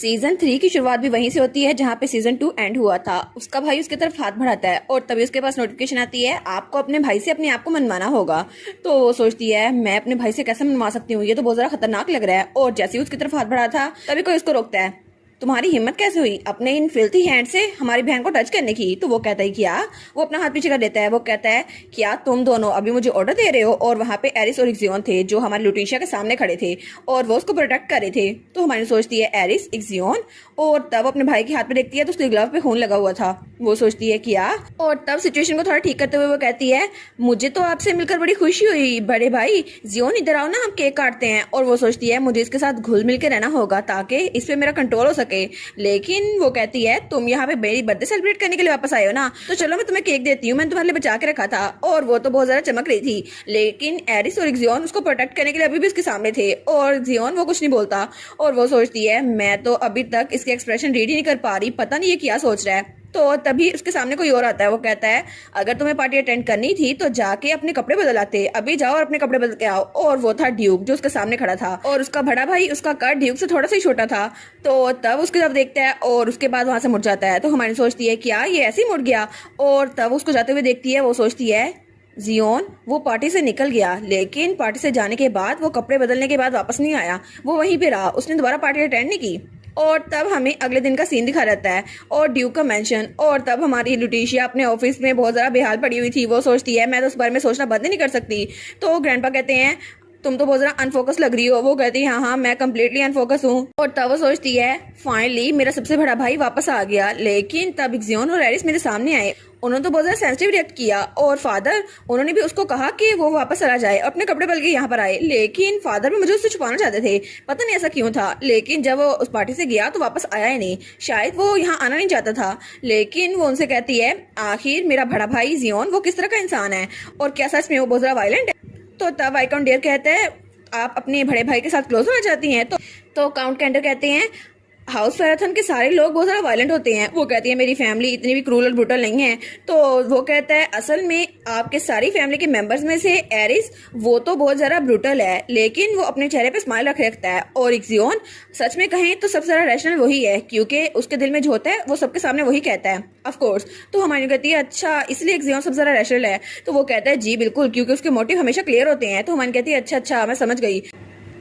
Season 3 की शुरुआत भी वहीं से होती है जहाँ पे सीजन 2 एंड हुआ था। उसका भाई उसके तरफ हाथ बढ़ाता है और तभी उसके पास नोटिफिकेशन आती है, आपको अपने भाई से अपने आप को मनवाना होगा। तो वो सोचती है मैं अपने भाई से कैसे मनवा सकती हूँ, ये तो बहुत ज्यादा खतरनाक लग रहा है। और जैसे ही उसकी तरफ हाथ बढ़ा था तभी कोई उसको रोकता है, तुम्हारी हिम्मत कैसे हुई अपने इन फिल्थी हैंड से हमारी बहन को टच करने की। तो वो कहता है क्या, वो अपना हाथ पीछे कर देता है। वो कहता है क्या तुम दोनों अभी मुझे ऑर्डर दे रहे हो। और वहां पे एरिस और इक्सियोन थे जो हमारी लुटिशिया के सामने खड़े थे और वो उसको प्रोटेक्ट कर रहे थे। तो हमारी सोचती है एरिस इक्सियोन, और तब अपने भाई के हाथ पे देखती है तो उसके ग्लव पे खून लगा हुआ था। वो सोचती है क्या, और तब सिचुएशन को थोड़ा ठीक करते हुए वो कहती है मुझे तो आपसे मिलकर बड़ी खुशी हुई बड़े भाई, जियोन इधर आओ ना, हम केक काटते हैं। और वो सोचती है मुझे इसके साथ घुल मिल के रहना होगा ताकि इस पे मेरा कंट्रोल हो सके। लेकिन वो कहती है तुम यहाँ पे मेरी बर्थडे सेलिब्रेट करने के लिए वापस आए हो ना, तो चलो मैं तुम्हें केक देती हूँ, मैंने तुम्हारे लिए बचा के रखा था। और वो तो बहुत ज्यादा चमक रही थी, लेकिन एरिस और जियोन उसको प्रोटेक्ट करने के लिए अभी भी उसके सामने थे और जियोन वो कुछ नहीं बोलता। और वो सोचती है मैं तो अभी तक इसके एक्सप्रेशन रीड ही नहीं कर पा रही, पता नहीं ये क्या सोच रहा है। तो तभी उसके सामने कोई और आता है। वो कहता है अगर तुम्हें पार्टी अटेंड करनी थी तो जाके अपने कपड़े बदल आते, अभी जाओ और अपने कपड़े बदल के आओ। और वो था ड्यूक जो उसके सामने खड़ा था और उसका बड़ा भाई, उसका कद ड्यूक से थोड़ा सा ही छोटा था। तो तब उसकी तरफ देखता है और उसके बाद वहां से मुड़ जाता है। तो हमारी सोचती है क्या ये ऐसे ही मुड़ गया। और तब उसको जाते हुए देखती है। वो सोचती है जियोन वो पार्टी से निकल गया, लेकिन पार्टी से जाने के बाद वो कपड़े बदलने के बाद वापस नहीं आया, वो वहीं पे रहा, उसने दोबारा पार्टी अटेंड नहीं की। और तब हमें अगले दिन का सीन दिखा रहता है और ड्यूक का मेंशन। और तब हमारी लुटिशिया अपने ऑफिस में बहुत ज़्यादा बेहाल पड़ी हुई थी। वो सोचती है मैं तो उस बारे में सोचना बंद नहीं कर सकती। तो ग्रैंडपा कहते हैं तुम तो बहुत ज़्यादा अनफोकस लग रही हो। वो कहती है हाँ हाँ मैं कम्प्लीटली अनफोकस हूँ। और तब वो सोचती है फाइनली मेरा सबसे बड़ा भाई वापस आ गया। लेकिन तब इक्सियोन और एरिस मेरे सामने आए, उन्होंने तो बहुत ज़्यादा सेंसिटिव रिएक्ट किया। और फादर, उन्होंने भी उसको कहा कि वो वापस चला जाए, अपने कपड़े बदल के यहाँ पर आए। लेकिन फादर भी मुझे उससे छुपाना चाहते थे, पता नहीं ऐसा क्यों था। लेकिन जब वो उस पार्टी से गया तो वापस आया ही नहीं, शायद वो यहाँ आना नहीं चाहता था। लेकिन वो उनसे कहती है आखिर मेरा बड़ा भाई जियोन वो किस तरह का इंसान है और क्या सच में वो बहुत ज़्यादा वायलेंट है। तो तब वाइकाउंट डेयर कहते हैं आप अपने बड़े भाई के साथ क्लोज होना चाहती हैं। तो काउंट कैंडर कहते हैं हाउस मैराथन के सारे लोग बहुत ज़्यादा वायलेंट होते हैं। वो कहती है मेरी फैमिली इतनी भी क्रूल और ब्रूटल नहीं है। तो वो कहता है असल में आपके सारी फैमिली के मेंबर्स में से एरिस वो तो बहुत ज़्यादा ब्रूटल है, लेकिन वो अपने चेहरे पे स्माइल रखे रखता है। और इक्सियोन सच में कहें तो सबसे ज़्यादा रैशनल वही है, क्योंकि उसके दिल में जो होता है वो सबके सामने वही कहता है ऑफ कोर्स। तो हमारी कहती है अच्छा इसलिए इक्सियोन सबसे ज़्यादा रैशनल है। तो वो कहता है जी बिल्कुल, क्योंकि उसके मोटिव हमेशा क्लियर होते हैं। तो हमारी कहती है अच्छा अच्छा मैं समझ गई।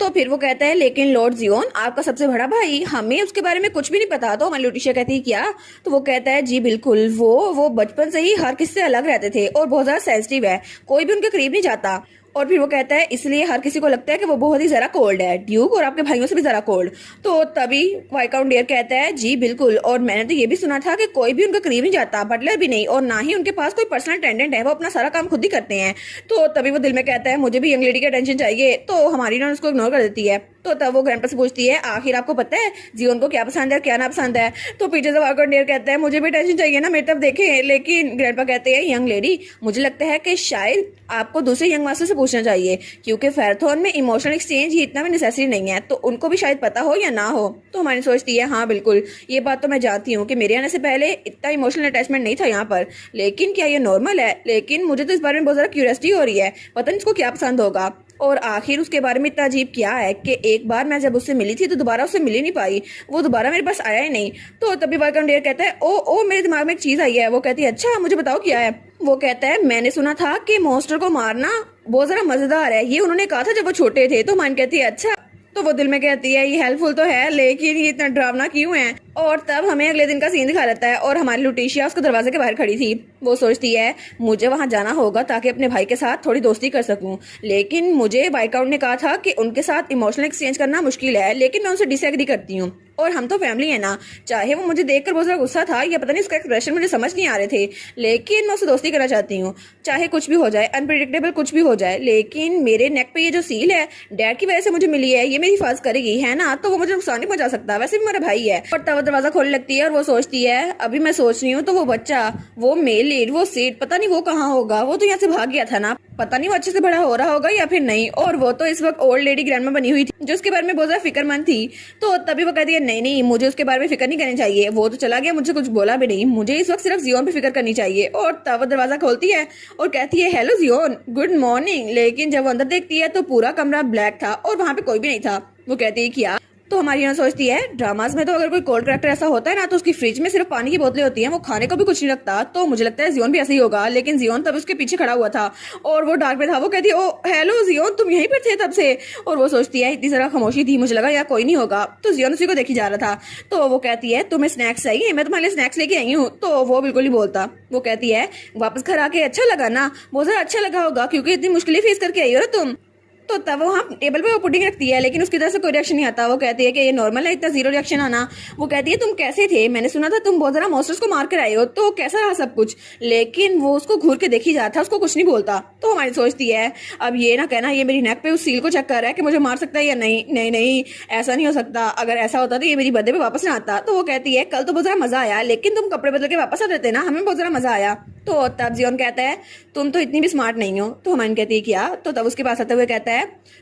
तो फिर वो कहता है लेकिन लॉर्ड जियोन आपका सबसे बड़ा भाई, हमें उसके बारे में कुछ भी नहीं पता। तो हमारी लुटिशिया कहती है क्या। तो वो कहता है जी बिल्कुल, वो बचपन से ही हर किसी से अलग रहते थे और बहुत ज्यादा सेंसिटिव है, कोई भी उनके करीब नहीं जाता। और फिर वो कहता है इसलिए हर किसी को लगता है कि वो बहुत ही जरा कोल्ड है, ड्यूक और आपके भाइयों से भी जरा कोल्ड। तो तभी वाइकाउंट डेयर कहता है जी बिल्कुल, और मैंने तो ये भी सुना था कि कोई भी उनके करीब नहीं जाता, बटलर भी नहीं, और ना ही उनके पास कोई पर्सनल अटेंडेंट है, वो अपना सारा काम खुद ही करते हैं। तो तभी वो दिल में कहता है मुझे भी यंग लेडी की अटेंशन चाहिए। तो हमारी ना उसको इग्नोर कर देती है। तो तब वो ग्रैंडपा से पूछती है आखिर आपको पता है जियोन को क्या पसंद है और क्या ना पसंद है। तो पीछे से वाइकाउंट डेयर कहता है मुझे भी टेंशन चाहिए ना, मेरी तरफ देखें। लेकिन ग्रैंडपा कहते हैं यंग लेडी मुझे लगता है कि शायद आपको दूसरे यंग मास्टर से पूछना चाहिए, क्योंकि फेरथोन में इमोशनल एक्सचेंज ही इतना भी नेसेसरी नहीं है, तो उनको भी शायद पता हो या ना हो। तो हमारी सोचती है हाँ बिल्कुल, ये बात तो मैं जानती हूँ कि मेरे आने से पहले इतना इमोशनल अटैचमेंट नहीं था यहाँ पर, लेकिन क्या ये नॉर्मल है। लेकिन मुझे तो इस बारे में बहुत ज़्यादा क्यूरियोसिटी हो रही है, पता नहीं इसको क्या पसंद होगा। और आखिर उसके बारे में इतना अजीब क्या है कि एक बार मैं जब उससे मिली थी तो दोबारा उससे मिल ही नहीं पाई, वो दोबारा मेरे पास आया ही नहीं। तो तभी वाइकाउंट डेयर कहता है ओ मेरे दिमाग में एक चीज़ आई है। वो कहती है अच्छा मुझे बताओ क्या है। वो कहता है मैंने सुना था कि मॉन्स्टर को मारना बहुत ज़रा मज़ेदार है, ये उन्होंने कहा था जब वो छोटे थे। तो मान कहती है अच्छा। तो वो दिल में कहती है ये हेल्पफुल तो है, लेकिन ये इतना डरावना क्यों है। और तब हमें अगले दिन का सीन दिखा रहता है और हमारी लुटिशिया उसके दरवाजे के बाहर खड़ी थी। वो सोचती है मुझे वहां जाना होगा ताकि अपने भाई के साथ थोड़ी दोस्ती कर सकूं, लेकिन मुझे वाइकाउंट ने कहा था कि उनके साथ इमोशनल एक्सचेंज करना मुश्किल है, लेकिन मैं उनसे डिसएग्री करती हूँ और हम तो फैमिली है ना। चाहे वो मुझे देखकर बहुत ज़्यादा गुस्सा था या पता नहीं उसका एक्सप्रेशन मुझे समझ नहीं आ रहे थे, लेकिन मैं उससे दोस्ती करना चाहती हूँ। चाहे कुछ भी हो जाए, अनप्रिडिक्टेबल कुछ भी हो जाए, लेकिन मेरे नेक पे ये जो सील है डैड की वजह से मुझे मिली है, ये मेरी हिफाजत करेगी है ना, तो वो मुझे नुकसान नहीं पहुंचा सकता, वैसे भी मेरा भाई है। और तब दरवाजा खोलने लगती है और वो सोचती है अभी मैं सोच रही हूँ तो वो बच्चा, वो मेल लीड, वो सीट पता नहीं वो कहाँ होगा, वो तो यहाँ से भाग गया था ना, पता नहीं वो अच्छे से बड़ा हो रहा होगा या फिर नहीं। और वो तो इस वक्त ओल्ड लेडी ग्रैंडमा बनी हुई थी जो उसके बारे में बहुत ज्यादा फिक्रमंद थी। तो तभी वो कहती है नहीं नहीं मुझे उसके बारे में फिक्र नहीं करनी चाहिए, वो तो चला गया, मुझे कुछ बोला भी नहीं, मुझे इस वक्त सिर्फ जियोन पे फिक्र करनी चाहिए। और तब वो दरवाजा खोलती है और कहती है हेलो जियोन गुड मॉर्निंग। लेकिन जब वो अंदर देखती है तो पूरा कमरा ब्लैक था और वहां पे कोई भी नहीं था। वो कहती है क्या तो हमारी हीरोइन सोचती है ड्रामास में तो अगर कोई कोल्ड करेक्टर ऐसा होता है ना तो उसकी फ्रिज में सिर्फ पानी की बोतलें होती हैं, वो खाने को भी कुछ नहीं रखता। तो मुझे लगता है जियोन भी ऐसे ही होगा। लेकिन जियोन तब उसके पीछे खड़ा हुआ था और वो डार्क में था। वो कहती है ओ हेलो जियोन, तुम यहीं पर थे तब से। और वो सोचती है इतनी जरा खामोशी थी, मुझे लगा यार कोई नहीं होगा। तो जियोन उसी को देखी जा रहा था। तो वो कहती है तुम्हें स्नैक्स चाहिए, मैं तुम्हारे लिए स्नैक्स लेके आई हूँ। तो वो बिल्कुल नहीं बोलता। वो कहती है वापस घर आके अच्छा लगा ना। वो जरा अच्छा लगा होगा क्योंकि इतनी मुश्किलें फेस करके आई हो ना तुम। तो तब वो वहाँ टेबल पे वो पुडिंग रखती है लेकिन उसकी तरफ से कोई रिएक्शन नहीं आता। वो कहती है कि ये नॉर्मल है, इतना जीरो रिएक्शन आना। वो कहती है तुम कैसे थे, मैंने सुना था तुम बहुत जरा मॉन्स्टर्स को मार कर आए हो, तो कैसा रहा सब कुछ। लेकिन वो उसको घूर के देखी जाता है, उसको कुछ नहीं बोलता। तो हमारी सोचती है अब ये ना कहना ये मेरी नेक पे उस सील को चेक कर रहा है कि मुझे मार सकता है या नहीं। नहीं नहीं ऐसा नहीं हो सकता, अगर ऐसा होता तो ये मेरी बर्थडे पे वापस ना आता। तो वो कहती है कल तो बहुत जरा मजा आया लेकिन तुम कपड़े बदल के वापस आ देते ना, हमें बहुत जरा मजा आया। तो तब जियोन कहता है तुम तो इतनी भी स्मार्ट नहीं हो। तो हमारी कहती है क्या। तो तब उसके पास आते हुए कहता है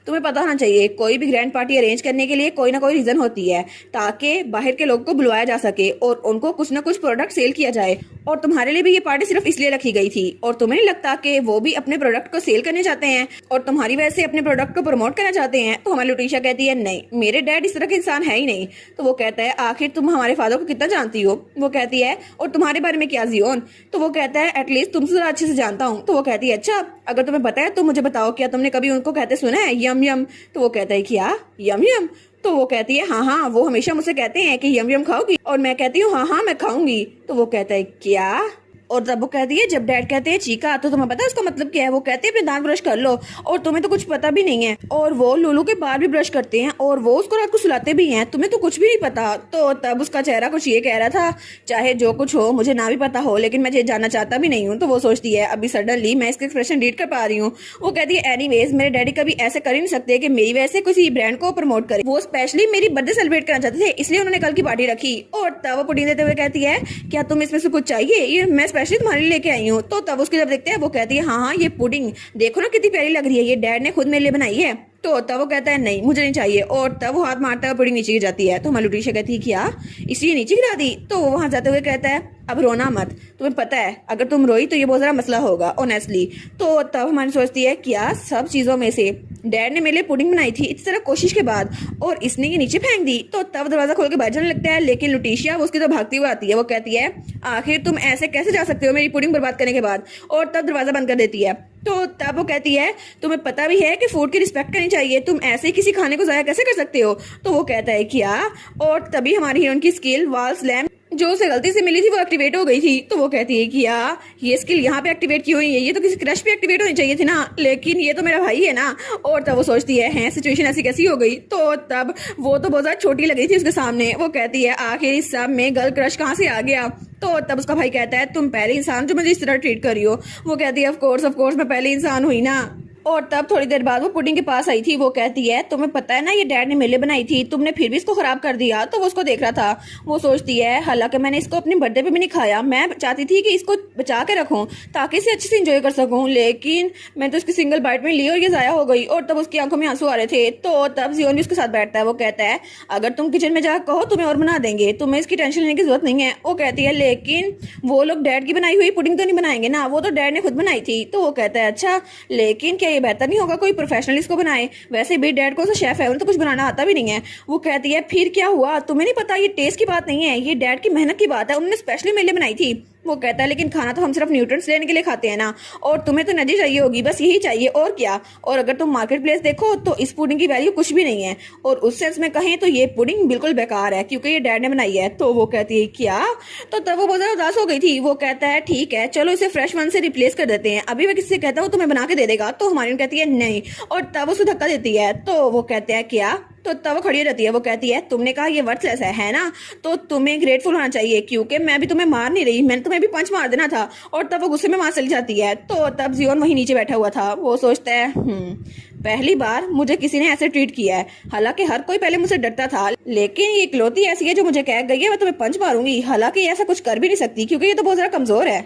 तुम्हें पता होना चाहिए कोई भी ग्रैंड पार्टी अरेंज करने के लिए कोई ना कोई रीजन होती है ताकि बाहर के लोगों को बुलवाया जा सके और उनको कुछ ना कुछ प्रोडक्ट सेल किया जाए। और तुम्हारे लिए भी ये पार्टी सिर्फ इसलिए रखी गई थी और तुम्हें नहीं लगता कि वो भी अपने प्रोडक्ट को सेल करने चाहते हैं और तुम्हारी वजह से अपने प्रोडक्ट को प्रमोट करना चाहते हैं। तो हमारी लुटीशा कहती है नहीं, मेरे डैड इस तरह के इंसान है ही नहीं। तो वो कहता है आखिर तुम हमारे फादर को कितना जानती हो। वो कहती है और तुम्हारे बारे में क्या जियोन। तो वो कहता है एटलीस्ट तुमसे जरा अच्छे से जानता हूँ। तो वो कहती है अच्छा अगर तुम्हें पता है तो मुझे बताओ क्या तुमने कभी उनको कहते सुना है यम यम। तो वो कहता है क्या यम यम। तो वो कहती है हाँ वो हमेशा मुझसे कहते हैं कि यम यम खाओगी और मैं कहती हूँ हाँ मैं खाऊंगी। तो वो कहता है क्या। और तब वो कहती है जब डैड कहते हैं चीका तो तुम्हें पता है उसका मतलब क्या है। वो कहते हैं अपने दांत ब्रश कर लो और तुम्हें तो कुछ पता भी नहीं है। और वो लुलू के बाल भी ब्रश करते हैं और वो उसको रात को सुलाते भी हैं, तुम्हें तो कुछ भी नहीं पता। तो तब उसका चेहरा कुछ ये कह रहा था चाहे जो कुछ हो मुझे ना भी पता हो लेकिन मैं ये जानना चाहता भी नहीं हूँ। तो वो सोचती है अभी सडनली मैं इसके एक्सप्रेशन रीड कर पा रही हूँ। वो कहती है एनीवेज मेरे डैडी कभी ऐसे कर ही नहीं सकते कि मेरी वजह से किसी ब्रांड को प्रमोट करे। वो स्पेशली मेरी बर्थडे सेलिब्रेट करना चाहते थे इसलिए उन्होंने कल की पार्टी रखी। और तब वो पुडिंग देते हुए कहती है क्या तुम इसमें से कुछ चाहिए, ये मैं स्पेशली तुम्हारे लिए लेके आई हूँ। तो तब उसकी जब देखते हैं वो कहती है हाँ ये पुडिंग देखो ना कितनी प्यारी लग रही है, ये डैड ने खुद मेरे लिए बनाई है। तो तब वो कहता है नहीं मुझे नहीं चाहिए और तब वो हाथ मारता है पुडिंग नीचे गिर जाती है। तो हमारी लुटीशा कहती है क्या इसलिए नीचे गिरा दी। तो वो वहां जाते हुए कहता है अब रोना मत, तुम्हें पता है अगर तुम रोई तो ये बहुत सारा मसला होगा ऑनेस्टली। तो तब हमारी सोचती है क्या सब चीजों में से डैड ने मेरे लिए पुडिंग बनाई थी इस तरह कोशिश के बाद और इसने ये नीचे फेंक दी। तो तब दरवाजा खोल के बाहर जाने लगता है लेकिन लुटीशिया वो उसकी तो भागती हुई आती है। वो कहती है आखिर तुम ऐसे कैसे जा सकते हो मेरी पुडिंग बर्बाद करने के बाद। और तब दरवाजा बंद कर देती है। तो तब वो कहती है तुम्हें पता भी है कि फूड की रिस्पेक्ट करनी चाहिए, तुम ऐसे ही किसी खाने को जाया कैसे कर सकते हो। तो वो कहता है क्या। और तभी हमारी हीरोइन की स्किल वॉल स्लैम जो उसे गलती से मिली थी वो एक्टिवेट हो गई थी। तो वो कहती है कि ये स्किल यहाँ पे एक्टिवेट की हुई है, ये तो किसी क्रश पे एक्टिवेट होनी चाहिए थी ना, लेकिन ये तो मेरा भाई है ना। और तब वो सोचती है सिचुएशन ऐसी कैसी हो गई। तो तब वो तो बहुत ज्यादा छोटी लग रही थी उसके सामने। वो कहती है आखिर इस सब में गर्ल क्रश कहाँ से आ गया। तो तब उसका भाई कहता है तुम पहले इंसान जो मुझे इस तरह ट्रीट करी हो। वो कहती है ऑफ कोर्स मैं पहले इंसान हुई ना। और तब थोड़ी देर बाद वो पुडिंग के पास आई थी। वो कहती है तुम्हें पता है ना ये डैड ने मेरे लिए बनाई थी, तुमने फिर भी इसको खराब कर दिया। तो वो उसको देख रहा था। वो सोचती है हालांकि मैंने इसको अपने बर्थडे पे भी नहीं खाया, मैं चाहती थी कि इसको बचा के रखूं ताकि इसे अच्छे से एंजॉय कर सकूं, लेकिन मैं तो इसकी सिंगल बाइट में ली और ये जाया हो गई। और तब उसकी आंखों में आंसू आ रहे थे। तो तब जियोन भी उसके साथ बैठता है। वो कहता है अगर तुम किचन में जाकर कहो तुम्हें और बना देंगे, तुम्हें इसकी टेंशन लेने की जरूरत नहीं है। वो कहती है लेकिन वो लोग डैड की बनाई हुई पुडिंग तो नहीं बनाएंगे ना, वो तो डैड ने खुद बनाई थी। तो वो कहता है अच्छा लेकिन क्या ये बेहतर नहीं होगा कोई प्रोफेशनल इसको बनाए, वैसे भी डैड को तो शेफ है उन्हें तो कुछ बनाना आता भी नहीं है। वो कहती है फिर क्या हुआ, तुम्हें नहीं पता ये टेस्ट की बात नहीं है, ये डैड की मेहनत की बात है, उन्होंने स्पेशली मेरे लिए बनाई थी। वो कहता है लेकिन खाना तो हम सिर्फ न्यूट्रिएंट्स लेने के लिए खाते हैं ना, और तुम्हें तो एनर्जी चाहिए होगी, बस यही चाहिए और क्या। और अगर तुम मार्केट प्लेस देखो तो इस पुडिंग की वैल्यू कुछ भी नहीं है, और उस सेंस में कहें तो ये पुडिंग बिल्कुल बेकार है क्योंकि ये डैड ने बनाई है। तो वो कहती है क्या। तो तब वो बहुत ज्यादा उदास हो गई थी। वो कहता है ठीक है चलो इसे फ्रेश वन से रिप्लेस कर देते हैं, अभी मैं किसी से कहता हूँ तुम्हें बना के दे देगा। तो हमारी कहती है नहीं, और तब उसे धक्का देती है। तो वो कहते हैं क्या। तो तब वो खड़ी हो जाती है। वो कहती है तुमने कहा ये वर्थलेस है ना, तो तुम्हें ग्रेटफुल होना चाहिए क्योंकि मैं भी तुम्हें मार नहीं रही, मैंने तुम्हें भी पंच मार देना था। और तब वो गुस्से में वहां चली जाती है। तो तब जियोन वहीं नीचे बैठा हुआ था। वो सोचता है पहली बार मुझे किसी ने ऐसे ट्रीट किया है, हालांकि हर कोई पहले मुझसे डरता था, लेकिन ये इकलौती ऐसी है जो मुझे कह गई है मैं तुम्हें पंच मारूंगी, हालांकि ऐसा कुछ कर भी नहीं सकती क्योंकि ये तो बहुत ज्यादा कमजोर है।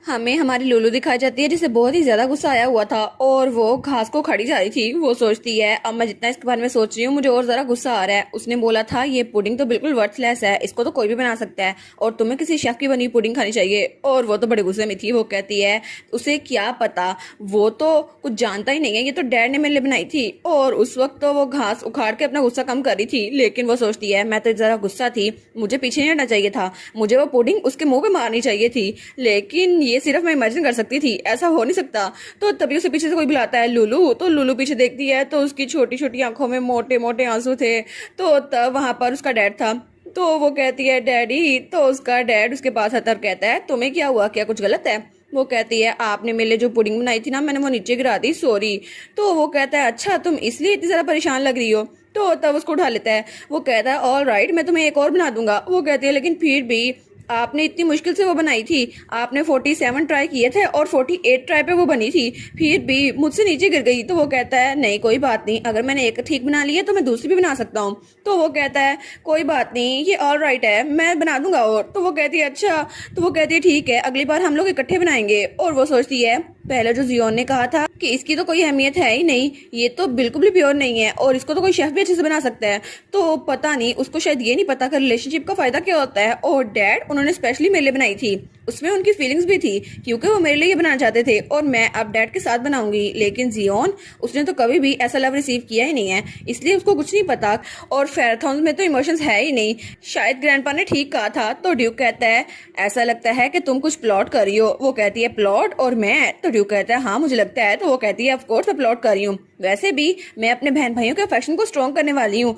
हमें हमारी लुलु दिखाई जाती है जिसे बहुत ही ज्यादा गुस्सा आया हुआ था और वो घास को खड़ी जा रही थी। वो सोचती है अब मैं जितना इसके बारे में सोच रही हूँ मुझे और ज्यादा गुस्सा आ रहा है। उसने बोला था ये पुडिंग तो बिल्कुल वर्थलेस है, इसको तो कोई भी बना सकता है और तुम्हें किसी शेफ की बनी पुडिंग खानी चाहिए। और वो तो बड़े गुस्से में थी। वो कहती है उसे क्या पता, वो तो कुछ जानता ही नहीं है, ये तो डैड ने मेरे लिए बनाई थी। और उस वक्त तो वो घास उखाड़ के अपना गुस्सा कम कर रही थी, लेकिन वो सोचती है मैं तो जरा गुस्सा थी, मुझे पीछे नहीं हटना चाहिए था, मुझे वो पुडिंग उसके मुंह पे मारनी चाहिए थी, लेकिन ये सिर्फ मैं इमेजिन कर सकती थी, ऐसा हो नहीं सकता। तो तभी उसे पीछे से कोई बुलाता है लुलु। तो लुलु पीछे देखती है तो उसकी छोटी छोटी आंखों में मोटे मोटे आंसू थे। तो तब वहां पर उसका डैड था। तो वो कहती है डैडी। तो उसका डैड उसके पास आता और कहता है तुम्हें क्या हुआ, क्या कुछ गलत है? वो कहती है आपने मेरे लिए जो पुडिंग बनाई थी ना, मैंने वो नीचे गिरा दी, सॉरी। तो वो कहता है अच्छा तुम इसलिए इतनी ज्यादा परेशान लग रही हो? तो तब उसको उठा लेता है। वो कहता है ऑल राइट, मैं तुम्हें एक और बना दूंगा। वो कहती है लेकिन फिर भी आपने इतनी मुश्किल से वो बनाई थी, आपने 47 ट्राई किए थे और 48 ट्राई पे वो बनी थी, फिर भी मुझसे नीचे गिर गई। तो वो कहता है नहीं कोई बात नहीं, अगर मैंने एक ठीक बना ली है तो मैं दूसरी भी बना सकता हूँ। तो वो कहता है कोई बात नहीं, ये ऑल राइट है, मैं बना दूंगा। और तो वो कहती है अच्छा। तो वो कहती है ठीक है, अगली बार हम लोग इकट्ठे बनाएंगे। और वो सोचती है पहले जो जियोन ने कहा था कि इसकी तो कोई अहमियत है ही नहीं, ये तो बिल्कुल भी प्योर नहीं है और इसको तो कोई शेफ भी अच्छे से बना सकता है, तो पता नहीं उसको शायद ये नहीं पता कि रिलेशनशिप का फायदा क्या होता है। और डैड उन्होंने स्पेशली मेरे लिए बनाई थी, उसमें उनकी फीलिंग्स भी थी क्योंकि वो मेरे लिए ये बनाना चाहते थे और मैं अब डैड के साथ बनाऊंगी। लेकिन जियोन उसने तो कभी भी ऐसा लव रिसीव किया ही नहीं है, इसलिए उसको कुछ नहीं पता। और फेराथॉन में तो इमोशंस है ही नहीं, शायद ग्रैंडपा ने ठीक कहा था। तो ड्यूक कहता है ऐसा लगता है कि तुम कुछ प्लॉट कर रही हो। वो कहती है प्लॉट और मैं? तो ड्यूक कहता है हाँ मुझे लगता है। तो वो कहती है ऑफ कोर्स मैं प्लॉट कर रही हूँ, वैसे भी मैं अपने बहन भाइयों के अफेक्शन को स्ट्रॉन्ग करने वाली हूँ।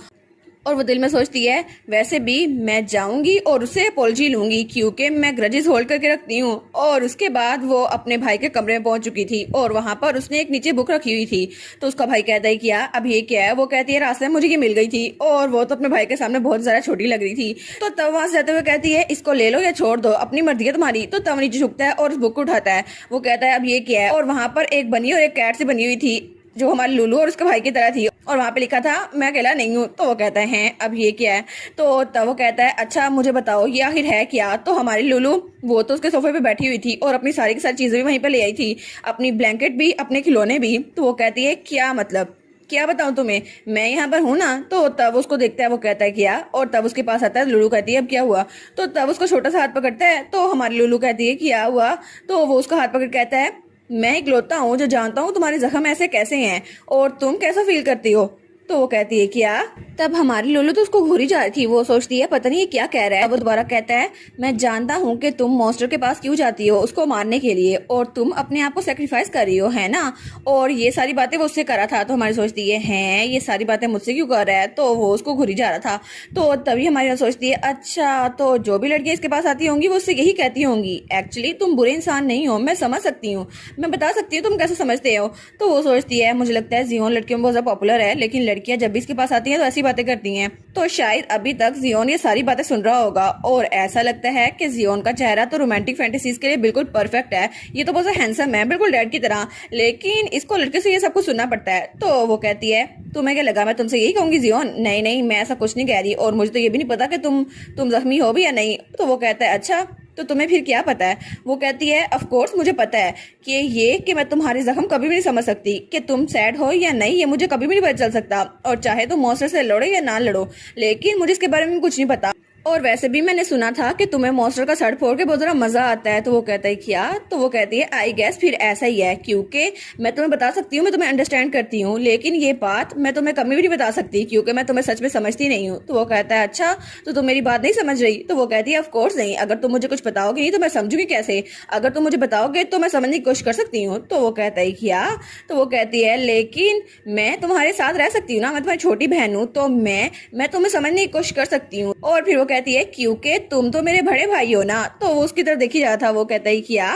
और वो दिल में सोचती है वैसे भी मैं जाऊंगी और उससे अपॉलजी लूंगी क्योंकि मैं ग्रजेस होल्ड करके रखती हूँ। और उसके बाद वो अपने भाई के कमरे में पहुंच चुकी थी और वहां पर उसने एक नीचे बुक रखी हुई थी। तो उसका भाई कहता है क्या अब ये क्या है? वो कहती है रास्ते में मुझे ये मिल गई थी और वो तो अपने भाई के सामने बहुत ज्यादा छोटी लग रही थी। तो तब वहां से जाते हुए कहती है इसको ले लो या छोड़ दो, अपनी मर्जी है तुम्हारी। तो तब नीचे झुकता है और उस बुक को उठाता है। वो कहता है अब ये क्या है? और वहां पर एक बनी और एक कैट से बनी हुई थी जो हमारे लुलु और उसके भाई की तरह थी और वहां पे लिखा था मैं अकेला नहीं हूँ। तो वो कहता है अब ये क्या है? तो तब वो कहता है अच्छा मुझे बताओ ये आखिर है क्या? तो हमारी लुलु वो तो उसके सोफे पे बैठी हुई थी और अपनी सारी की सारी चीजें भी वहीं पे ले आई थी, अपनी ब्लैंकेट भी, अपने खिलौने भी। तो वो कहती है क्या मतलब, क्या बताऊं तुम्हें, मैं यहाँ पर हूँ ना। तो तब उसको देखता है, वो कहता है क्या? और तब उसके पास आता है लुलु, कहती है अब क्या हुआ? तो तब उसको छोटा सा हाथ पकड़ता है। तो हमारी लुलु कहती है क्या हुआ? तो वो उसका हाथ पकड़ कहता है मैं इकलौता हूँ जो जानता हूँ तुम्हारे जख्म ऐसे कैसे हैं और तुम कैसा फील करती हो। तो वो कहती है क्या? तब हमारी लोलो तो उसको घूरी जा रही थी। वो सोचती है पता नहीं ये क्या कह रहा है। वो दोबारा कहता है मैं जानता हूँ कि तुम मॉन्स्टर के पास क्यों जाती हो उसको मारने के लिए और तुम अपने आप को सेक्रीफाइस कर रही हो, है ना? और ये सारी बातें वो उससे करा था। तो हमारी सोचती है हैं ये सारी बातें मुझसे क्यों कर रहा है? तो वो उसको घूरी जा रहा था। तो तभी हमारी सोचती है अच्छा तो जो भी लड़कियां इसके पास आती होंगी वो उससे यही कहती होंगी एक्चुअली तुम बुरे इंसान नहीं हो, मैं समझ सकती हूँ, मैं बता सकती हूँ तुम कैसे समझते हो। तो वो सोचती है मुझे लगता है जियोन लड़कियों में बहुत ज्यादा पॉपुलर है, लेकिन लड़कियां जब भी इसके पास आती हैं तो ऐसी बातें करती हैं। तो शायद अभी तक जियोन ये सारी बातें सुन रहा होगा और ऐसा लगता है कि जियोन का चेहरा तो रोमांटिक फैंटेसीज के लिए बिल्कुल परफेक्ट है, ये तो बहुत हैंडसम है बिल्कुल डैड की तरह, लेकिन इसको लड़के से ये सब कुछ सुनना पड़ता है। तो वो कहती है तुम्हें क्या लगा मैं तुमसे यही कहूंगी जियोन? नहीं नहीं मैं ऐसा कुछ नहीं कह रही और मुझे तो ये भी नहीं पता कि तुम जख्मी हो भी या नहीं। तो वो कहता है अच्छा तो तुम्हें फिर क्या पता है? वो कहती है ऑफ कोर्स मुझे पता है कि मैं तुम्हारे जख्म कभी भी नहीं समझ सकती, कि तुम सैड हो या नहीं ये मुझे कभी भी नहीं पता चल सकता, और चाहे तुम मॉन्स्टर से लड़ो या ना लड़ो, लेकिन मुझे इसके बारे में कुछ नहीं पता। और वैसे भी मैंने सुना था कि तुम्हें मॉन्स्टर का सर फोड़ के बहुत ज्यादा मजा आता है। तो वो कहता है क्या? तो वो कहती है आई गेस फिर ऐसा ही है, क्योंकि मैं तुम्हें बता सकती हूँ, मैं तुम्हें अंडरस्टैंड करती हूँ, लेकिन ये बात मैं तुम्हें कभी भी नहीं बता सकती क्योंकि मैं तुम्हें सच में समझती नहीं हूँ। तो वो कहता है अच्छा तो तुम मेरी बात नहीं समझ रही? तो वो कहती है ऑफ कोर्स नहीं, अगर तुम मुझे कुछ बताओगे नहीं तो मैं समझूंगी कैसे, अगर तुम मुझे बताओगे तो मैं समझने की कोशिश कर सकती हूँ। तो वो कहता है क्या? तो वो कहती है लेकिन मैं तुम्हारे साथ रह सकती हूँ ना, मैं तुम्हारी छोटी बहन हूँ, तो मैं तुम्हें समझने की कोशिश कर सकती हूँ। और फिर वो कहती है क्योंकि तुम तो मेरे बड़े भाई हो ना। तो वो उसकी तरफ देखी जा रहा था। वो कहता है क्या?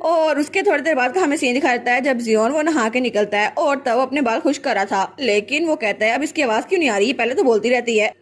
और उसके थोड़ी देर बाद का हमें सीन दिखा देता है जब जियोन वो नहा के निकलता है और तब अपने बाल खुश कर रहा था, लेकिन वो कहता है अब इसकी आवाज क्यों नहीं आ रही, पहले तो बोलती रहती है।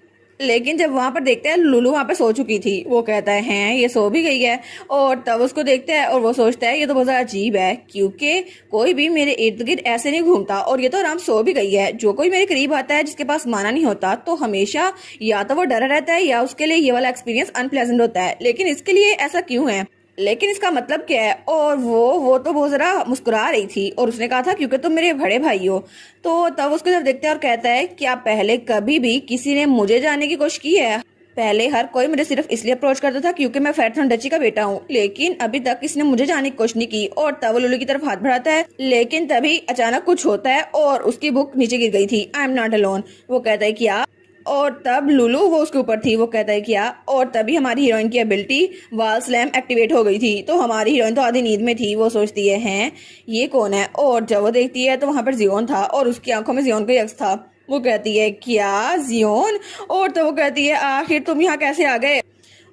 लेकिन जब वहां पर देखते हैं लुलु वहां पर सो चुकी थी। वो कहता है हैं ये सो भी गई है, और तब उसको देखता है और वो सोचता है ये तो बहुत ज्यादा अजीब है क्योंकि कोई भी मेरे इर्द गिर्द ऐसे नहीं घूमता और ये तो आराम सो भी गई है। जो कोई मेरे करीब आता है जिसके पास माना नहीं होता तो हमेशा या तो वो डरा रहता है या उसके लिए ये वाला एक्सपीरियंस अनप्लेजेंट होता है, लेकिन इसके लिए ऐसा क्यों है? लेकिन इसका मतलब क्या है? और वो तो बहुत जरा मुस्कुरा रही थी और उसने कहा था क्योंकि तुम मेरे बड़े भाई हो। तो तब उसकी तरफ देखता है और कहता है क्या पहले कभी भी किसी ने मुझे जानने की कोशिश की है? पहले हर कोई मुझे सिर्फ इसलिए अप्रोच करता था क्योंकि मैं फैरथन डची का बेटा हूँ, लेकिन अभी तक किसी ने मुझे जानने की कोशिश नहीं की। और तब वो लुलू की तरफ हाथ बढ़ाता है, लेकिन तभी अचानक कुछ होता है और उसकी बुक नीचे गिर गई थी। I am not alone. वो कहता है क्या? और तब लुलू वो उसके ऊपर थी। वो कहता है क्या? और तभी हमारी हीरोइन की एबिलिटी वाल स्लैम एक्टिवेट हो गई थी। तो हमारी हीरोइन तो आधी नींद में थी। वो सोचती है हैं ये कौन है? और जब वो देखती है तो वहां पर जियोन था और उसकी आंखों में जियोन का ही अक्स था। वो कहती है क्या जियोन? और तो वो कहती है आखिर तुम यहाँ कैसे आ गए?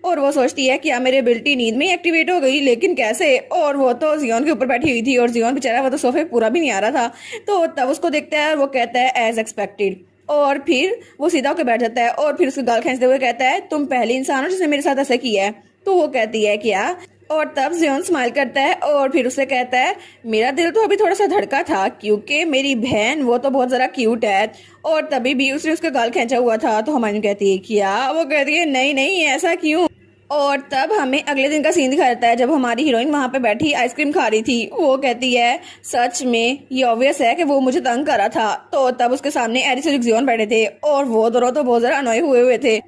और वो सोचती है क्या मेरी एबिलिटी नींद में ही एक्टिवेट हो गई, लेकिन कैसे? और वो तो जियोन के ऊपर बैठी हुई थी और जियोन बेचारा वो तो सोफे पूरा भी नहीं आ रहा था। तो तब उसको देखता है और वो कहता है एज एक्सपेक्टेड। और फिर वो सीधा होकर बैठ जाता है और फिर उसकी गाल खींचते हुए कहता है तुम पहली इंसान हो जिसने मेरे साथ ऐसा किया है। तो वो कहती है क्या? और तब जियोन स्माइल करता है और फिर उसे कहता है मेरा दिल तो अभी थोड़ा सा धड़का था क्योंकि मेरी बहन वो तो बहुत जरा क्यूट है। और तभी भी उसने उसका गाल खींचा हुआ था। तो हमारी कहती है क्या? वो कहती है नहीं नहीं ऐसा क्यों? और तब हमें अगले दिन का सीन दिखाया जाता है जब हमारी हीरोइन वहां पे बैठी आइसक्रीम खा रही थी। वो कहती है सच में ये ऑब्वियस है कि वो मुझे तंग कर रहा था। तो तब उसके सामने एरिस और इक्सियोन बैठे थे और वो दोनों तो बहुत ज्यादा अनोय हुए थे।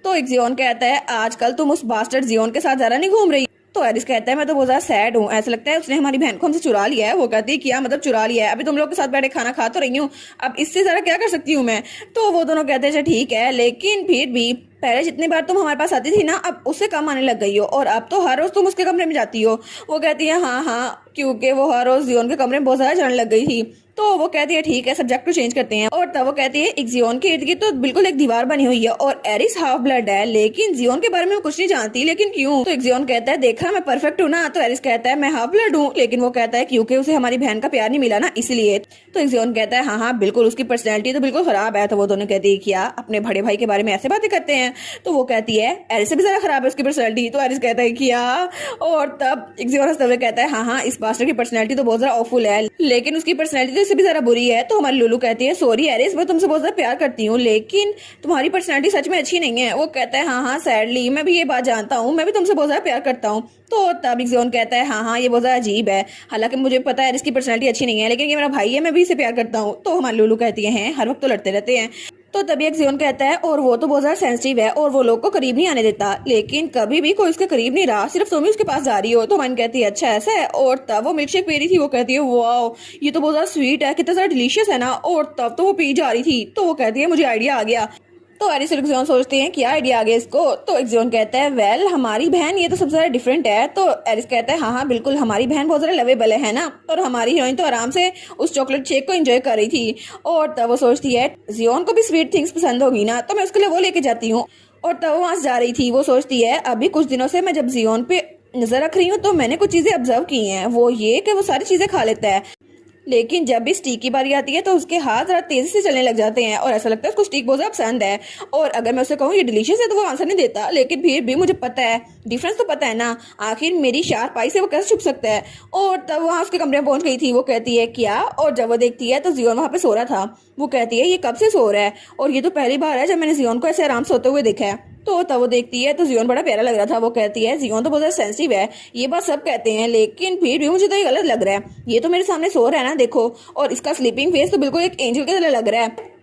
तो इक्सियोन कहता है आजकल तुम उस बास्टर्ड जियोन के साथ ज्यादा नहीं घूम रही? तो एरिस कहता है मैं तो बहुत ज्यादा सैड हूँ, ऐसा लगता है उसने हमारी बहन को हमसे चुरा लिया है। वो कहती है क्या मतलब चुरा लिया है? अभी तुम लोग के साथ बैठे खाना खा तो रही हूँ, अब इससे ज्यादा क्या कर सकती हूँ मैं? तो वो दोनों कहते हैं अच्छा ठीक है, लेकिन फिर भी पहले जितनी बार तुम हमारे पास आती थी ना अब उससे कम आने लग गई हो और अब तो हर रोज तुम उसके कमरे में जाती हो। वो कहती है हाँ हाँ, क्योंकि वो हर रोज जियोन के कमरे में बहुत ज्यादा जाने लग गई थी। तो वो कहती है ठीक है सब्जेक्ट को चेंज करते हैं। और तब वो कहती है एक जियोन के इर्द गिर्द तो बिल्कुल एक दीवार बनी हुई है और एरिस हाफ ब्लड है, लेकिन जियोन के बारे में वो कुछ नहीं जानती, लेकिन क्यों? तो एक जियोन कहता है देखा मैं परफेक्ट हूँ ना? तो एरिस कहता है मैं हाफ ब्लड हूँ, लेकिन वो कहता है क्योंकि उसे हमारी बहन का प्यार नहीं मिला ना इसलिए। तो एक जियोन कहता है हाँ हाँ बिल्कुल, उसकी पर्सनैलिटी तो बिल्कुल खराब है। तो वो दोनों कहती है क्या अपने बड़े भाई के बारे में ऐसे बातें करते हैं? तो वो कहती है एरिस से भी ज्यादा खराब है उसकी पर्सनैलिटी। तो एरिस कहता है क्या? और तब एक जियोन हंसते हुए कहता है हाँ हाँ इस बास्टर की पर्सनैलिटी तो बहुत ज्यादा ऑफुल है, लेकिन उसकी पर्सनैलिटी तो इससे भी ज्यादा बुरी है। तो हमारी लुलू कहती है सॉरी एरिस, मैं तुमसे बहुत ज्यादा प्यार करती हूँ लेकिन तुम्हारी पर्सनैलिटी सच में अच्छी नहीं है। वो कहता है हाँ हाँ सैडली मैं भी ये बात जानता हूँ, मैं भी तुमसे बहुत ज्यादा प्यार करता हूँ। तो तब जियोन कहता है हाँ हाँ ये बहुत ज्यादा अजीब है, हालांकि मुझे पता है इसकी पर्सनैलिटी अच्छी नहीं है, लेकिन ये मेरा भाई है मैं भी इसे प्यार करता हूँ। तो हमारी लुलू कहती है हर वक्त तो लड़ते रहते हैं। तो तभी एक जियोन कहता है और वो तो बहुत ज्यादा सेंसिटिव है और वो लोग को करीब नहीं आने देता, लेकिन कभी भी कोई उसके करीब नहीं रहा, सिर्फ तुम ही उसके पास जा रही हो। तो मन कहती है अच्छा ऐसा है। और तब वो मिल्क शेक पी रही थी। वो कहती है वाओ ये तो बहुत ज्यादा स्वीट है, कितना ज्यादा डिलीशियस है ना। और तब तो वो पी जा रही थी। तो वो कहती है मुझे आइडिया आ गया। तो एरिस और एक्सियोन सोचते हैं क्या आइडिया आ गया इसको? तो एक्सियोन कहता है वेल हमारी बहन ये तो सबसे ज्यादा डिफरेंट है। तो एरिस कहता है हाँ हाँ बिल्कुल हमारी बहन बहुत ज्यादा लवेबल है ना। और हमारी हीरोइन तो आराम से उस चॉकलेट शेक को एंजॉय कर रही थी। और तब वो सोचती है जियोन को भी स्वीट थिंग्स पसंद होगी ना, तो मैं उसके लिए वो लेके जाती हूँ। और तब वो वहां से जा रही थी। वो सोचती है अभी कुछ दिनों से मैं जब जियोन पे नजर रख रही हूँ तो मैंने कुछ चीजें ऑब्जर्व की हैं। वो ये कि वो सारी चीजें खा लेता है, लेकिन जब भी स्टीक की बारी आती है तो उसके हाथ जरा तेजी से चलने लग जाते हैं और ऐसा लगता है उसको स्टीक बहुत ज्यादा पसंद है। और अगर मैं उसे कहूँ ये डिलीशियस है तो वो आंसर नहीं देता, लेकिन फिर भी मुझे पता है डिफरेंस तो पता है ना, आखिर मेरी शार्प आई से वो कैसे छुप सकता है। और तब वहां उसके कमरे में पहुंच गई थी। वो कहती है क्या? और जब वो देखती है तो जियोन वहां पे सो रहा था। वो कहती है ये कब से सो रहा है? और ये तो पहली बार है जब मैंने जियोन को ऐसे आराम से सोते हुए देखा है। तो तब वो देखती है तो जियोन बड़ा प्यारा लग रहा था। वो कहती है जियोन तो बहुत ज्यादा सेंसिटिव है, ये बात सब कहते हैं, लेकिन फिर भी मुझे तो ये गलत लग रहा है। ये तो मेरे सामने सो रहा है ना देखो, और इसका स्लीपिंग फेस तो बिल्कुल एक एंजल की तरह लग रहा है।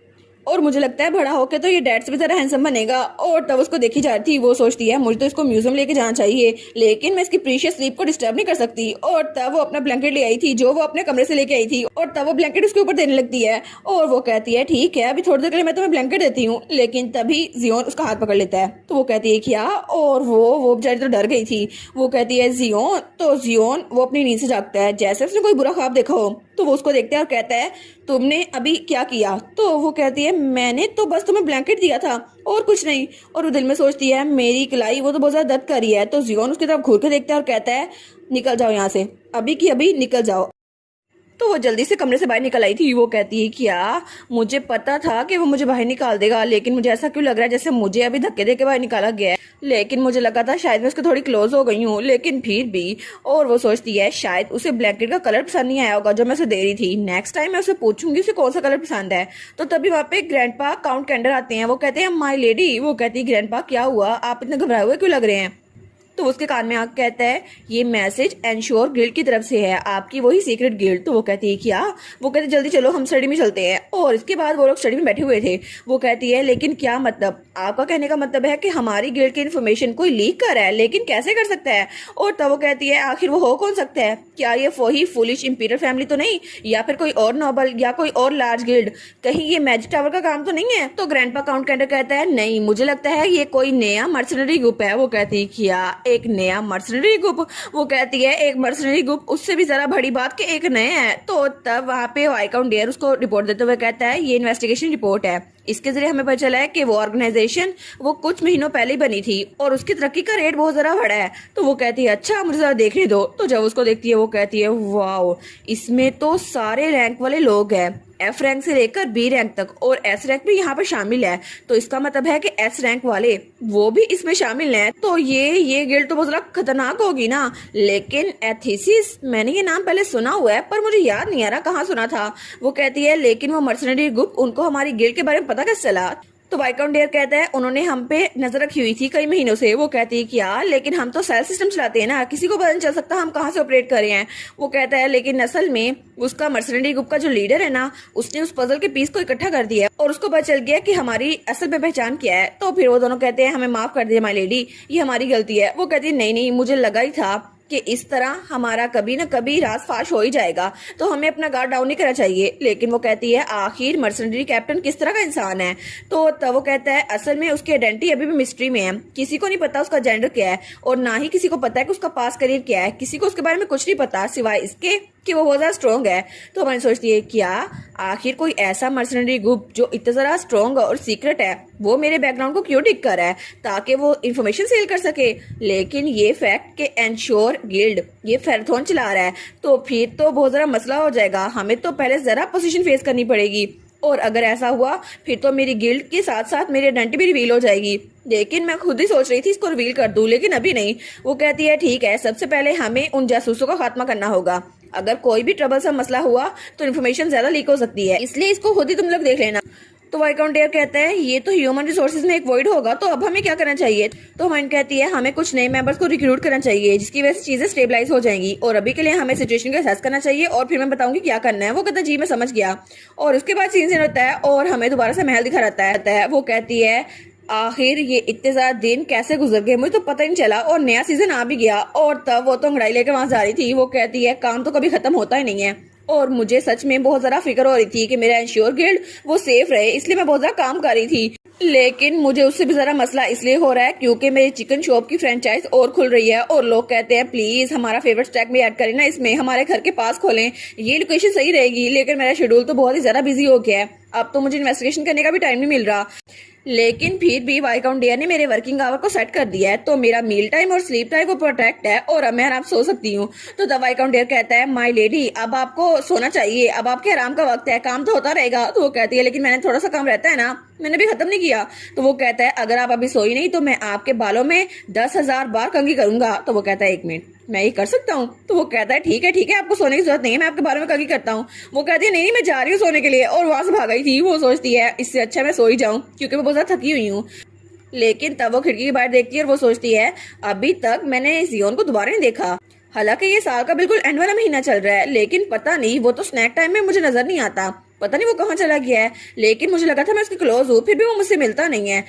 और मुझे लगता है बड़ा होके तो ये डैड से भी ज्यादा हैंडसम बनेगा। और तब उसको देखी जाती थी। वो सोचती है मुझे तो इसको म्यूजियम लेके जाना चाहिए, लेकिन मैं इसकी प्रीशियस स्लीप को डिस्टर्ब नहीं कर सकती। और तब वो अपना ब्लैंकेट ले आई थी जो वो अपने कमरे से लेके आई थी। और तब वो ब्लैंकेट उसके ऊपर देने लगती है और वो कहती है ठीक है अभी थोड़ी देर के लिए मैं तुम्हें ब्लैंकेट देती हूँ, लेकिन तभी जियोन उसका हाथ पकड़ लेता है। तो वो कहती है क्या? और वो बेचारी तो डर गई थी। वो कहती है जियोन। तो जियोन वो अपनी नींद से जागता है जैसे उसने कोई बुरा ख्वाब देखा हो। तो वो उसको देखता है और कहता है तुमने अभी क्या किया? तो वो कहती है मैंने तो बस तुम्हें ब्लैंकेट दिया था और कुछ नहीं। और वो दिल में सोचती है मेरी कलाई वो तो बहुत ज्यादा दर्द कर रही है। तो जियोन उसकी तरफ घूर के देखता है और कहता है निकल जाओ यहाँ से, अभी की अभी निकल जाओ। तो वो जल्दी से कमरे से बाहर निकल आई थी। वो कहती है क्या मुझे पता था कि वो मुझे बाहर निकाल देगा, लेकिन मुझे ऐसा क्यों लग रहा है जैसे मुझे अभी धक्के दे के बाहर निकाला गया है। लेकिन मुझे लगा था शायद मैं उसके थोड़ी क्लोज हो गई हूँ, लेकिन फिर भी। और वो सोचती है शायद उसे ब्लैंकेट का कलर पसंद नहीं आया होगा जो मैं उसे दे रही थी। नेक्स्ट टाइम मैं उसे पूछूंगी उसे कौन सा कलर पसंद है। तो तभी वहाँ पे ग्रैंडपा काउंट कैंडर आते हैं। वो कहते हैं माई लेडी। वो कहती है ग्रैंडपा क्या हुआ, आप इतने घबराए हुए क्यों लग रहे हैं? तो उसके कान में आके कहता है ये मैसेज एनश्योर गिल्ड की तरफ से है, आपकी वही सीक्रेट गिल्ड। तो वो कहती है क्या? वो कहते जल्दी चलो हम स्टडी में चलते हैं। और इसके बाद वो लोग स्टडी में बैठे हुए थे। वो कहती है लेकिन क्या मतलब? आपका कहने का मतलब है कि हमारी गिल्ड की इन्फॉर्मेशन कोई लीक कर रहा है, लेकिन कैसे कर सकता है? और तब वो कहती है आखिर वो हो कौन सकता है? क्या ये वही फुलिश इंपीरियल फैमिली तो नहीं, या फिर कोई और नोबल या कोई और लार्ज गिल्ड? कहीं ये मैजिक टावर का काम तो नहीं है? तो ग्रैंडपा काउंट कैंडर कहता है नहीं, मुझे लगता है ये कोई नया मर्सनरी ग्रुप है। वो कहती है क्या एक नया मर्सनरी ग्रुप? वो कहती है एक मर्सनरी ग्रुप, उससे भी जरा बड़ी बात कि एक नया है। तो तब वहाँ पे वाइकाउंट डेयर उसको रिपोर्ट देते हुए कहता है ये इन्वेस्टिगेशन रिपोर्ट है, इसके जरिए हमें पता चला है कि वो ऑर्गेनाइजेशन वो कुछ महीनों पहले ही बनी थी और उसकी तरक्की का रेट बहुत जरा बड़ा है। तो वो कहती है अच्छा मुझे जरा देखने दो। तो जब उसको देखती है वो कहती है वाओ, इसमें तो सारे रैंक वाले लोग हैं, एफ रैंक से लेकर बी रैंक तक, और एस रैंक भी यहाँ पर शामिल है। तो इसका मतलब है कि एस रैंक वाले वो भी इसमें शामिल हैं। तो ये गिल्ड तो बहुत ज्यादा खतरनाक होगी ना। लेकिन एथिसिस, मैंने ये नाम पहले सुना हुआ है पर मुझे याद नहीं आ रहा कहाँ सुना था। वो कहती है लेकिन वो मर्सनरी ग्रुप, उनको हमारी गिल्ड के बारे में पता कैसे चला? तो वाइकाउंट डेयर कहता है उन्होंने हम पे नजर रखी हुई थी कई महीनों से। वो कहती है क्या लेकिन हम तो सेल सिस्टम चलाते हैं ना, किसी को पता नहीं चल सकता हम कहाँ से ऑपरेट कर रहे हैं। वो कहता है लेकिन असल में उसका मर्सनरी ग्रुप का जो लीडर है ना, उसने उस पजल के पीस को इकट्ठा कर दिया और उसको पता चल गया कि हमारी असल में पहचान क्या है। तो फिर वो दोनों कहते हैं हमें माफ कर दिया माय लेडी, ये हमारी गलती है। वो कहती है नहीं नहीं, मुझे लगा ही था कि इस तरह हमारा कभी न कभी राज फाश हो ही जाएगा, तो हमें अपना गार्ड डाउन नहीं करना चाहिए। लेकिन वो कहती है आखिर मर्सनरी कैप्टन किस तरह का इंसान है? तो तब वो कहता है असल में उसकी आइडेंटिटी अभी भी मिस्ट्री में है, किसी को नहीं पता उसका जेंडर क्या है और ना ही किसी को पता है कि उसका पास करियर क्या है। किसी को उसके बारे में कुछ नहीं पता सिवाय इसके कि वो बहुत ज्यादा स्ट्रॉन्ग है। तो हमारी सोचती है क्या आखिर कोई ऐसा मर्सनरी ग्रुप जो इतना ज्यादा स्ट्रॉन्ग और सीक्रेट है वो मेरे बैकग्राउंड को क्यों टिक कर रहा है ताकि वो इन्फॉर्मेशन सेल कर सके? लेकिन ये फैक्ट के एनश्योर गिल्ड ये फेरथॉन चला रहा है, तो फिर तो बहुत जरा मसला हो जाएगा। हमें तो पहले जरा पोजीशन फेस करनी पड़ेगी, और अगर ऐसा हुआ फिर तो मेरी गिल्ड के साथ साथ मेरी आइडेंटिटी भी रिवील हो जाएगी। लेकिन मैं खुद ही सोच रही थी इसको रिवील कर दूं, लेकिन अभी नहीं। वो कहती है ठीक है, सबसे पहले हमें उन जासूसों का खात्मा करना होगा। अगर कोई भी ट्रबल सा मसला हुआ तो इन्फॉर्मेशन ज्यादा लीक हो सकती है, इसलिए इसको खुद ही तुम लोग देख लेना। तो वाइकाउंट डेयर कहता है ये तो ह्यूमन रिसोर्सेज में एक वॉइड होगा, तो अब हमें क्या करना चाहिए? तो माइंड कहती है हमें कुछ नए मेंबर्स को रिक्रूट करना चाहिए जिसकी वजह से चीजें स्टेबलाइज हो जाएंगी, और अभी के लिए हमें सिचुएशन को असेस करना चाहिए और फिर मैं बताऊंगी क्या करना है। वो कहता है जी मैं समझ गया। और उसके बाद सीन होता है और हमें दोबारा से महल दिखा रहता है। वो कहती है आखिर ये इतने ज्यादा दिन कैसे गुजर गए मुझे तो पता ही नहीं चला, और नया सीजन आ भी गया और तब वो तो अंगड़ाई लेकर वहां जा रही थी। वो कहती है काम तो कभी खत्म होता ही नहीं है, और मुझे सच में बहुत ज्यादा फिक्र हो रही थी कि मेरा इंश्योर गिल्ड वो सेफ रहे, इसलिए मैं बहुत ज्यादा काम कर रही थी। लेकिन मुझे उससे भी जरा मसला इसलिए हो रहा है क्योंकि मेरी चिकन शॉप की फ्रेंचाइज और खुल रही है और लोग कहते हैं प्लीज हमारा फेवरेट स्टैक में ऐड करें ना, इसमें हमारे घर के पास खोलें, ये लोकेशन सही रहेगी। लेकिन मेरा शेड्यूल तो बहुत ही ज्यादा बिजी हो गया है, अब तो मुझे इन्वेस्टिगेशन करने का भी टाइम नहीं मिल रहा। लेकिन फिर भी वाइकाउंट डेयर ने मेरे वर्किंग आवर को सेट कर दिया है, तो मेरा मील टाइम और स्लीप टाइम को प्रोटेक्ट है और अब मैं आराम सो सकती हूँ। तो द वाइकाउंट डेयर कहता है माय लेडी अब आपको सोना चाहिए, अब आपके आराम का वक्त है, काम तो होता रहेगा। तो वो कहती है लेकिन मैंने थोड़ा सा काम रहता है ना, मैंने भी खत्म नहीं किया। तो वो कहता है अगर आप अभी सोई नहीं तो मैं आपके बालों में 10,000 बार कंघी करूंगा। तो वो कहता है 1 मिनट मैं ये कर सकता हूँ? तो वो कहता है ठीक है आपको सोने की जरूरत नहीं है, मैं आपके बारे में कंघी करता हूँ। वो कहती है नहीं मैं जा रही हूँ सोने के लिए, और वहां से भाग गई थी। वो सोचती है इससे अच्छा मैं सो ही जाऊँ क्योंकि मैं बहुत ज्यादा थकी हुई हूँ। लेकिन तब वो खिड़की के बाहर देखती है और वो सोचती है अभी तक मैंने जियोन को दोबारा नहीं देखा। हालांकि ये साल का बिल्कुल एंड वाला महीना चल रहा है, लेकिन पता नहीं वो तो स्नैक टाइम में मुझे नजर नहीं आता, पता नहीं वो कहाँ चला गया है। लेकिन मुझे लगा था मैं उसके क्लोज हूँ, फिर भी वो मुझसे मिलता नहीं है।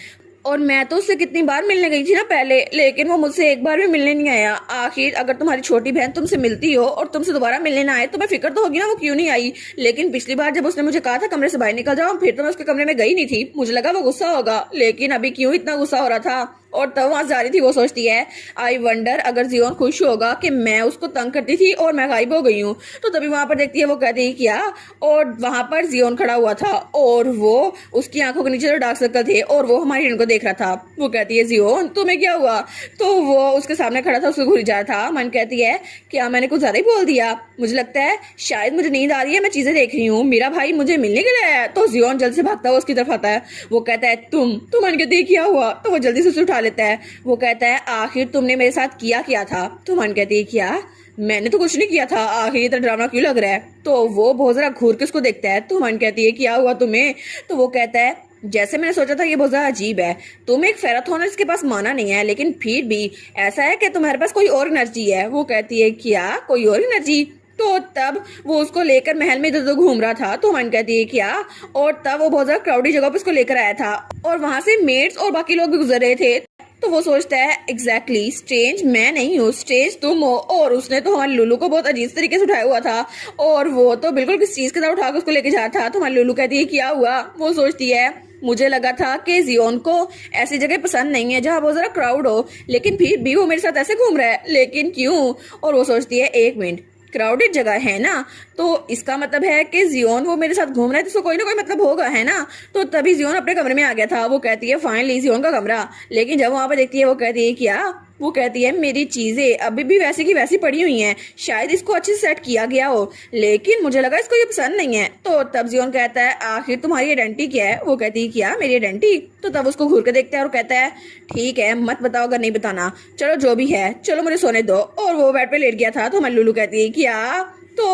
और मैं तो उससे कितनी बार मिलने गई थी ना पहले, लेकिन वो मुझसे एक बार भी मिलने नहीं आया। आखिर अगर तुम्हारी छोटी बहन तुमसे मिलती हो और तुमसे दोबारा मिलने ना आए तो मैं फिक्र तो होगी ना वो क्यों नहीं आई। लेकिन पिछली बार जब उसने मुझे कहा था कमरे से बाहर निकल जाओ, फिर तो मैं उसके कमरे में गई नहीं थी, मुझे लगा वो गुस्सा होगा। लेकिन अभी क्यों इतना गुस्सा हो रहा था? और तब वहां जा रही थी। वो सोचती है आई वंडर अगर जियोन खुश होगा कि मैं उसको तंग करती थी और मैं गायब हो गई हूँ। तो तभी वहां पर देखती है, वो कहती है क्या, और वहां पर जियोन खड़ा हुआ था और वो उसकी आंखों के नीचे जो डार्क सर्कल थे और वो हमारी हिरन को देख रहा था। वो कहती है जियोन तुम्हें क्या हुआ? तो वो उसके सामने खड़ा था, उसको घूरी जा रहा था। मन कहती है क्या मैंने कुछ ज्यादा ही बोल दिया? मुझे लगता है शायद मुझे नींद आ रही है, मैं चीजें देख रही हूँ, मेरा भाई मुझे मिलने के लिए आया। तो जियोन जल्द से भागता हुआ उसकी तरफ आता है। वो कहता है तुम मन कहती है क्या हुआ? तो वो जल्दी से उसे उठा लेता है। वो कहता है आखिर तुमने मेरे साथ किया था? तो मन कहती है क्या, मैंने तो कुछ नहीं किया था, आखिर इतना ड्रामा क्यों लग रहा है? तो वो बहुत जरा घूर के उसको देखता है। तो मन कहती है क्या हुआ तुम्हें? तो वो कहता है जैसे मैंने सोचा था ये बहुत ज्यादा अजीब है। तुम एक फेराथन इसके पास माना नहीं है, लेकिन फिर भी ऐसा है कि तुम्हारे पास कोई और एनर्जी है। वो कहती है क्या कोई और एनर्जी? तो तब वो उसको लेकर महल में इधर उधर घूम रहा था तो मन कहती है क्या। और तब वो बहुत ज्यादा क्राउडी जगह पे उसको लेकर आया था और वहां से मेड्स और बाकी लोग भी गुजर रहे थे। तो वो सोचता है एग्जैक्टली स्ट्रेंज मैं नहीं हूँ, स्ट्रेंज तुम हो। और उसने तो हमारी लुलू को बहुत अजीब तरीके से उठाया हुआ था और वो तो बिल्कुल किस चीज के साथ उठाकर उसको लेके जा रहा था। तो हमारी लुलू कहती है क्या हुआ? वो सोचती है मुझे लगा था कि जियोन को ऐसी जगह पसंद नहीं है जहाँ बहुत जरा क्राउड हो, लेकिन फिर भी वो मेरे साथ ऐसे घूम रहा है, लेकिन क्यों? और वो सोचती है एक मिनट, क्राउडेड जगह है ना, तो इसका मतलब है कि जियोन वो मेरे साथ घूम रहा है तो इसको कोई ना कोई मतलब होगा, है ना। तो तभी जियोन अपने कमरे में आ गया था। वो कहती है फाइनली जियोन का कमरा। लेकिन जब वहां पर देखती है वो कहती है क्या? वो कहती है मेरी चीजें अभी भी वैसी की वैसी पड़ी हुई हैं, शायद इसको अच्छे से सेट किया गया हो, लेकिन मुझे लगा इसको ये पसंद नहीं है। तो तब जियोन कहता है आखिर तुम्हारी आइडेंटिटी क्या है? वो कहती है क्या मेरी आइडेंटिटी? तो तब उसको घूर के देखता है और कहता है ठीक है मत बताओ अगर नहीं बताना, चलो जो भी है चलो मुझे सोने दो। और वो बेड पे लेट गया था। तो हमारी लुलू कहती है क्या? तो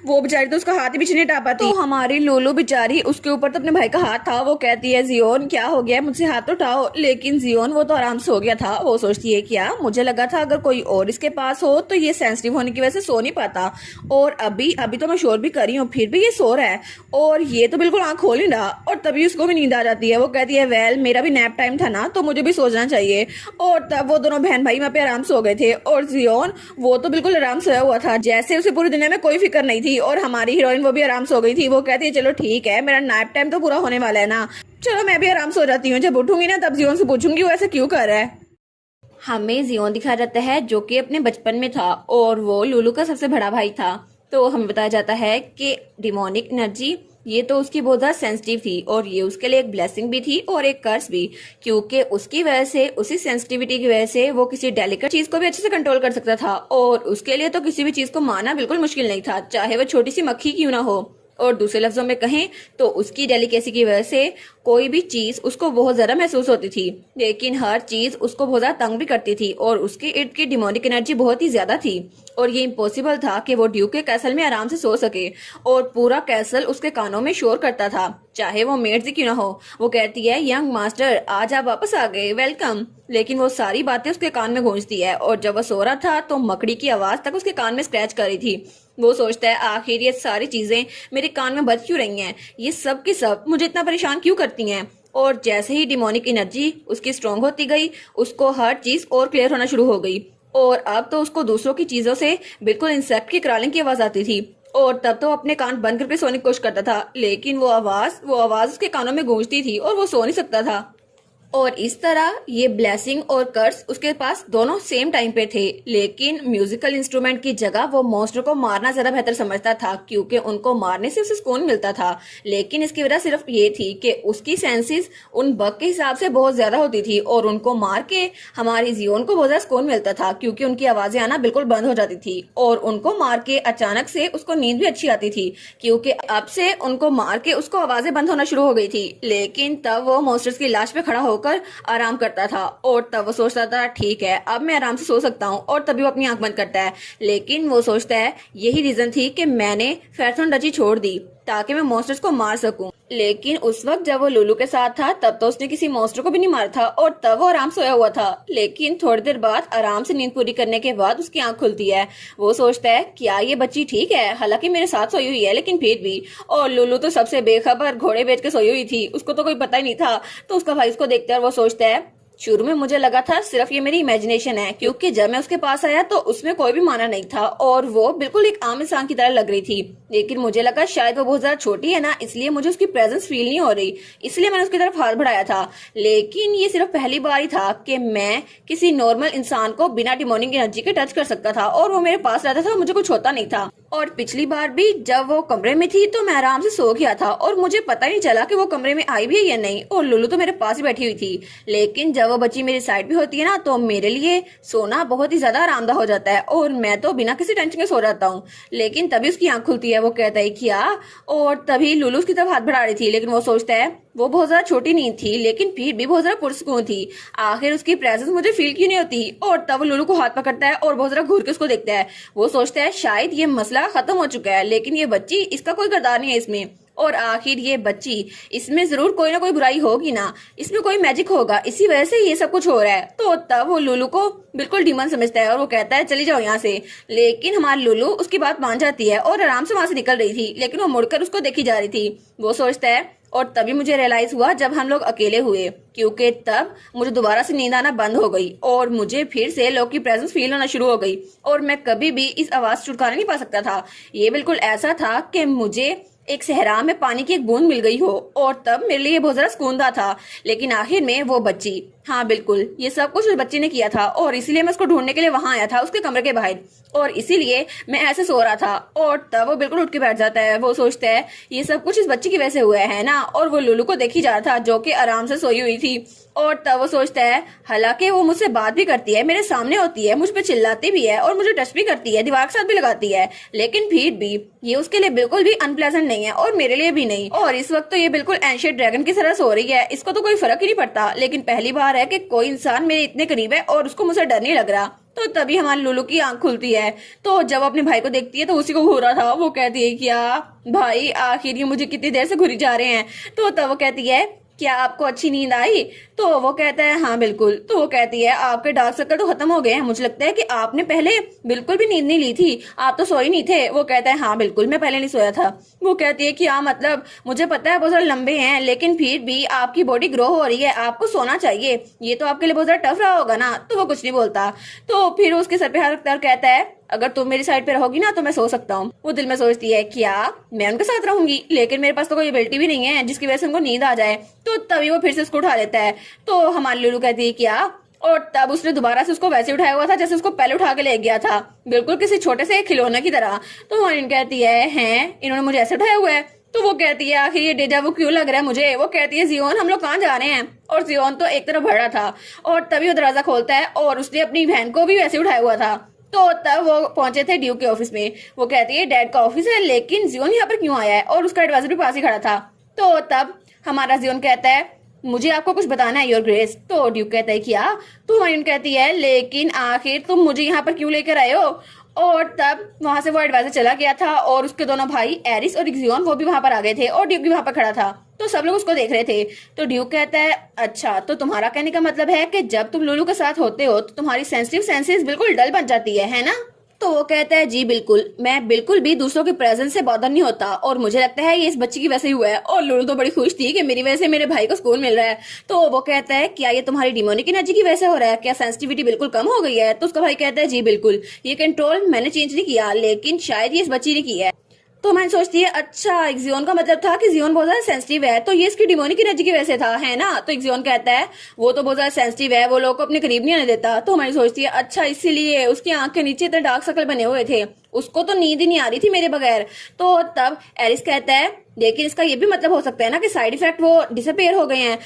वो बेचारी तो उसका हाथ ही पीछे नहीं हटा पाती। तो हमारी लोलो बेचारी उसके ऊपर तो अपने भाई का हाथ था। वो कहती है जियोन क्या हो गया, मुझसे हाथ उठाओ। लेकिन जियोन वो तो आराम से हो गया था। वो सोचती है क्या मुझे लगा था अगर कोई और इसके पास हो तो ये सेंसिटिव होने की वजह से सो नहीं पाता, और अभी अभी तो मैं शोर भी कर रही हूँ फिर भी ये सो रहा है और ये तो बिल्कुल आंख खोल ही रहा। और तभी उसको भी नींद आ जाती है। वो कहती है वेल मेरा भी नैप टाइम था ना तो मुझे भी सोचना चाहिए। और तब वो दोनों बहन भाई वहाँ पे आराम से हो गए थे और जियोन वो तो बिल्कुल आराम सोया हुआ था जैसे उसे पूरी दुनिया में कोई फिक्र नहीं थी। और हमारी हीरोइन वो भी आराम से हो गई थी। वो कहती है चलो ठीक है मेरा नैप टाइम तो पूरा होने वाला है ना, चलो मैं भी आराम से हो जाती हूँ। जब उठूंगी ना तब जियोन से पूछूंगी वो ऐसा क्यों कर रहा है। हमें जियोन दिखाया जाता है जो कि अपने बचपन में था और वो लुलू का सबसे बड़ा भाई था। तो हमें बताया जाता है कि डिमोनिक एनर्जी ये तो उसकी बहुत ज्यादा सेंसिटिव थी और ये उसके लिए एक ब्लेसिंग भी थी और एक कर्स भी, क्योंकि उसकी वजह से उसी सेंसिटिविटी की वजह से वो किसी डेलिकेट चीज को भी अच्छे से कंट्रोल कर सकता था और उसके लिए तो किसी भी चीज को मारना बिल्कुल मुश्किल नहीं था, चाहे वो छोटी सी मक्खी क्यों ना हो। और दूसरे लफ्जों में कहें तो उसकी डेलिकेसी की वजह से कोई भी चीज उसको बहुत ज्यादा महसूस होती थी, लेकिन हर चीज उसको बहुत ज्यादा तंग भी करती थी और उसके इर्द की डिमोनिक एनर्जी बहुत ही ज्यादा थी और ये इम्पॉसिबल था कि वो ड्यूक के कैसल में आराम से सो सके और पूरा कैसल उसके कानों में शोर करता था, चाहे वो मेड्स ही क्यों ना हो। वो कहती है यंग मास्टर आज आप वापस आ गए, वेलकम। लेकिन वो सारी बातें उसके कान में गूंजती है और जब वो सो रहा था तो मकड़ी की आवाज तक उसके कान में स्क्रैच कर रही थी। वो सोचता है आखिर ये सारी चीजें मेरे कान में बज क्यों रही हैं, ये सब की सब मुझे इतना परेशान क्यों करती हैं। और जैसे ही डिमोनिक एनर्जी उसकी स्ट्रांग होती गई उसको हर चीज और क्लियर होना शुरू हो गई और अब तो उसको दूसरों की चीजों से बिल्कुल इंसेक्ट की क्रॉलिंग की आवाज आती थी और तब तो अपने कान बंद करके सोने की कोशिश करता था, लेकिन वो आवाज उसके कानों में गूंजती थी और वो सो नहीं सकता था। और इस तरह ये ब्लेसिंग और कर्स उसके पास दोनों सेम टाइम पे थे, लेकिन म्यूजिकल इंस्ट्रूमेंट की जगह वो मॉन्स्टर को मारना ज्यादा बेहतर समझता था क्योंकि उनको मारने से उसे सुकून मिलता था। लेकिन इसकी वजह सिर्फ ये थी कि उसकी सेंसेस उन बग के हिसाब से बहुत ज्यादा होती थी और उनको मार के हमारी जियोन को बहुत ज्यादा सुकून मिलता था क्योंकि उनकी आवाजें आना बिल्कुल बंद हो जाती थी और उनको मार के अचानक से उसको नींद भी अच्छी आती थी क्योंकि अब से उनको मार के उसको आवाजें बंद होना शुरू हो गई थी। लेकिन तब वो मॉन्स्टर्स की लाश पे खड़ा होकर आराम करता था और तब वो सोचता था ठीक है अब मैं आराम से सो सकता हूँ और तभी वो अपनी आंख बंद करता है। लेकिन वो सोचता है यही रीजन थी कि मैंने फेराथन डची छोड़ दी ताकि मैं मॉन्स्टर्स को मार सकूं। लेकिन उस वक्त जब वो लुलू के साथ था तब तो उसने किसी मॉन्स्टर को भी नहीं मारा था और तब वो आराम सोया हुआ था। लेकिन थोड़ी देर बाद आराम से नींद पूरी करने के बाद उसकी आंख खुलती है। वो सोचता है क्या ये बच्ची ठीक है, हालांकि मेरे साथ सोई हुई है लेकिन फिर भी। और लुलू तो सबसे बेखबर घोड़े बेच के सोई हुई थी, उसको तो कोई पता ही नहीं था। तो उसका भाई उसको देखता है और वो सोचता है शुरू में मुझे लगा था सिर्फ ये मेरी इमेजिनेशन है क्योंकि जब मैं उसके पास आया तो उसमें कोई भी माना नहीं था और वो बिल्कुल एक आम इंसान की तरह लग रही थी, लेकिन मुझे लगा शायद वो बहुत ज्यादा छोटी है ना इसलिए मुझे उसकी प्रेजेंस फील नहीं हो रही, इसलिए मैंने उसकी तरफ हाथ बढ़ाया था। लेकिन ये सिर्फ पहली बार ही था कि मैं किसी नॉर्मल इंसान को बिना डिमोनिक एनर्जी के टच कर सकता था और वो मेरे पास रहता था, मुझे कुछ होता नहीं था। और पिछली बार भी जब वो कमरे में थी तो मैं आराम से सो गया था और मुझे पता ही नहीं चला कि वो कमरे में आई भी है या नहीं और लुलू तो मेरे पास ही बैठी हुई थी। लेकिन जब वो बच्ची मेरी साइड भी होती है ना तो मेरे लिए सोना बहुत ही ज्यादा आरामदायक हो जाता है और मैं तो बिना किसी टेंशन के सो जाता हूँ। लेकिन तभी उसकी आंख खुलती है। वो कहता है क्या, और तभी लुलू उसकी तरफ हाथ बढ़ा रही थी, लेकिन वो सोचता है वो बहुत ज्यादा छोटी नींद थी लेकिन फिर भी बहुत ज्यादा पुरसकून थी, आखिर उसकी प्रेजेंस मुझे फील क्यों नहीं होती। और तब वो लुलू को हाथ पकड़ता है और बहुत ज्यादा घूर के उसको देखता है। वो सोचता है शायद ये मसला खत्म हो चुका है, लेकिन ये बच्ची इसका कोई किरदार नहीं है इसमें। और आखिर ये बच्ची, इसमें जरूर कोई ना कोई बुराई होगी ना, इसमें कोई मैजिक होगा, इसी वजह से ये सब कुछ हो रहा है। तो तब वो लुलू को बिल्कुल डीमन समझता है और वो कहता है चली जाओ यहाँ से। लेकिन हमारी लुलू उसकी बात मान जाती है और आराम से वहां से निकल रही थी, लेकिन वो मुड़कर उसको देखी जा रही थी। वो सोचता है, और तभी मुझे रियलाइज हुआ जब हम लोग अकेले हुए, क्योंकि तब मुझे दोबारा से नींद आना बंद हो गई और मुझे फिर से लोग की प्रेजेंस फील होना शुरू हो गई और मैं कभी भी इस आवाज से छुटकारा नहीं पा सकता था। ये बिल्कुल ऐसा था कि मुझे एक सहरा में पानी की एक बूंद मिल गई हो और तब मेरे लिए बहुत ज्यादा सुकूनदा था। लेकिन आखिर में वो बच्ची, हाँ बिल्कुल, ये सब कुछ उस बच्ची ने किया था और इसीलिए मैं उसको ढूंढने के लिए वहां आया था उसके कमरे के बाहर, और इसीलिए मैं ऐसे सो रहा था। और तब वो बिल्कुल उठ के बैठ जाता है। वो सोचता है ये सब कुछ इस बच्ची की वजह से हुआ है ना, और वो लुलू को देखी जा रहा था जो कि आराम से सोई हुई थी। और तब वो सोचता है, हालांकि वो मुझसे बात भी करती है, मेरे सामने होती है, मुझ पर चिल्लाती भी है और मुझे टच भी करती है, दीवार के साथ भी लगाती है, लेकिन फिर भी ये उसके लिए बिल्कुल भी अनप्लेजेंट नहीं है और मेरे लिए भी नहीं। और इस वक्त तो ये बिल्कुल एंशिएंट ड्रैगन की तरह सो रही है, इसको तो कोई फर्क ही नहीं पड़ता। लेकिन पहली बार है कि कोई इंसान मेरे इतने करीब है और उसको मुझसे डर नहीं लग रहा। तो तभी हमारी लुलू की आंख खुलती है। तो जब अपने भाई को देखती है तो उसी को घूरा था। वो कहती है, क्या भाई, आखिर ये मुझे कितनी देर से घूरी जा रहे हैं। तो तब वो कहती है, क्या आपको अच्छी नींद आई? तो वो कहता है, हाँ बिल्कुल। तो वो कहती है, आपके डार्क सर्कल तो खत्म हो गए हैं, मुझे लगता है कि आपने पहले बिल्कुल भी नींद नहीं ली थी, आप तो सोए नहीं थे। वो कहता है, हाँ बिल्कुल, मैं पहले नहीं सोया था। वो कहती है, क्या मतलब? मुझे पता है बहुत ज्यादा लंबे हैं, लेकिन फिर भी आपकी बॉडी ग्रो हो रही है, आपको सोना चाहिए, ये तो आपके लिए बहुत ज्यादा टफ रहा होगा ना। तो वो कुछ नहीं बोलता। तो फिर उसके सर पे हाथ रखता है और कहता है, अगर तुम मेरी साइड पे रहोगी ना तो मैं सो सकता हूँ। वो दिल में सोचती है, क्या मैं उनके साथ रहूंगी? लेकिन मेरे पास तो कोई एबिलिटी भी नहीं है जिसकी वजह से उनको नींद आ जाए। तो तभी वो फिर से उसको उठा लेता है। तो हमारी लुलू कहती है, क्या? और तब उसने दोबारा से उसको वैसे उठाया हुआ था जैसे उसको पहले उठा के ले गया था, बिल्कुल किसी छोटे से खिलौने की तरह। तो हमारी कहती है, हैं, इन्होंने मुझे ऐसे उठाया हुआ है। तो वो कहती है, आखिर ये डेजा वो क्यों लग रहा है मुझे? वो कहती है, जियोन, हम लोग कहाँ जा रहे हैं? और जियोन तो एक तरफ भरा था। और तभी वो दरवाजा खोलता है और उसने अपनी बहन को भी वैसे उठाया हुआ था। तो तब वो पहुंचे थे ड्यूक के ऑफिस में। वो कहती है, डैड का ऑफिस है, लेकिन जियोन यहाँ पर क्यों आया है? और उसका एडवाइजर भी पास ही खड़ा था। तो तब हमारा जियोन कहता है, मुझे आपको कुछ बताना है योर ग्रेस। तो ड्यूक कहता है, क्या? तो हमारी कहती है, लेकिन आखिर तुम मुझे यहाँ पर क्यों लेकर आए हो? और तब वहां से वो एडवाइजर चला गया था और उसके दोनों भाई एरिस और जियोन वो भी वहां पर आ गए थे और ड्यूक भी वहां पर खड़ा था। तो सब लोग उसको देख रहे थे। तो ड्यूक कहता है, अच्छा, तो तुम्हारा कहने का मतलब है कि जब तुम लुलू के साथ होते हो तो तुम्हारी सेंसिटिव सेंसेस बिल्कुल डल बन जाती है ना? तो वो कहता है, जी बिल्कुल, मैं बिल्कुल भी दूसरों के प्रेजेंस से बॉदर नहीं होता और मुझे लगता है ये इस बच्ची की वजह से ही हुआ है। और लुलू तो बड़ी खुश थी कि मेरी वजह से मेरे भाई को स्कूल मिल रहा है। तो वो कहता है, क्या ये तुम्हारी डिमोनिक एनर्जी की वजह से हो रहा है? क्या सेंसिटिविटी बिल्कुल कम हो गई है? तो उसका भाई कहता है, जी बिल्कुल, ये कंट्रोल मैंने चेंज नहीं किया, लेकिन शायद ये इस बच्ची ने किया है। तो मैं सोचती है, अच्छा, एक्सियोन का मतलब था कि जियोन बहुत ज्यादा सेंसिटिव है, तो ये इसकी डिमोनिक एनर्जी की वजह से था, है ना? तो एक्सियोन कहता है, वो तो बहुत ज्यादा सेंसिटिव है, वो लोग को अपने करीब नहीं आने देता। तो मैं सोचती है, अच्छा, इसीलिए उसकी आंख के नीचे इतने डार्क सर्कल बने हुए थे, उसको तो नींद ही नहीं आ रही थी मेरे बगैर। तो तब एरिस कहता है, लेकिन इसका ये भी मतलब हो सकता है ना कि साइड इफेक्ट वो डिसअपेयर हो गए हैं।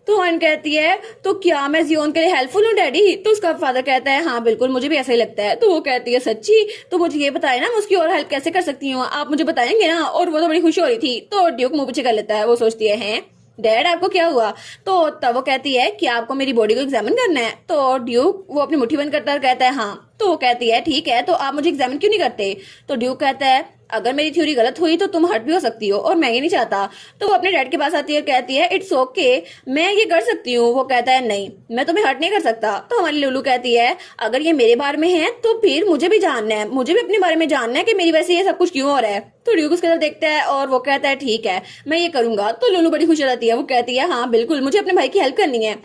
तो वन कहती है, तो क्या मैं जियोन के लिए हेल्पफुल हूँ डैडी? तो उसका फादर कहता है, हाँ बिल्कुल, मुझे भी ऐसा ही लगता है। तो वो कहती है, सच्ची? तो मुझे ये बताए ना, मैं उसकी और हेल्प कैसे कर सकती हूँ, आप मुझे बताएंगे ना? और वो तो बड़ी खुश हो रही थी। तो ड्यूक मुंह पीछे कर लेता है। वो सोचती है, हैं डैड, आपको क्या हुआ? तो तब वो कहती है कि आपको मेरी बॉडी को एग्जामिन करना है। तो ड्यूक वो अपनी मुट्ठी बंद करता है और कहता है, हाँ। तो वो कहती है, ठीक है, तो आप मुझे एग्जामिन क्यों नहीं करते? तो ड्यूक कहता है, अगर मेरी थ्योरी गलत हुई तो तुम हर्ट भी हो सकती हो और मैं ये नहीं चाहता। तो वो अपने डैड के पास आती है और कहती है, इट्स ओके, मैं ये कर सकती हूँ। वो कहता है, नहीं, मैं तुम्हें हर्ट नहीं कर सकता। तो हमारी लुलू कहती है, अगर ये मेरे बारे में है तो फिर मुझे भी जानना है, मुझे भी अपने बारे में जानना है कि मेरी वजह से ये सब कुछ क्यों हो रहा है। तो ड्यूक उसकी तरफ देखता है और वो कहता है, ठीक है, मैं ये करूंगा। तो लुलू बड़ी खुश हो जाती है। वो कहती है, हाँ बिल्कुल, मुझे अपने भाई की हेल्प करनी है।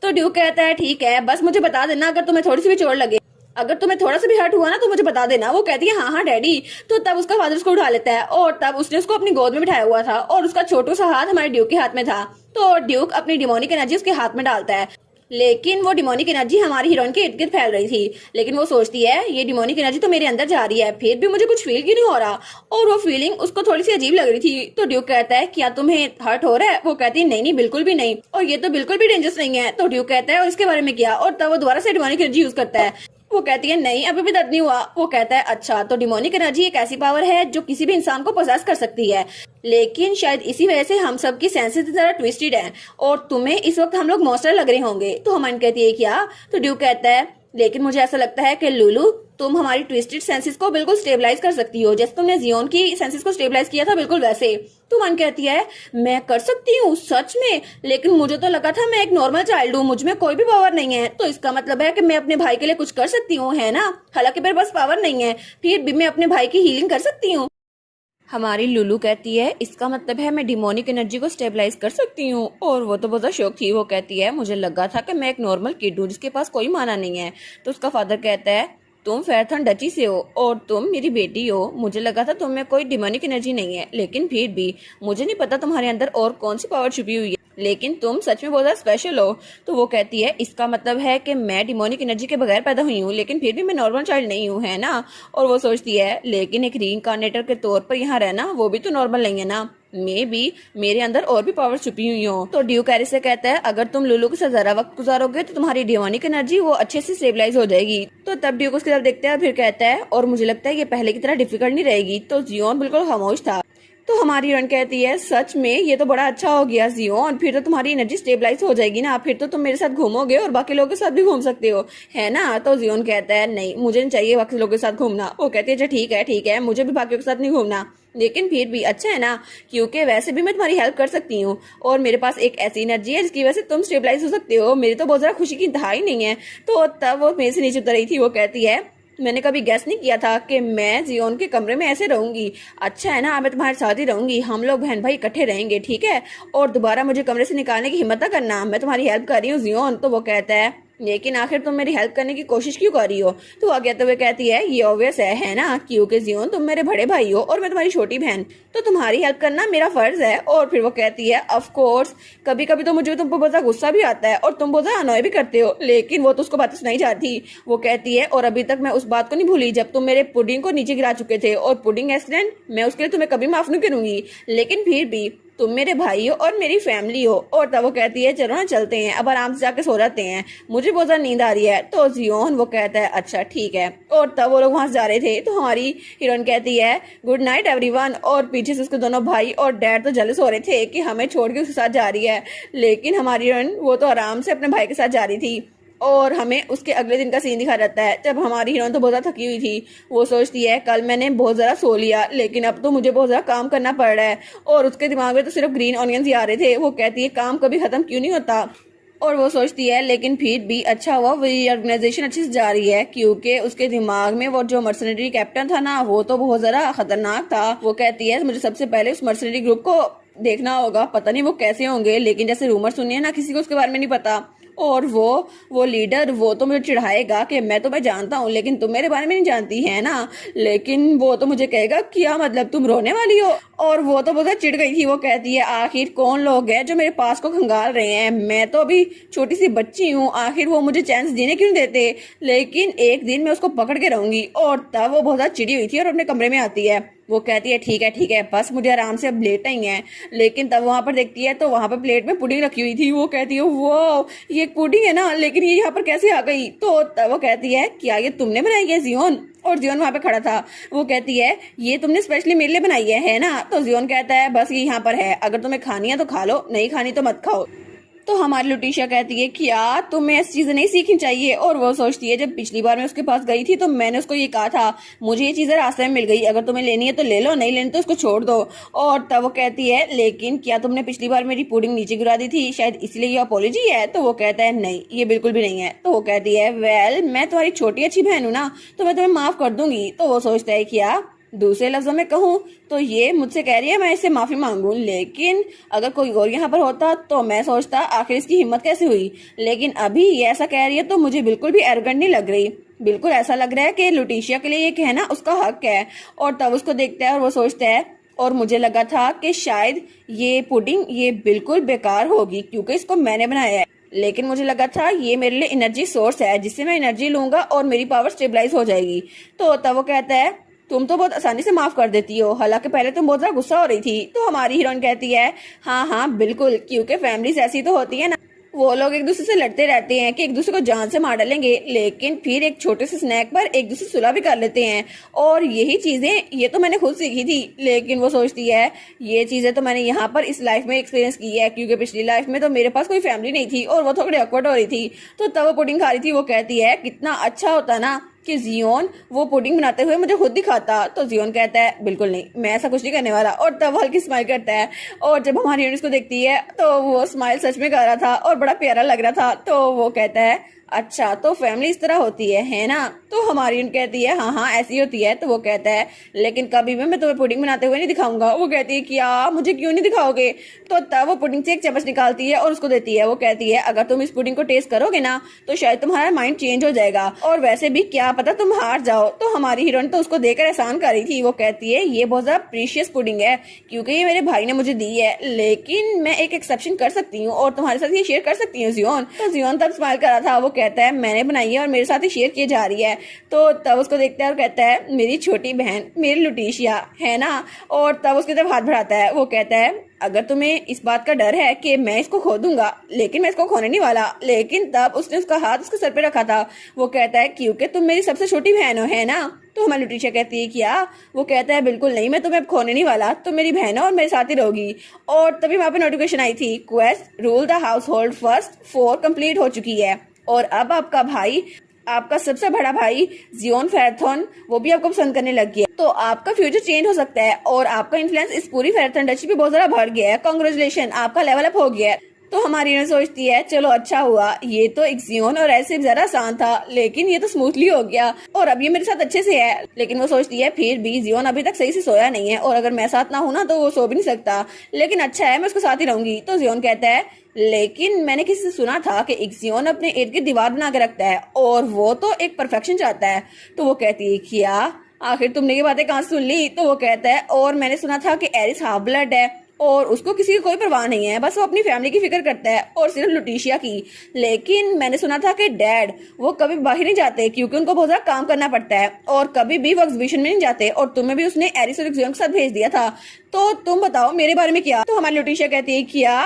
तो ड्यूक कहता है, ठीक है, बस मुझे बता देना अगर तुम्हें थोड़ी सी भी चोट लगे, अगर तुम्हें थोड़ा सा भी हर्ट हुआ ना तो मुझे बता देना। वो कहती है, हाँ हाँ डैडी। तो तब उसका फादर उसको उठा लेता है और तब उसने उसको अपनी गोद में बिठाया हुआ था और उसका छोटू सा हाथ हमारे ड्यूक के हाथ में था। तो ड्यूक अपनी डिमोनिक एनर्जी उसके हाथ में डालता है, लेकिन वो डिमोनिक एनर्जी हमारी हीरोइन के इर्द गिर्द फैल रही थी। लेकिन वो सोचती है, ये डिमोनिक एनर्जी तो मेरे अंदर जा रही है, फिर भी मुझे कुछ फील क्यों नहीं हो रहा? और वो फीलिंग उसको थोड़ी सी अजीब लग रही थी। तो ड्यूक कहता है, क्या तुम्हें हर्ट हो रहा है? वो कहती है, नहीं नहीं, बिल्कुल भी नहीं, और ये तो बिल्कुल भी डेंजरस नहीं है। तो ड्यूक कहता है, और इसके बारे में क्या? और तब वो दोबारा से डिमोनिक एनर्जी यूज करता है। वो कहती है, नहीं, अभी भी दर्द नहीं हुआ। वो कहता है, अच्छा, तो डिमोनिक एनर्जी एक ऐसी पावर है जो किसी भी इंसान को पोसेस कर सकती है, लेकिन शायद इसी वजह से हम सब की सेंसेस जरा ट्विस्टेड हैं और तुम्हें इस वक्त हम लोग मॉन्स्टर लग रहे होंगे। तो हमन कहती है, क्या? तो ड्यूक कहता है, लेकिन मुझे ऐसा लगता है कि लुलु तुम हमारी ट्विस्टेड सेंसेस को बिल्कुल स्टेबलाइज कर सकती हो, जैसे तुमने जियोन की सेंसेस को स्टेबलाइज किया था बिल्कुल वैसे। तो मन कहती है मैं कर सकती हूँ सच में, लेकिन मुझे तो लगा था मैं एक नॉर्मल चाइल्ड हूँ, मुझ में कोई भी पावर नहीं है। तो इसका मतलब है कि मैं अपने भाई के लिए कुछ कर सकती हूँ, है ना? हालांकि मेरे पास पावर नहीं है, फिर भी मैं अपने भाई की हीलिंग कर सकती हूँ। हमारी लुलु कहती है इसका मतलब है मैं डिमोनिक एनर्जी को स्टेबलाइज कर सकती हूँ। और वो तो बहुत शौक थी, वो कहती है मुझे लगा था कि मैं एक नॉर्मल किड हूँ जिसके पास कोई माना नहीं है। तो उसका फादर कहता है तुम फेरथन डची से हो और तुम मेरी बेटी हो, मुझे लगा था तुम में कोई डिमोनिक एनर्जी नहीं है, लेकिन फिर भी मुझे नहीं पता तुम्हारे अंदर और कौन सी पावर छुपी हुई है, लेकिन तुम सच में बहुत ज्यादा स्पेशल हो। तो वो कहती है इसका मतलब है कि मैं डिमोनिक एनर्जी के बगैर पैदा हुई हूँ, लेकिन फिर भी मैं नॉर्मल चाइल्ड नहीं हूँ, है ना? और वो सोचती है लेकिन एक रीइंकार्नेटर के तौर पर यहाँ रहना वो भी तो नॉर्मल नहीं है ना, मे भी मेरे अंदर और भी पावर छुपी हुई हो। तो ड्यू कैरी से कहता है अगर तुम लुलु के साथ जरा वक्त गुजारोगे तो तुम्हारी डिमोनिक एनर्जी वो अच्छे से स्टेबलाइज हो जाएगी। तो तब ड्यू को उसकी तरफ देखता है और फिर कहता है और मुझे लगता है ये पहले की तरह डिफिकल्ट नहीं रहेगी। तो जियोन बिल्कुल खामोश था। तो हमारी हिरण कहती है सच में ये तो बड़ा अच्छा हो गया जियोन, फिर तो तुम्हारी एनर्जी स्टेबलाइज हो जाएगी ना, फिर तो तुम मेरे साथ घूमोगे और बाकी लोगों के साथ भी घूम सकते हो, है ना? तो जियोन कहता है नहीं मुझे नहीं चाहिए बाकी लोगों के साथ घूमना। वो कहती है अच्छा ठीक है मुझे भी बाकियों के साथ नहीं घूमना, लेकिन फिर भी अच्छा है ना, क्योंकि वैसे भी मैं तुम्हारी हेल्प कर सकती हूँ और मेरे पास एक ऐसी एनर्जी है जिसकी वजह से तुम स्टेबलाइज हो सकते हो। मेरी तो बहुत ज्यादा खुशी की इंतहा ही नहीं है। तो तब वो मेरे से नीचे उतर रही थी। वो कहती है मैंने कभी गेस नहीं किया था कि मैं जियोन के कमरे में ऐसे रहूंगी। अच्छा है ना, मैं तुम्हारे साथ ही रहूंगी, हम लोग बहन भाई इकट्ठे रहेंगे, ठीक है? और दोबारा मुझे कमरे से निकालने की हिम्मत ना करना, मैं तुम्हारी हेल्प कर रही हूँ जियोन। तो वो कहता है लेकिन आखिर तुम मेरी हेल्प करने की कोशिश क्यों कर रही हो? तो आगे तो वे कहती है ये ऑब्वियस है ना, क्योंकि जियोन तुम मेरे बड़े भाई हो और मैं तुम्हारी छोटी बहन, तो तुम्हारी हेल्प करना मेरा फर्ज है। और फिर वो कहती है ऑफ कोर्स कभी कभी तो मुझे तुम पर बहुत ज्यादा गुस्सा भी आता है और तुम बहुत ज्यादा अनॉय भी करते हो, लेकिन वो तो उसको बात सुनाई जाती। वो कहती है और अभी तक मैं उस बात को नहीं भूली जब तुम मेरे पुडिंग को नीचे गिरा चुके थे, और पुडिंग एक्सीडेंट मैं उसके लिए तुम्हें कभी माफ नहीं करूंगी, लेकिन फिर भी तुम मेरे भाई हो और मेरी फैमिली हो। और तब वो कहती है चलो ना चलते हैं, अब आराम से जाके सो जाते हैं, मुझे बहुत ज्यादा नींद आ रही है। तो जियोन वो कहता है अच्छा ठीक है। और तब वो लोग वहां से जा रहे थे तो हमारी हीरोइन कहती है गुड नाइट एवरीवन। और पीछे से उसके दोनों भाई और डैड तो जलस हो रहे थे कि हमें छोड़ के उसके साथ जा रही है, लेकिन हमारी हीरोइन वो तो आराम से अपने भाई के साथ जा रही थी। और हमें उसके अगले दिन का सीन दिखा जाता है जब हमारी हीरोइन तो बहुत ज्यादा थकी हुई थी। वो सोचती है कल मैंने बहुत ज्यादा सो लिया, लेकिन अब तो मुझे बहुत ज्यादा काम करना पड़ रहा है, और उसके दिमाग में तो सिर्फ ग्रीन ऑनियंस ही आ रहे थे। वो कहती है काम कभी खत्म क्यों नहीं होता? और वो सोचती है लेकिन फिर भी अच्छा हुआ वो ऑर्गेनाइजेशन अच्छी से जा रही है, क्योंकि उसके दिमाग में वो जो मर्सनरी कैप्टन था ना वो तो बहुत ज्यादा खतरनाक था। वो कहती है मुझे सबसे पहले उस मर्सनरी ग्रुप को देखना होगा, पता नहीं वो कैसे होंगे, लेकिन जैसे रूमर सुनिए ना किसी को उसके बारे में नहीं पता। और वो लीडर वो तो मुझे चिढ़ाएगा कि मैं तुम्हें जानता हूँ लेकिन तुम मेरे बारे में नहीं जानती है ना, लेकिन वो तो मुझे कहेगा क्या मतलब तुम रोने वाली हो। और वो तो बहुत चिढ़ गई थी। वो कहती है आखिर कौन लोग हैं जो मेरे पास को खंगाल रहे हैं, मैं तो अभी छोटी सी बच्ची हूँ, आखिर वो मुझे चांस देने क्यों देते, लेकिन एक दिन मैं उसको पकड़ के रहूंगी। और तब वो बहुत ज्यादा चिड़ी हुई थी और अपने कमरे में आती है। वो कहती है ठीक है बस मुझे आराम से अब लेटना ही है, लेकिन तब वहां पर देखती है तो वहां पर प्लेट में पुडिंग रखी हुई थी। वो कहती है वो ये पुडिंग है ना, लेकिन ये यहाँ पर कैसे आ गई? तो तब वो कहती है क्या ये तुमने बनाई है जियोन? और जियोन वहां पे खड़ा था। वो कहती है ये तुमने स्पेशली मेरे लिए बनाई है ना? तो जियोन कहता है बस ये यहाँ पर है, अगर तुम्हें खानी है तो खा लो, नहीं खानी तो मत खाओ। तो हमारी लुटिशिया कहती है क्या तुम्हें ऐसी चीजें नहीं सीखनी चाहिए? और वो सोचती है जब पिछली बार मैं उसके पास गई थी तो मैंने उसको ये कहा था मुझे ये चीजें रास्ते में मिल गई, अगर तुम्हें लेनी है तो ले लो, नहीं लेनी तो उसको छोड़ दो। और तब वो कहती है लेकिन क्या तुमने पिछली बार मेरी पुडिंग नीचे गिरा दी थी, शायद इसलिए ये अपॉलॉजी है? तो वो कहता है नहीं ये बिल्कुल भी नहीं है। तो वो कहती है वेल मैं तुम्हारी छोटी अच्छी बहन हूँ ना, तो मैं तुम्हें माफ कर दूंगी। तो वो सोचता है क्या दूसरे लफ्जों में कहूँ तो ये मुझसे कह रही है मैं इससे माफी मांगू, लेकिन अगर कोई और यहाँ पर होता तो मैं सोचता आखिर इसकी हिम्मत कैसे हुई, लेकिन अभी ये ऐसा कह रही है तो मुझे बिल्कुल भी एरोगेंट नहीं लग रही, बिल्कुल ऐसा लग रहा है कि लुटिशिया के लिए ये कहना उसका हक है। और तब उसको देखता है और वो सोचता है और मुझे लगा था कि शायद ये पुडिंग ये बिल्कुल बेकार होगी क्योंकि इसको मैंने बनाया है, लेकिन मुझे लगा था ये मेरे लिए एनर्जी सोर्स है जिससे मैं एनर्जी लूंगा और मेरी पावर स्टेबलाइज हो जाएगी। तो तब वो कहता है तुम तो बहुत आसानी से माफ कर देती हो, हालांकि पहले तुम बहुत ज्यादा गुस्सा हो रही थी। तो हमारी हीरोइन कहती है हाँ बिल्कुल, क्योंकि फैमिलीज ऐसी तो होती है ना वो लोग एक दूसरे से लड़ते रहते हैं कि एक दूसरे को जान से मार डालेंगे, लेकिन फिर एक छोटे से स्नैक पर एक दूसरे से सुलह भी कर लेते हैं। और यही चीजें ये तो मैंने खुद सीखी थी, लेकिन वो सोचती है ये चीजें तो मैंने यहाँ पर इस लाइफ में एक्सपीरियंस की है, क्योंकि पिछली लाइफ में तो मेरे पास कोई फैमिली नहीं थी और वो थोड़ी ऑकवर्ड हो रही थी। तो तब वो पुडिंग खा रही थी। वो कहती है कितना अच्छा होता ना कि जियोन वो पुडिंग बनाते हुए मुझे खुद दिखाता। तो जियोन कहता है बिल्कुल नहीं, मैं ऐसा कुछ नहीं करने वाला। और तब हल्की स्माइल करता है, और जब हमारी यूनिस को देखती है तो वो स्माइल सच में कर रहा था और बड़ा प्यारा लग रहा था। तो वो कहता है अच्छा तो फैमिली इस तरह होती है ना। तो हमारी यूनिट कहती है हाँ ऐसी होती है। तो वो कहता है लेकिन कभी भी मैं तुम्हें पुडिंग बनाते हुए नहीं दिखाऊंगा। वो कहती है क्या, मुझे क्यों नहीं दिखाओगे। तो तब वो पुडिंग से एक चम्मच निकालती है और उसको देती है। वो कहती है अगर तुम इस पुडिंग को टेस्ट करोगे ना तो शायद तुम्हारा माइंड चेंज हो जाएगा, और वैसे भी क्या पता तुम हार जाओ। तो हमारी हीरोइन तो उसको देकर एहसान कर रही थी। वो कहती है ये बहुत ज्यादा प्रीशियस पुडिंग है क्योंकि ये मेरे भाई ने मुझे दी है, लेकिन मैं एक एक्सेप्शन कर सकती हूँ और तुम्हारे साथ ये शेयर कर सकती हूँ जियोन। तो जियोन तब स्माइल कर रहा था। वो कहता है मैंने बनाई है और मेरे साथ ही शेयर की जा रही है। तो तब उसको देखता है और कहता है मेरी छोटी बहन मेरी लुटीशिया है ना। और तब उसकी तरफ हाथ बढ़ाता है। वो कहता है अगर तुम्हें इस बात का डर है कि मैं इसको खो दूंगा, लेकिन मैं इसको खोने नहीं वाला। लेकिन तब उसने उसका हाथ उसके सर पे रखा था। वो कहता है क्योंकि तुम मेरी सबसे छोटी बहन हो, है ना। तो हमारी लुटीशिया कहती है क्या। वो कहता है बिल्कुल नहीं, मैं तुम्हें अब खोने नहीं वाला, तुम मेरी बहन हो और मेरे साथ ही रहोगी। और तभी वहां पे नोटिफिकेशन आई थी quest rule the house hold first 4 complete हो चुकी है। और अब आपका भाई, आपका सबसे बड़ा भाई जियोन फेरेथॉन, वो भी आपको पसंद करने लग गया। तो आपका फ्यूचर चेंज हो सकता है और आपका इन्फ्लुएंस इस पूरी फेरेथॉन इंडस्ट्री पे बहुत ज्यादा बढ़ गया है। कांग्रेचुलेशन, आपका लेवल अप हो गया है। तो हमारी यूनिट सोचती है चलो अच्छा हुआ, ये तो एक जियोन और ऐसे जरा आसान था, लेकिन ये तो स्मूथली हो गया और अब ये मेरे साथ अच्छे से है। लेकिन वो सोचती है फिर भी जियोन अभी तक सही से सोया नहीं है और अगर मैं साथ ना हूं ना तो वो सो भी नहीं सकता, लेकिन अच्छा है मैं उसके साथ ही रहूंगी। तो जियोन कहता है लेकिन मैंने किसी से सुना था कि एक जियोन अपने इर्द गिर्द दीवार बना के रखता है और वो तो एक परफेक्शन चाहता है। तो वो कहती है क्या, आखिर तुमने ये बातें कहाँ सुन ली। तो वो कहता है और मैंने सुना था कि एरिस हाफ ब्लड है और उसको किसी की कोई परवाह नहीं है, बस वो अपनी फैमिली की फिक्र करता है और सिर्फ लुटीशिया की। लेकिन मैंने सुना था कि डैड वो कभी बाहर नहीं जाते क्योंकि उनको बहुत ज्यादा काम करना पड़ता है और कभी भी वो एग्जीबिशन में नहीं जाते, और तुम्हें भी उसने एरिस और जियोन के साथ भेज दिया था। तो तुम बताओ मेरे बारे में क्या। तो हमारी लुटीशिया कहती है क्या,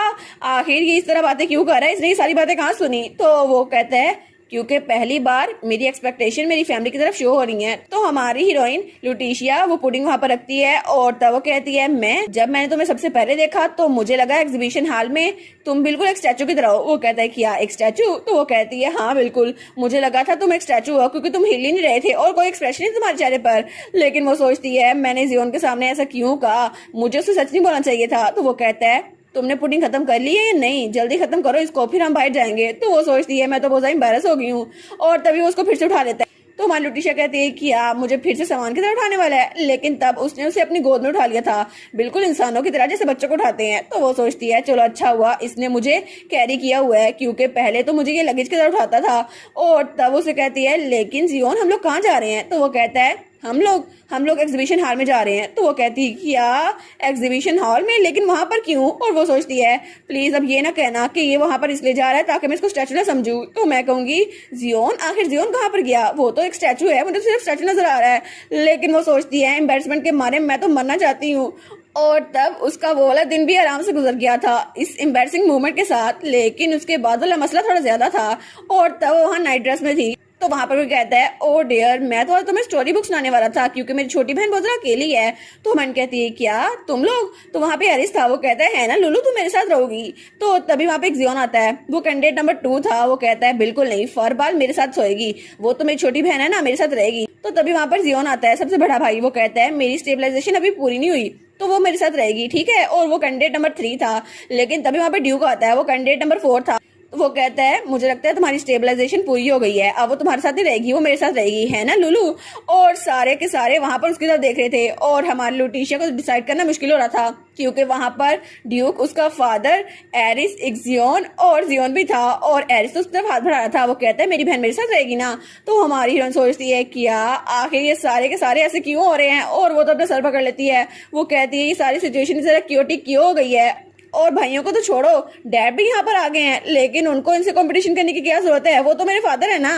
आखिर ये इस तरह बातें क्यों कर रहा है, इसने ये सारी बातें कहाँ सुनी। तो वो कहता है क्योंकि पहली बार मेरी एक्सपेक्टेशन मेरी फैमिली की तरफ शो हो रही है। तो हमारी हीरोइन लुटीशिया वो पुडिंग वहां पर रखती है और तब वो कहती है मैंने तुम्हें सबसे पहले देखा तो मुझे लगा एग्जीबिशन हॉल में तुम बिल्कुल एक स्टैचू की तरह हो। वो कहता है क्या एक स्टैचू। तो वो कहती है हाँ बिल्कुल, मुझे लगा था तुम एक स्टैचू हो क्योंकि तुम हिल ही नहीं रहे थे और कोई एक्सप्रेशन नहीं तुम्हारे चेहरे पर। लेकिन वो सोचती है मैंने जियोन के सामने ऐसा क्यों कहा, मुझे उसे सच नहीं बोलना चाहिए था। तो वो कहता है तुमने पुडिंग खत्म कर ली है या नहीं, जल्दी खत्म करो इसको फिर हम बाहर जाएंगे। तो वो सोचती है मैं तो बहुत ज्यादा एम्बैरस हो गई हूँ और तभी वो उसको फिर से उठा लेता है। तो हमारी लुटीशिया कहती है कि आप मुझे फिर से सामान की तरह उठाने वाला है, लेकिन तब उसने उसे अपनी गोद में उठा लिया था बिल्कुल इंसानों की तरह जैसे बच्चों को उठाते हैं। तो वो सोचती है चलो अच्छा हुआ इसने मुझे कैरी किया हुआ है क्योंकि पहले तो मुझे ये लगेज की तरह उठाता था। और तब उसे कहती है लेकिन जियोन हम लोग कहाँ जा रहे हैं। तो वो कहता है हम लोग एग्जीबिशन हॉल में जा रहे हैं। तो वो कहती है क्या एग्जीबिशन हॉल में, लेकिन वहां पर क्यों। और वो सोचती है प्लीज अब ये ना कहना कि ये वहां पर इसलिए जा रहा है ताकि मैं इसको स्टैचू ना समझूं। तो मैं कहूंगी जियोन, आखिर जियोन कहाँ पर गया, वो तो एक स्टैचू है, मुझे सिर्फ स्टैचू नजर आ रहा है। लेकिन वो सोचती है एम्बेरसमेंट के मारे मैं तो मरना चाहती हूँ। और तब उसका वो वाला दिन भी आराम से गुजर गया था इस एम्बेरसिंग मोमेंट के साथ, लेकिन उसके बाद वाला मसला थोड़ा ज्यादा था और तब वहाँ नाइट ड्रेस में थी। तो वहां पर कोई कहता है ओ डियर मैं तो तुम्हें स्टोरी बुक सुनाने वाला था क्योंकि मेरी छोटी बहन बहुत ज्यादा अकेली है। तो मन कहती है क्या तुम लोग। तो वहां पे एरिस था। वो कहता है ना लुलू तुम मेरे साथ रहोगी। तो तभी वहां पे एक जियोन आता है, वो कैंडिडेट नंबर 2 था। वो कहता है बिल्कुल नहीं, फरबाल मेरे साथ सोएगी, वो तो मेरी छोटी बहन है ना, मेरे साथ रहेगी। तो तभी वहां पर जियोन आता है, सबसे बड़ा भाई। वो कहता है मेरी स्टेबलाइजेशन अभी पूरी नहीं हुई तो वो मेरे साथ रहेगी, ठीक है। और वो कैंडिडेट नंबर 3 था। लेकिन तभी वहां पे ड्यूक आता है, वो कैंडिडेट नंबर 4 था। तो वो कहता है मुझे लगता है तुम्हारी स्टेबलाइजेशन पूरी हो गई है, अब वो तुम्हारे साथ नहीं रहेगी, वो मेरे साथ रहेगी, है ना लुलू। और सारे के सारे वहां पर उसकी तरफ देख रहे थे और हमारी लुटीशिया को डिसाइड करना मुश्किल हो रहा था क्योंकि वहां पर ड्यूक, उसका फादर, एरिस, एक जियोन और जियोन भी था और एरिस तो उस तरफ हाथ बढ़ा रहा था। वो कहता है मेरी बहन मेरे साथ रहेगी ना। तो हमारी हीरोइन सोचती है क्या आखिर ये सारे के सारे ऐसे क्यों हो रहे हैं, और वो तो अपना सर पकड़ लेती है। वो कहती है ये सारी सिचुएशन जरा क्योटिक क्यों हो गई है, और भाइयों को तो छोड़ो डैड भी यहाँ पर आ गए हैं, लेकिन उनको इनसे कंपटीशन करने की क्या जरूरत है, वो तो मेरे फादर है ना।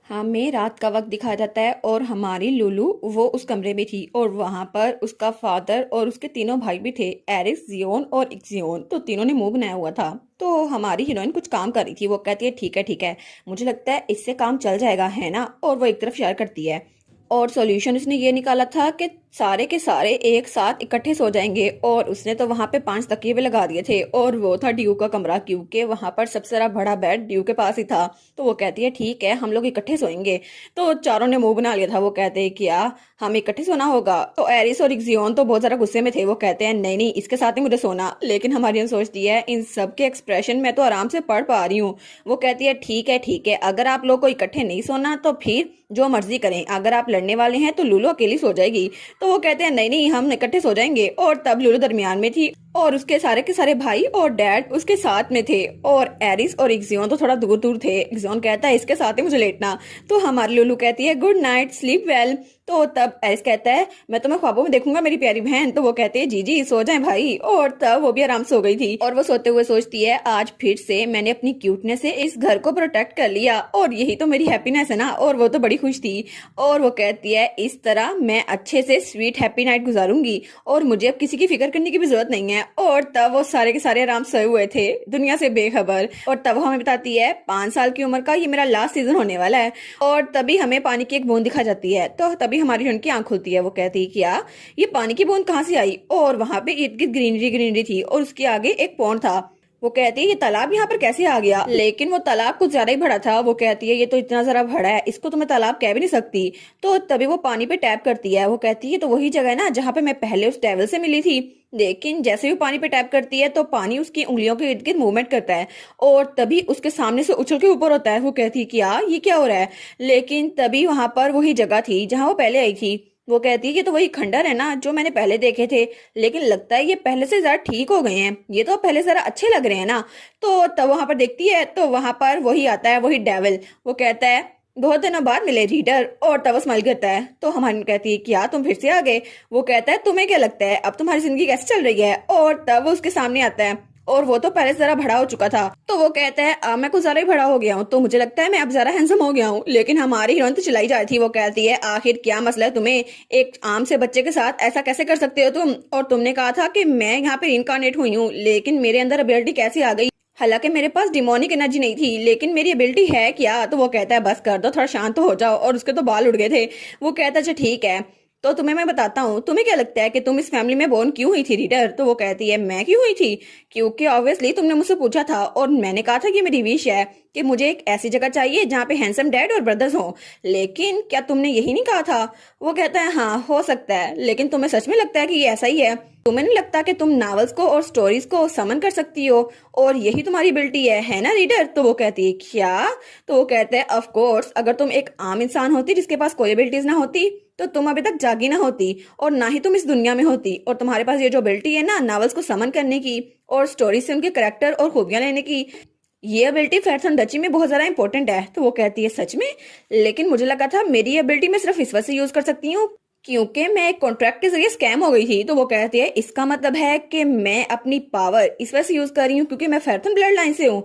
हमें रात का वक्त दिखाया जाता है और हमारी लुलू वो उस कमरे में थी और वहां पर उसका फादर और उसके तीनों भाई भी थे, एरिस, जियोन और इक्सियोन। तो तीनों ने मुंह बनाया हुआ था। तो हमारी हीरोइन कुछ काम कर रही थी। वो कहती है ठीक है ठीक है, मुझे लगता है इससे काम चल जाएगा, है ना। और वो एक तरफ शेयर करती है और सॉल्यूशन उसने ये निकाला था कि सारे के सारे एक साथ इकट्ठे सो जाएंगे। और उसने तो वहां पे 5 तकिए भी लगा दिए थे और वो था ड्यू का कमरा, क्योंकि वहां पर सबसे ज्यादा बड़ा बेड ड्यू के पास ही था। तो वो कहती है ठीक है, हम लोग इकट्ठे सोएंगे। तो चारों ने मुंह बना लिया था। वो कहते हैं क्या हम इकट्ठे सोना होगा। तो एरिस और इक्सियोन तो बहुत ज्यादा गुस्से में थे। वो कहते हैं नहीं नहीं, इसके साथ ही मुझे सोना। लेकिन हमारी हम सोचती है इन सब के एक्सप्रेशन मैं तो आराम से पढ़ पा रही हूँ। वो कहती है ठीक है, अगर आप लोग को इकट्ठे नहीं सोना तो फिर जो मर्जी करें, अगर आप लड़ने वाले हैं तो लूलू अकेली सो जाएगी। तो वो कहते हैं नहीं नहीं, हम इकट्ठे सो जाएंगे। और तब लूलू दरमियान में थी और उसके सारे के सारे भाई और डैड उसके साथ में थे और एरिस और इक्सियोन तो थोड़ा दूर दूर थे। इक्सियोन कहता है इसके साथ ही मुझे लेटना। तो हमारी लूलू कहती है गुड नाइट, स्लीप वेल। तो तब एरिस कहता है मैं तुम्हें ख्वाबों में देखूंगा मेरी प्यारी बहन। तो वो कहते हैं जी जी सो जाए भाई। और तब वो भी आराम से सो गई थी और वो सोते हुए सोचती है आज फिर से मैंने अपनी क्यूटनेस से इस घर को प्रोटेक्ट कर लिया और यही तो मेरी हैप्पीनेस है ना। और वो तो बड़ी खुश थी और वो कहती है इस तरह मैं अच्छे से स्वीट हैप्पी नाइट गुजारूंगी और मुझे अब किसी की फिक्र करने की भी जरूरत नहीं है। और तब वो सारे के सारे आराम सोए हुए थे, दुनिया से बेखबर। और तब वो हमें बताती है 5 साल की उम्र का ये मेरा लास्ट सीजन होने वाला है। और तभी हमें पानी की एक बूंद दिखा जाती है। तो तभी हमारी उनकी आंख खुलती है। वो कहती है क्या ये पानी की बूंद कहाँ से आई। और वहां पे इर्द गिर्द ग्रीनरी ग्रीनरी थी और उसके आगे एक पॉन्ड था। वो कहती है ये तालाब यहाँ पर कैसे आ गया, लेकिन वो तालाब कुछ ज्यादा ही बड़ा था। वो कहती है ये तो इतना जरा बड़ा है, इसको तो मैं तालाब कह भी नहीं सकती। तो तभी वो पानी पे टैप करती है। वो कहती है तो वही जगह है ना जहाँ पे मैं पहले उस डेविल से मिली थी। लेकिन जैसे ही वो पानी पे टैप करती है तो पानी उसकी उंगलियों के इर्द गिर्द मूवमेंट करता है और तभी उसके सामने से उछल के ऊपर होता है। वो कहती है क्या ये क्या हो रहा है। लेकिन तभी वहां पर वही जगह थी जहाँ वो पहले आई थी। वो कहती है कि तो वही खंडर है ना जो मैंने पहले देखे थे, लेकिन लगता है ये पहले से जरा ठीक हो गए हैं, ये तो पहले से जरा अच्छे लग रहे हैं ना। तो तब वहां पर देखती है तो वहां पर वही आता है, वही डेविल। वो कहता है बहुत दिनों बाद मिले रीडर। और तब वो स्माइल करता है। तो हमारी कहती है क्या तुम फिर से आ गए। वो कहता है तुम्हें क्या लगता है अब तुम्हारी जिंदगी कैसे चल रही है। और तब वो उसके सामने आता है और वो तो पहले से जरा बड़ा हो चुका था। तो वो कहता है अब मैं कुछ ज्यादा ही बड़ा हो गया हूँ, तो मुझे लगता है मैं अब जरा हैंडसम हो गया हूँ। लेकिन हमारी हीरोइन तो चिल्लाई जा रही थी। वो कहती है आखिर क्या मसला है तुम्हें, एक आम से बच्चे के साथ ऐसा कैसे कर सकते हो तुम। और तुमने कहा था कि मैं यहाँ पे इनकारनेट हुई हूँ, लेकिन मेरे अंदर एबिलिटी कैसे आ गई। हालांकि मेरे पास डिमोनिक एनर्जी नहीं थी, लेकिन मेरी एबिलिटी है क्या। तो वो कहता है बस कर दो, थोड़ा शांत हो जाओ। और उसके तो बाल उड़ गए थे। वो कहता है अच्छा ठीक है, तो तुम्हें मैं बताता हूँ तुम्हें क्या लगता है कि तुम इस फैमिली में बोर्न क्यों हुई थी रीडर। तो वो कहती है मैं क्यों हुई थी, क्योंकि ऑब्वियसली तुमने मुझसे पूछा था और मैंने कहा था कि मेरी विश है कि मुझे एक ऐसी जगह चाहिए जहाँ पे हैंडसम डैड और ब्रदर्स हों। लेकिन क्या तुमने यही नहीं कहा था। वो कहता है हाँ हो सकता है, लेकिन तुम्हें सच में लगता है कि ये ऐसा ही है। तुम्हें नहीं लगता कि तुम नॉवेल्स को और स्टोरीज को समन कर सकती हो और यही तुम्हारी एबिलिटी है ना रीडर। तो वो कहती है क्या। तो वो कहते हैं ऑफ कोर्स, अगर तुम एक आम इंसान होती जिसके पास कोई एबिलिटीज ना होती तो तुम अभी तक जागी ना होती और ना ही तुम इस दुनिया में होती। और तुम्हारे पास ये जो एबिलिटी है ना नॉवेल्स को समन करने की और स्टोरी से उनके करेक्टर और खूबियां लेने की, ये एबिलिटी फैर्थन डची में बहुत ज्यादा इंपॉर्टेंट है। तो वो कहती है सच में, लेकिन मुझे लगा था मेरी एबिलिटी मैं सिर्फ इस वजह से यूज कर सकती हूँ क्योंकि मैं एक कॉन्ट्रैक्ट के जरिए स्कैम हो गई थी। तो वो कहती है इसका मतलब है कि मैं अपनी पावर इस वजह से यूज कर रही हूँ क्योंकि मैं फैर्थन ब्लड लाइन से हूँ।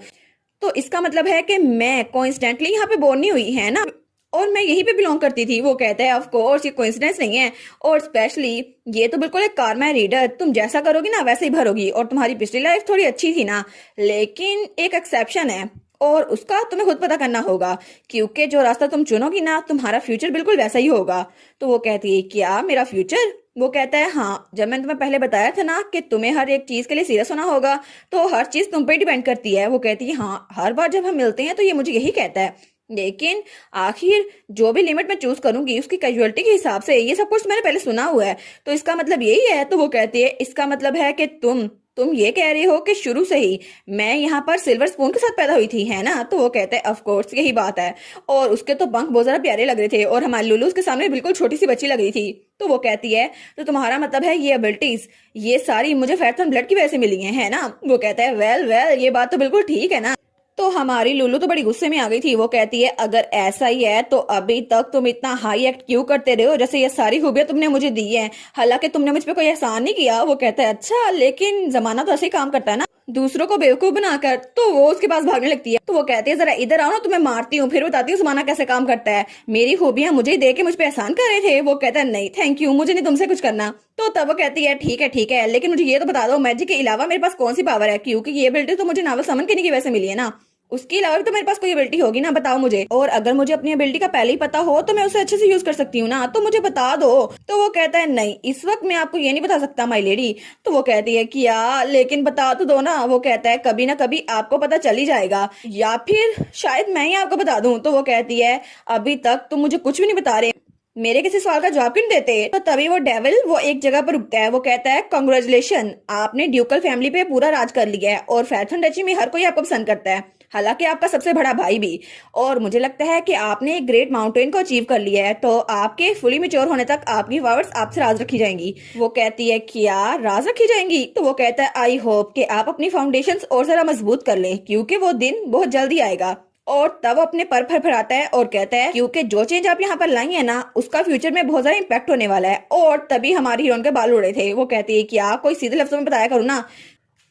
तो इसका मतलब है कि मैं कोइंसिडेंटली यहाँ पे बोर्न नहीं हुई है ना, और मैं यहीं पे बिलोंग करती थी। वो कहता है ऑफ कोर्स ये कोइंसिडेंस नहीं है और स्पेशली ये तो बिल्कुल एक कार्मा है रीडर, तुम जैसा करोगी ना वैसे ही भरोगी। और तुम्हारी पिछली लाइफ थोड़ी अच्छी थी ना, लेकिन एक एक्सेप्शन है और उसका तुम्हें खुद पता करना होगा क्योंकि जो रास्ता तुम चुनोगी ना तुम्हारा फ्यूचर बिल्कुल वैसा ही होगा। तो वो कहती है क्या मेरा फ्यूचर। वो कहता है हाँ, जब मैंने तुम्हें पहले बताया था ना कि तुम्हें हर एक चीज के लिए सीरियस होना होगा तो हर चीज तुम पे डिपेंड करती है। वो कहती है हाँ, हर बार जब हम मिलते हैं तो ये मुझे यही कहता है, लेकिन आखिर जो भी लिमिट मैं चूज करूंगी उसकी कैजुअलिटी के हिसाब से, ये सब कुछ मैंने पहले सुना हुआ है, तो इसका मतलब यही है। तो वो कहती है इसका मतलब है कि तुम ये कह रही हो कि शुरू से ही मैं यहाँ पर सिल्वर स्पून के साथ पैदा हुई थी, है ना। तो वो कहते हैं ऑफ कोर्स यही बात है। और उसके तो पंख बहुत ज्यादा प्यारे लग रहे थे और हमारी लुलू उसके सामने बिल्कुल छोटी सी बच्ची लग रही थी। तो वो कहती है तो तुम्हारा मतलब है ये एबिलिटीज ये सारी मुझे फैर्थन ब्लड की वजह से मिली है ना। वो कहता है वेल ये बात तो बिल्कुल ठीक है ना। तो हमारी लुलू तो बड़ी गुस्से में आ गई थी। वो कहती है अगर ऐसा ही है तो अभी तक तुम इतना हाई एक्ट क्यों करते रहे हो जैसे ये सारी खूबियां तुमने मुझे दी हैं, हालांकि तुमने मुझ पे कोई एहसान नहीं किया। वो कहता है अच्छा, लेकिन जमाना तो ऐसे ही काम करता है ना। दूसरों को बेवकूफ बनाकर। तो वो उसके पास भागने लगती है। तो वो कहती है जरा इधर आओ ना, तुम्हें मारती हूँ, फिर बताती हूँ जमाना कैसे काम करता है। मेरी खूबियां मुझे ही दे के मुझ पे एहसान कर रहे थे। वो कहता है नहीं थैंक यू, मुझे नहीं तुमसे कुछ करना। तो तब वो कहती है ठीक है, लेकिन मुझे ये तो बता दो मैजिक के अलावा मेरे पास कौन सी पावर है, क्योंकि ये एबिलिटी तो मुझे नावल समन करने की वजह से मिली है ना, उसके अलावा भी तो मेरे पास कोई एबिलिटी होगी ना, बताओ मुझे। और अगर मुझे अपनी एबिलिटी का पहले ही पता हो तो मैं उसे अच्छे से यूज कर सकती हूँ ना, तो मुझे बता दो। तो वो कहता है नहीं इस वक्त मैं आपको ये नहीं बता सकता माई लेडी। तो वो कहती है कि यार लेकिन बता तो दो ना। वो कहता है कभी ना कभी आपको पता चल ही जाएगा, या फिर शायद मैं ही आपको बता दूं। तो वो कहती है अभी तक तुम मुझे कुछ भी नहीं बता रहे, मेरे किसी सवाल का जवाब क्यों नहीं देते। तो तभी वो डेविल वो एक जगह पर रुकता है। वो कहता है कांग्रेचुलेशन, आपने ड्यूकल फैमिली पे पूरा राज कर लिया है और फैथन डची में हर कोई आपको पसंद करता है, हालांकि आपका सबसे बड़ा भाई भी। और मुझे लगता है कि आपने एक ग्रेट माउंटेन को अचीव कर लिया है, तो आपके फुली मेच्योर होने तक आपकी पावर्स आपसे राज रखी जाएंगी। वो कहती है क्या राज रखी जाएंगी। तो वो कहता है आई होप कि आप अपनी फाउंडेशंस और जरा मजबूत कर लें, क्योंकि वो दिन बहुत जल्दी आएगा। और तब वो अपने पर फड़फड़ाता है और कहता है क्योंकि जो चेंज आप यहाँ पर लाई है ना उसका फ्यूचर में बहुत ज्यादा इम्पैक्ट होने वाला है। और तभी हमारी हीरोइन के बाल उड़े थे। वो कहती है क्या कोई सीधे लफ्जों में बताया करूँ ना।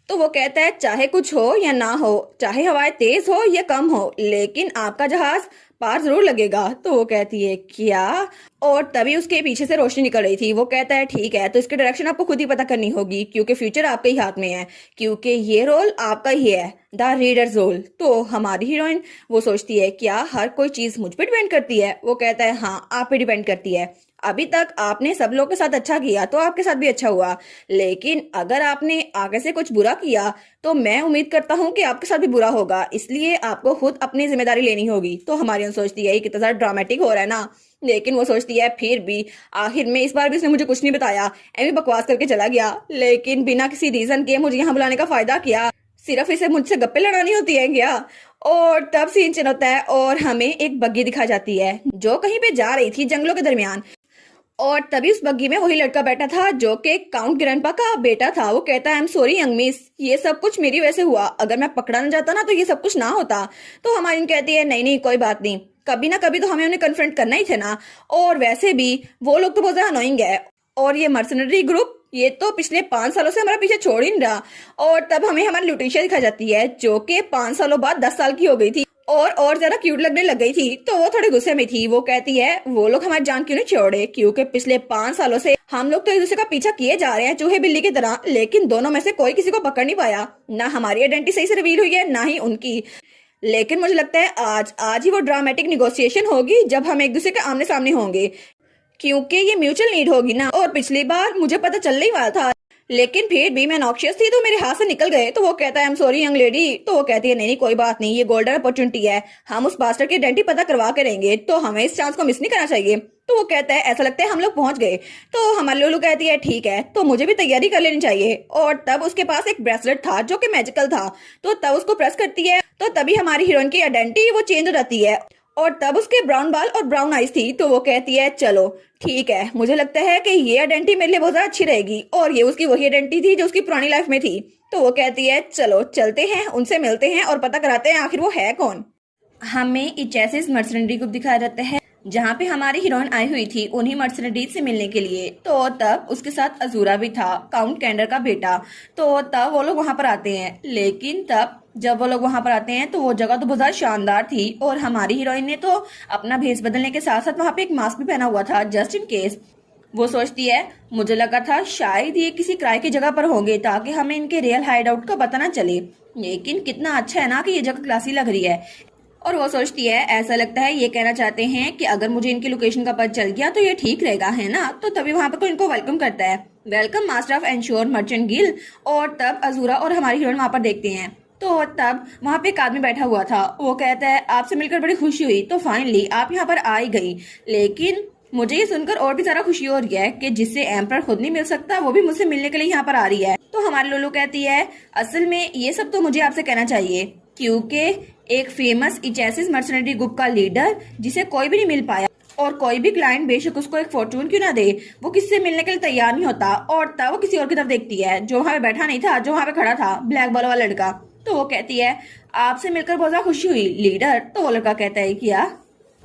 तो वो कहता है चाहे कुछ हो या ना हो, चाहे हवाएं तेज हो या कम हो, लेकिन आपका जहाज पार जरूर लगेगा। तो वो कहती है क्या। और तभी उसके पीछे से रोशनी निकल रही थी। वो कहता है ठीक है, तो इसकी डायरेक्शन आपको खुद ही पता करनी होगी, क्योंकि फ्यूचर आपके ही हाथ में है, क्योंकि ये रोल आपका ही है, द रीडर्स रोल। तो हमारी हीरोइन वो सोचती है क्या हर कोई चीज मुझ पर डिपेंड करती है। वो कहता है हाँ आप पे डिपेंड करती है। अभी तक आपने सब लोगों के साथ अच्छा किया तो आपके साथ भी अच्छा हुआ, लेकिन अगर आपने आगे से कुछ बुरा किया तो मैं उम्मीद करता हूँ कि आपके साथ भी बुरा होगा, इसलिए आपको खुद अपनी जिम्मेदारी लेनी होगी। तो हमारी सोचती है कि कितना ज्यादा ड्रामेटिक हो रहा है ना, लेकिन वो सोचती है फिर भी आखिर में इस बार भी उसने मुझे कुछ नहीं बताया, एमी बकवास करके चला गया, लेकिन बिना किसी रीजन के मुझे यहाँ बुलाने का फायदा किया, सिर्फ इसे मुझसे गप्पे लड़ानी होती है क्या। और तब सीन चेंज होता है और हमें एक बग्गी दिखा जाती है जो कहीं पे जा रही थी जंगलों के दरमियान। और तभी उस बग्गी में वही लड़का बैठा था जो कि काउंट ग्रैंडपा का बेटा था। वो कहता है I am sorry young miss, ये सब कुछ मेरी वजह से हुआ, अगर मैं पकड़ा न जाता ना तो ये सब कुछ ना होता। तो हमारी कहती है नहीं नहीं कोई बात नहीं, कभी ना कभी तो हमें उन्हें कन्फ्रंट करना ही थे ना, और वैसे भी वो लोग तो बहुत ज्यादा अनोइंग है, और ये मर्सनरी ग्रुप ये तो पिछले 5 सालों से हमारा पीछे छोड़ ही नहीं रहा। और तब हमें हमारी ल्यूटिशिया दिखाई जाती है जो कि 5 सालों बाद 10 साल की हो गई थी और ज्यादा क्यूट लगने लग गई थी। तो वो थोड़े गुस्से में थी। वो कहती है वो लोग हमारी जान क्यों नहीं छोड़े, क्योंकि पिछले 5 सालों से हम लोग तो एक दूसरे का पीछा किए जा रहे हैं चूहे बिल्ली की तरह, लेकिन दोनों में से कोई किसी को पकड़ नहीं पाया, ना हमारी आइडेंटिटी सही से रिवील हुई है ना ही उनकी। लेकिन मुझे लगता है आज ही वो ड्रामेटिक निगोशिएशन होगी जब हम एक दूसरे के आमने सामने होंगे, क्योंकि ये म्यूचुअल नीड होगी ना। और पिछली बार मुझे पता चलने ही वाला था, लेकिन फिर भी मैं नॉक्शियस थी तो मेरे हाथ से निकल गए। तो वो कहता है I am sorry young lady. तो वो कहती है नहीं नहीं कोई बात नहीं, ये गोल्डन अपॉर्चुनिटी है, हम उस बास्टर की आइडेंटिटी पता करवा के रहेंगे, तो हमें इस चांस को मिस नहीं करना चाहिए। तो वो कहता है ऐसा लगता है हम लोग पहुंच गए। तो हमारी लोलू कहती है ठीक है, तो मुझे भी तैयारी कर लेनी चाहिए। और तब उसके पास एक ब्रेसलेट था जो कि मैजिकल था, तो तब उसको प्रेस करती है तो तभी हमारी हीरोइन की आइडेंटिटी वो चेंज हो जाती है, और तब उसके ब्राउन बाल और ब्राउन आईज थी। तो वो कहती है चलो ठीक है, मुझे लगता है कि ये आइडेंटिटी मेरे लिए बहुत ज्यादा अच्छी रहेगी, और ये उसकी वही आइडेंटिटी थी जो उसकी पुरानी लाइफ में थी। तो वो कहती है चलो चलते हैं, उनसे मिलते हैं और पता कराते हैं आखिर वो है कौन। हमें इचेसिस मर्सनरी ग्रुप दिखाया जाता है जहाँ पे हमारी हीरोइन आई हुई थी उन्हीं मर्सनरीज से मिलने के लिए। तो तब उसके साथ अजूरा भी था, काउंट कैंडर का बेटा। तो तब वो लोग वहां पर आते हैं, लेकिन तब जब वो लोग वहां पर आते हैं तो वो जगह तो बहुत ज्यादा शानदार थी, और हमारी हीरोइन ने तो अपना भेस बदलने के साथ साथ वहां पे एक मास्क भी पहना हुआ था जस्ट इन केस। वो सोचती है मुझे लगा था शायद ये किसी किराए की जगह पर होंगे ताकि हमें इनके रियल हाइड आउट का पता ना चले, लेकिन कितना अच्छा है ना कि ये जगह क्लासी लग रही है। और वो सोचती है ऐसा लगता है ये कहना चाहते हैं कि अगर मुझे इनकी लोकेशन का पता चल गया तो ये ठीक रहेगा, है ना। तो तभी वहां पर कोई इनको वेलकम करता है, welcome master of ensure merchant Gill. और तब अजूरा और हमारी हीरोइन वहां पर देखते हैं, तो तब वहां पे एक आदमी बैठा हुआ था। वो कहता है आपसे मिलकर बड़ी खुशी हुई, तो फाइनली आप यहाँ पर आ ही गई, लेकिन मुझे ये सुनकर और भी ज्यादा खुशी हो रही है कि जिससे एम्पर खुद नहीं मिल सकता वो भी मुझसे मिलने के लिए यहाँ पर आ रही है। तो हमारी लोलू कहती है असल में ये सब तो मुझे आपसे कहना चाहिए, क्योंकि एक फेमस इचेसिस मर्सनरी ग्रुप का लीडर जिसे कोई भी नहीं मिल पाया, और कोई भी क्लाइंट बेशक उसको एक फॉर्चून क्यों ना दे वो किससे मिलने के लिए तैयार नहीं होता। और तब वो किसी और की तरफ देखती है जो वहां पे बैठा नहीं था, जो वहां पे खड़ा था ब्लैक बॉल वाला लड़का। तो वो कहती है आपसे मिलकर बहुत ज्यादा खुशी हुई लीडर। तो वो लड़का कहता है क्या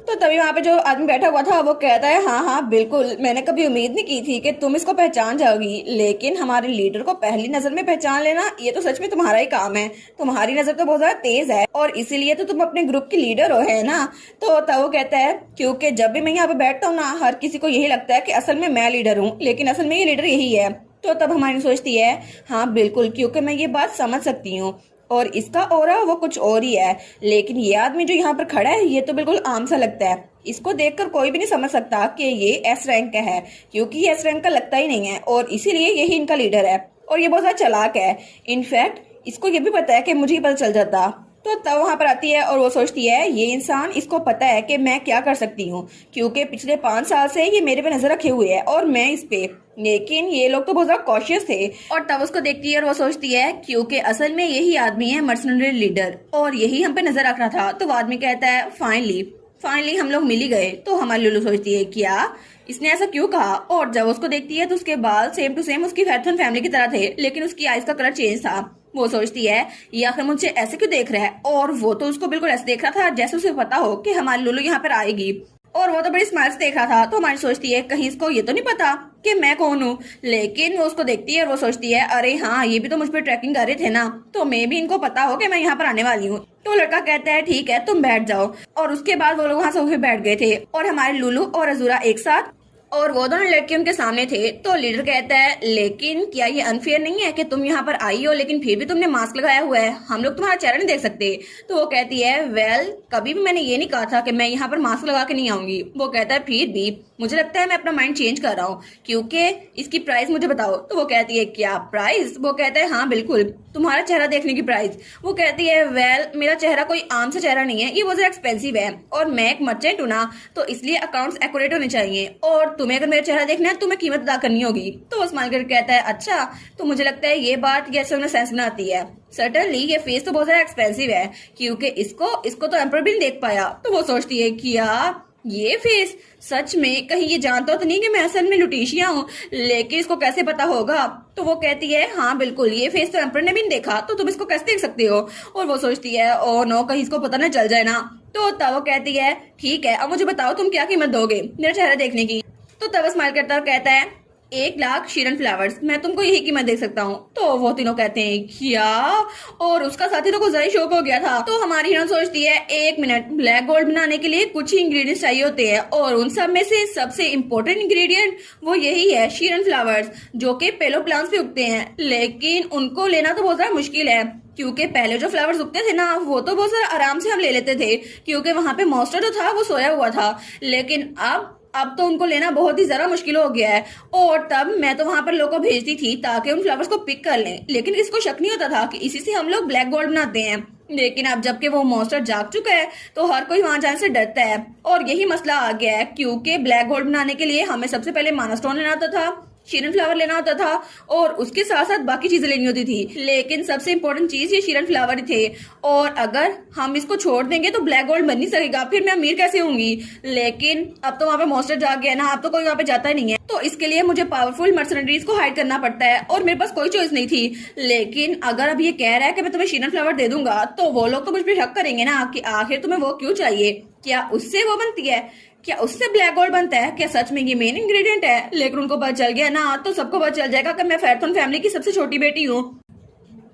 तो तभी वहां पे जो आदमी बैठा हुआ था वो कहता है हाँ हाँ बिल्कुल, मैंने कभी उम्मीद नहीं की थी कि तुम इसको पहचान जाओगी, लेकिन हमारे लीडर को पहली नजर में पहचान लेना ये तो सच में तुम्हारा ही काम है। तुम्हारी नजर तो बहुत ज्यादा तेज है और इसीलिए तो तुम अपने ग्रुप की लीडर हो, है ना। तो तब वो कहता है क्योंकि जब भी मैं यहाँ पे बैठता हूँ ना, हर किसी को यही लगता है कि असल में मैं लीडर हूँ, लेकिन असल में ये लीडर यही है। तो तब हमारी सोचती है हाँ बिल्कुल, क्योंकि मैं ये बात समझ सकती हूँ और इसका ऑरा वो कुछ और ही है, लेकिन ये आदमी जो यहाँ पर खड़ा है ये तो बिल्कुल आम सा लगता है। इसको देखकर कोई भी नहीं समझ सकता कि ये एस रैंक का है, क्योंकि ये एस रैंक का लगता ही नहीं है और इसीलिए यही इनका लीडर है और ये बहुत ज्यादा चालाक है। इनफैक्ट इसको ये भी पता है कि मुझे ही पता चल जाता। तो तब वहां पर आती है और वो सोचती है ये इंसान, इसको पता है कि मैं क्या कर सकती हूँ, क्योंकि पिछले 5 साल से ये मेरे पे नजर रखे हुए है और मैं इस पे, लेकिन ये लोग तो बहुत ज्यादा कॉशियस थे। और तब उसको देखती है और वो सोचती है क्योंकि असल में यही आदमी है मर्सनरी लीडर और यही हम पे नजर रख रहा था। तो वो आदमी कहता है फाइनली हम लोग मिल ही गए। तो हमारी लुलू सोचती है क्या इसने ऐसा क्यों कहा, और जब उसको देखती है तो उसके बाल सेम टू सेम उसकी फैथन फैमिली की तरह थे, लेकिन उसकी आईज का कलर चेंज था। वो सोचती है ये आखिर मुझे ऐसे क्यों देख रहा है, और वो तो उसको बिल्कुल ऐसे देख रहा था जैसे उसे पता हो कि हमारी लुलू यहाँ पर आएगी, और वो तो बड़ी स्माइल से देख रहा था। तो हमारी सोचती है कहीं इसको ये तो नहीं पता कि मैं कौन हूँ, लेकिन वो उसको देखती है और वो सोचती है अरे हाँ ये भी तो मुझ पर ट्रैकिंग कर रहे थे ना, तो मैं भी इनको पता हो कि मैं यहाँ पर आने वाली हूँ। तो लड़का कहता है ठीक है तुम बैठ जाओ, और उसके बाद वो लोग वहाँ सोफे बैठ गए थे और हमारे लुलू और अजूरा एक साथ, और वो दोनों लड़के उनके सामने थे। तो लीडर कहता है लेकिन क्या ये अनफेयर नहीं है कि तुम यहाँ पर आई हो लेकिन फिर भी तुमने मास्क लगाया हुआ है, हम लोग तुम्हारा चेहरा नहीं देख सकते। तो वो कहती है वेल कभी भी मैंने ये नहीं कहा था कि मैं यहाँ पर मास्क लगा के नहीं आऊंगी। वो कहता है फिर भी मुझे लगता है मैं अपना माइंड चेंज कर रहा हूँ, क्योंकि इसकी प्राइस मुझे बताओ। तो वो कहती है क्या प्राइस, वो कहता है हाँ बिल्कुल तुम्हारा चेहरा देखने की प्राइस। वो कहती है वेल मेरा चेहरा कोई आम सा चेहरा नहीं है, ये बहुत एक्सपेंसिव है और मैं एक मर्चेंट हूँ ना, तो इसलिए अकाउंट्स एक्यूरेट होने चाहिए और तुम्हें अगर मेरा चेहरा देखना है तुम्हें कीमत अदा करनी होगी। तो वो स्माइल करके कहता है अच्छा, तो मुझे लगता है ये बात ये असल में सेंस बनाती है। सर्टनली ये फेस तो बहुत ज्यादा एक्सपेंसिव है, क्योंकि इसको तो एम्पर भी नहीं देख पाया। तो वो सोचती है क्या ये फेस सच में कहीं ये जानता तो नहीं कि मैं असल में लुटीशिया हूँ, लेकिन इसको कैसे पता होगा। तो वो कहती है हाँ बिल्कुल ये फेस तो एम्पर ने भी नहीं देखा, तो तुम इसको कैसे देख सकते हो। और वो सोचती है ओ नो कहीं इसको पता ना चल जाए ना। तो तब वो कहती है ठीक है अब मुझे बताओ तुम क्या कीमत दोगे मेरा चेहरा देखने की। तो तब स्माइल करता और कहता है 1 लाख शीरन फ्लावर्स, मैं तुमको यही कीमत दे सकता हूँ। तो वो तीनों कहते हैं क्या, और उसका साथी तो गुजारी शौक हो गया था। तो हमारी हीरोइन सोचती है 1 मिनट, ब्लैक गोल्ड बनाने के लिए कुछ ही इंग्रेडिएंट्स चाहिए होते हैं और उन सब में से सबसे इम्पोर्टेंट इंग्रेडिएंट वो यही है शीरन फ्लावर्स, जो कि पेलो प्लांट्स पे उगते हैं, लेकिन उनको लेना तो बहुत ज्यादा मुश्किल है, क्योंकि पहले जो फ्लावर्स उगते थे ना वो तो बहुत सारा आराम से हम ले लेते थे, क्योंकि वहां पे मॉन्स्टर जो था वो सोया हुआ था, लेकिन अब तो उनको लेना बहुत ही ज्यादा मुश्किल हो गया है। और तब मैं तो वहां पर लोगों को भेजती थी ताकि उन फ्लावर्स को पिक कर लें, लेकिन इसको शक नहीं होता था कि इसी से हम लोग ब्लैक गोल्ड बनाते हैं। लेकिन अब जबकि वो मॉन्स्टर जाग चुका है तो हर कोई वहां जाने से डरता है, और यही मसला आ गया है, क्योंकि ब्लैक गोल्ड बनाने के लिए हमें सबसे पहले माना स्टोन लेना होता था, शीरन फ्लावर लेना होता था और उसके साथ साथ बाकी चीजें लेनी होती थी, लेकिन सबसे इम्पोर्टेंट चीज ये शीरन फ्लावर थे। और अगर हम इसको छोड़ देंगे तो ब्लैक गोल्ड बन नहीं सकेगा, फिर मैं अमीर कैसे होंगी। लेकिन अब तो वहाँ पे मॉन्स्टर जाग गया ना, अब तो कोई वहाँ पे जाता ही नहीं है, तो इसके लिए मुझे पावरफुल मर्सनरीज को हाइड करना पड़ता है और मेरे पास कोई चॉइस नहीं थी। लेकिन अगर अब ये कह रहा है कि मैं तुम्हें शीरन फ्लावर दे दूंगा तो वो लोग तो मुझ पर शक करेंगे ना कि आखिर तुम्हें वो क्यों चाहिए, क्या उससे वो बनती है, क्या उससे ब्लैक गोल्ड बनता है, क्या सच में ये मेन इंग्रेडिएंट है। लेकिन उनको पता चल गया ना तो सबको पता चल जाएगा कि मैं फैरथन फैमिली की सबसे छोटी बेटी हूँ,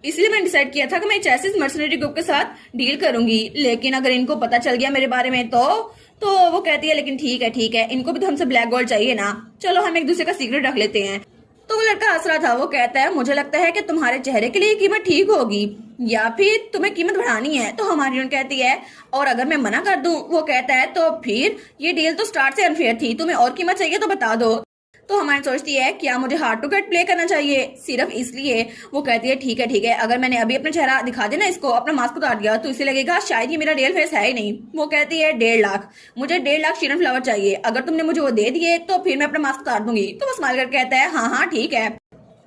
इसलिए मैंने डिसाइड किया था कि मैं चैसिस मर्सनरी ग्रुप के साथ डील करूंगी। लेकिन अगर इनको पता चल गया मेरे बारे में तो वो कहती है लेकिन ठीक है इनको भी तो हमसे ब्लैक गोल्ड चाहिए ना, चलो हम एक दूसरे का सीक्रेट रख लेते हैं। तो वो लड़का हंस रहा था, वो कहता है मुझे लगता है कि तुम्हारे चेहरे के लिए कीमत ठीक होगी या फिर तुम्हें कीमत बढ़ानी है। तो हमारी हीरोइन कहती है और अगर मैं मना कर दूं, वो कहता है तो फिर ये डील तो स्टार्ट से अनफेयर थी, तुम्हें और कीमत चाहिए तो बता दो। तो हमारी सोचती है क्या मुझे हार्ड टू गेट प्ले करना चाहिए सिर्फ इसलिए। वो कहती है ठीक है अगर मैंने अभी अपना चेहरा दिखा दिया ना, इसको अपना मास्क उतार दिया तो इसे लगेगा शायद ये मेरा रियल फेस है ही नहीं। वो कहती है 1.5 लाख, मुझे 1.5 लाख शीरन फ्लावर चाहिए, अगर तुमने मुझे वो दे दिए तो फिर मैं अपना मास्क उतार दूंगी। तो वो स्माइल करके कहता है हाँ ठीक है।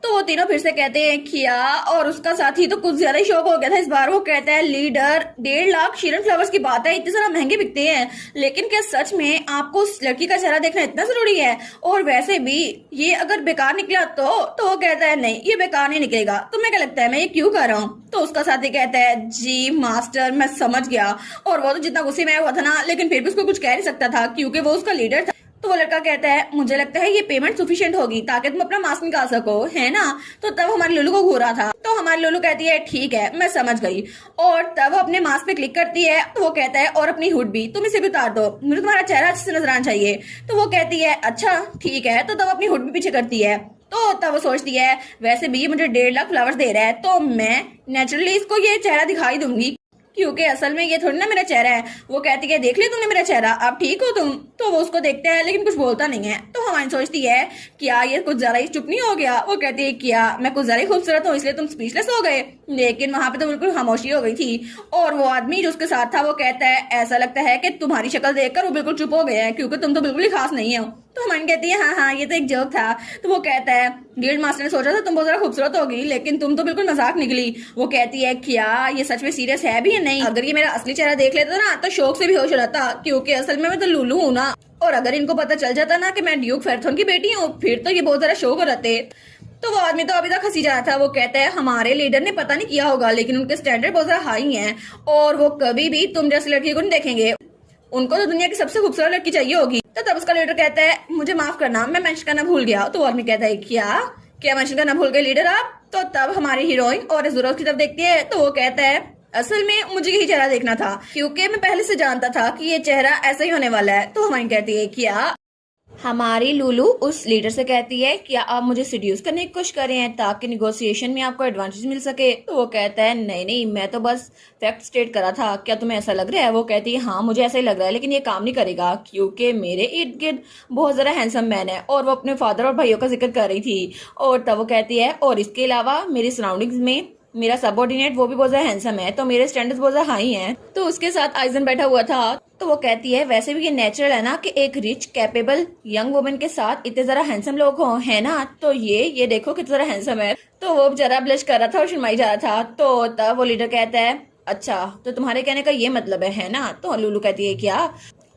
तो वो तीनों फिर से कहते हैं किया, और उसका साथी तो कुछ ज्यादा ही शौक हो गया था इस बार। वो कहता है लीडर 1.5 लाख शीरन फ्लावर्स की बात है, इतने ज्यादा महंगे बिकते हैं, लेकिन क्या सच में आपको उस लड़की का चेहरा देखना इतना जरूरी है? और वैसे भी ये अगर बेकार निकला तो वो कहता है नहीं, ये बेकार नहीं निकलेगा, तुम्हें क्या लगता है मैं ये क्यों कर रहा हूँ? तो उसका साथी कहता है जी मास्टर मैं समझ गया। और वो तो जितना गुस्से में हुआ था ना, लेकिन फिर भी उसको कुछ कह नहीं सकता था क्योंकि वो उसका लीडर था। तो वो लड़का कहता है मुझे लगता है ये पेमेंट सफिशिएंट होगी ताकि तुम अपना मास्क निकाल सको, है ना? तो तब हमारी लुलू को घूरा था, तो हमारी लुलू कहती है ठीक है मैं समझ गई। और तब वो अपने मास्क पे क्लिक करती है, तो वो कहता है और अपनी हुड भी, तुम इसे भी उतार दो, मुझे तुम्हारा चेहरा अच्छे से नजर आना चाहिए। तो वो कहती है अच्छा ठीक है, तो तब अपनी हुड भी पीछे करती है। तो तब वो सोचती है वैसे भी ये मुझे 1.5 लाख फ्लावर्स दे रहा है, तो मैं नेचुरली इसको ये चेहरा दिखाई दूंगी, क्योंकि असल में ये थोड़ी ना मेरा चेहरा है। वो कहती है देख लिया तुमने मेरा चेहरा, अब ठीक हो तुम? तो वो उसको देखते हैं लेकिन कुछ बोलता नहीं है। तो हमारी सोचती है क्या ये कुछ ज्यादा ही चुप नहीं हो गया? वो कहती है क्या मैं कुछ ज्यादा ही खूबसूरत हूँ इसलिए तुम स्पीचलेस हो गए? लेकिन वहां पे तो बिल्कुल खामोशी हो गई थी। और वो आदमी जो उसके साथ था वो कहता है ऐसा लगता है कि तुम्हारी शक्ल देखकर वो बिल्कुल चुप हो गया है, क्योंकि तुम तो बिल्कुल ही खास नहीं हो। तो हमारी कहती है हाँ हाँ ये तो एक जोक था। तो वो कहता है गिल्ड मास्टर ने सोचा था तुम बहुत ज्यादा खूबसूरत होगी, लेकिन तुम तो बिल्कुल मजाक निकली। वो कहती है क्या ये सच में सीरियस है भी या नहीं? अगर ये मेरा असली चेहरा देख लेता ना तो शौक से भी होश उड़ाता, क्योंकि असल में मैं तो लुलू हूँ ना। और अगर इनको पता चल जाता ना कि मैं ड्यूक फेरथोन की बेटी हूँ, फिर तो ये बहुत ज्यादा शौक हो जाते। तो वो आदमी तो अभी तक हंसी जा रहा था। वो कहता है हमारे लीडर ने पता नहीं किया होगा, लेकिन उनके स्टैंडर्ड बहुत ज्यादा हाई हैं और वो कभी भी तुम जैसी लड़की को नहीं देखेंगे, उनको तो दुनिया की सबसे खूबसूरत लड़की चाहिए होगी। तो तब उसका लीडर कहता है मुझे माफ करना मैं मेंशन करना भूल गया। तो वो आदमी कहता है क्या क्या मेंशन करना भूल गए लीडर आप? तो तब हमारी हीरोइन और जरूरत की तरफ देखती है, तो वो कहता है असल में मुझे यही चेहरा देखना था, क्योंकि मैं पहले से जानता था कि ये चेहरा ऐसा ही होने वाला है। तो हमारी कहती है क्या हमारी लुलू उस लीडर से कहती है क्या आप मुझे सिड्यूस करने की कोशिश कर रहे हैं ताकि निगोशिएशन में आपको एडवांटेज मिल सके? तो वो कहता है नहीं नहीं मैं तो बस फैक्ट स्टेट करा था, क्या तुम्हें ऐसा लग रहा है? वो कहती है हाँ मुझे ऐसा ही लग रहा है, लेकिन ये काम नहीं करेगा क्योंकि मेरे इर्द गिर्द बहुत ज्यादा हैंडसम मैन है। और वो अपने फादर और भाइयों का जिक्र कर रही थी। और तब वो कहती है और इसके अलावा मेरी सराउंडिंग्स में मेरा सबऑर्डिनेट वो भी बहुत ज्यादा हैंडसम है, तो मेरे स्टैंडर्ड्स बहुत ज्यादा हाई हैं। तो उसके साथ आइजन बैठा हुआ था। तो वो कहती है वैसे भी ये नेचुरल है ना कि एक रिच कैपेबल यंग वुमन के साथ इतने जरा हैंडसम लोग हों, है ना? तो ये देखो कितना जरा हैंडसम है। तो वो जरा ब्लश कर रहा था और शर्माई जा रहा था। तो तब वो लीडर कहता है अच्छा तो तुम्हारे कहने का ये मतलब है ना? तो लुलू कहती है क्या?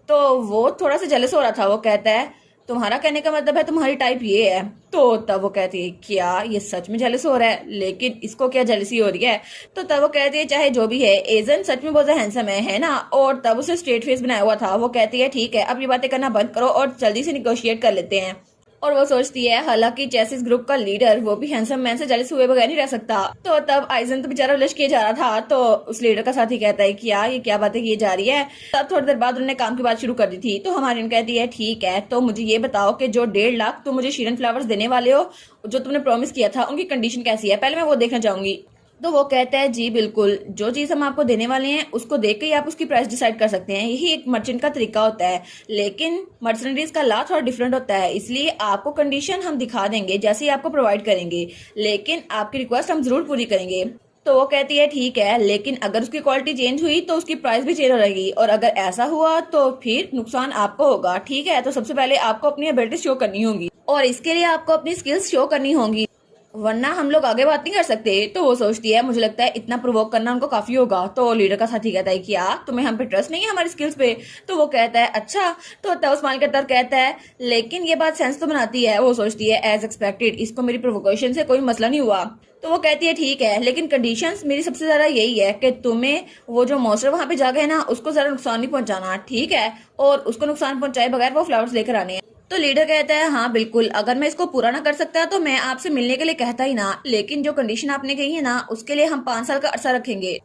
तो वो थोड़ा सा जेलस हो रहा था। वो कहता है तुम्हारा कहने का मतलब है तुम्हारी टाइप ये है। तो तब वो कहती है क्या ये सच में जेलस हो रहा है, लेकिन इसको क्या जेलसी हो रही है? तो तब वो कहती है चाहे जो भी है एजन सच में बहुत हैंडसम है ना? और तब उसे स्ट्रेट फेस बनाया हुआ था। वो कहती है ठीक है अब ये बातें करना बंद करो और जल्दी से निगोशिएट कर लेते हैं। और वो सोचती है हालांकि चेसिस ग्रुप का लीडर वो भी हैंडसम मैन से जेलस हुए बगैर नहीं रह सकता। तो तब आइजन तो बेचारा ब्लश किए जा रहा था। तो उस लीडर का साथी कहता है कि यार ये क्या बातें की जा रही है। तब थोड़ी देर बाद उन्होंने काम की बात शुरू कर दी थी। तो हमारी कहती है ठीक है तो मुझे ये बताओ कि जो 1.5 लाख तुम मुझे शीरन फ्लावर्स देने वाले हो जो तुमने प्रॉमिस किया था उनकी कंडीशन कैसी है, पहले मैं वो देखना चाहूंगी। तो वो कहता है जी बिल्कुल जो चीज हम आपको देने वाले हैं उसको देख के ही आप उसकी प्राइस डिसाइड कर सकते हैं, यही एक मर्चेंट का तरीका होता है। लेकिन मर्चेंडीज का लॉ थोड़ा डिफरेंट होता है, इसलिए आपको कंडीशन हम दिखा देंगे जैसे ही आपको प्रोवाइड करेंगे, लेकिन आपकी रिक्वेस्ट हम जरूर पूरी करेंगे। तो वो कहती है ठीक है लेकिन अगर उसकी क्वालिटी चेंज हुई तो उसकी प्राइस भी चेंज हो जाएगी, और अगर ऐसा हुआ तो फिर नुकसान आपको होगा। ठीक है तो सबसे पहले आपको अपनी एबिलिटी शो करनी होगी और इसके लिए आपको अपनी स्किल्स शो करनी होंगी, वरना हम लोग आगे बात नहीं कर सकते। तो वो सोचती है मुझे लगता है इतना प्रोवोक करना उनको काफी होगा। तो लीडर का साथी कहता है कि यार तुम्हें हम पे ट्रस्ट नहीं है हमारी स्किल्स पे? तो वो कहता है अच्छा। तो तब स्माइल करता कहता है लेकिन ये बात सेंस तो बनाती है। वो सोचती है एज एक्सपेक्टेड इसको मेरी प्रोवोकेशन से कोई मसला नहीं हुआ। तो वो कहती है ठीक है लेकिन कंडीशंस मेरी सबसे ज्यादा यही है कि तुम्हें वो जो मॉन्स्टर वहां पे जाके है ना उसको ज्यादा नुकसान नहीं पहुंचाना, ठीक है? और उसको नुकसान पहुंचाए बगैर वो फ्लावर्स लेकर आने हैं। तो लीडर कहता है हाँ बिल्कुल अगर मैं इसको पूरा ना कर सकता तो मैं आपसे मिलने के लिए कहता ही ना, लेकिन जो कंडीशन आपने कही है ना उसके लिए हम 5 साल का अरसा रखेंगे।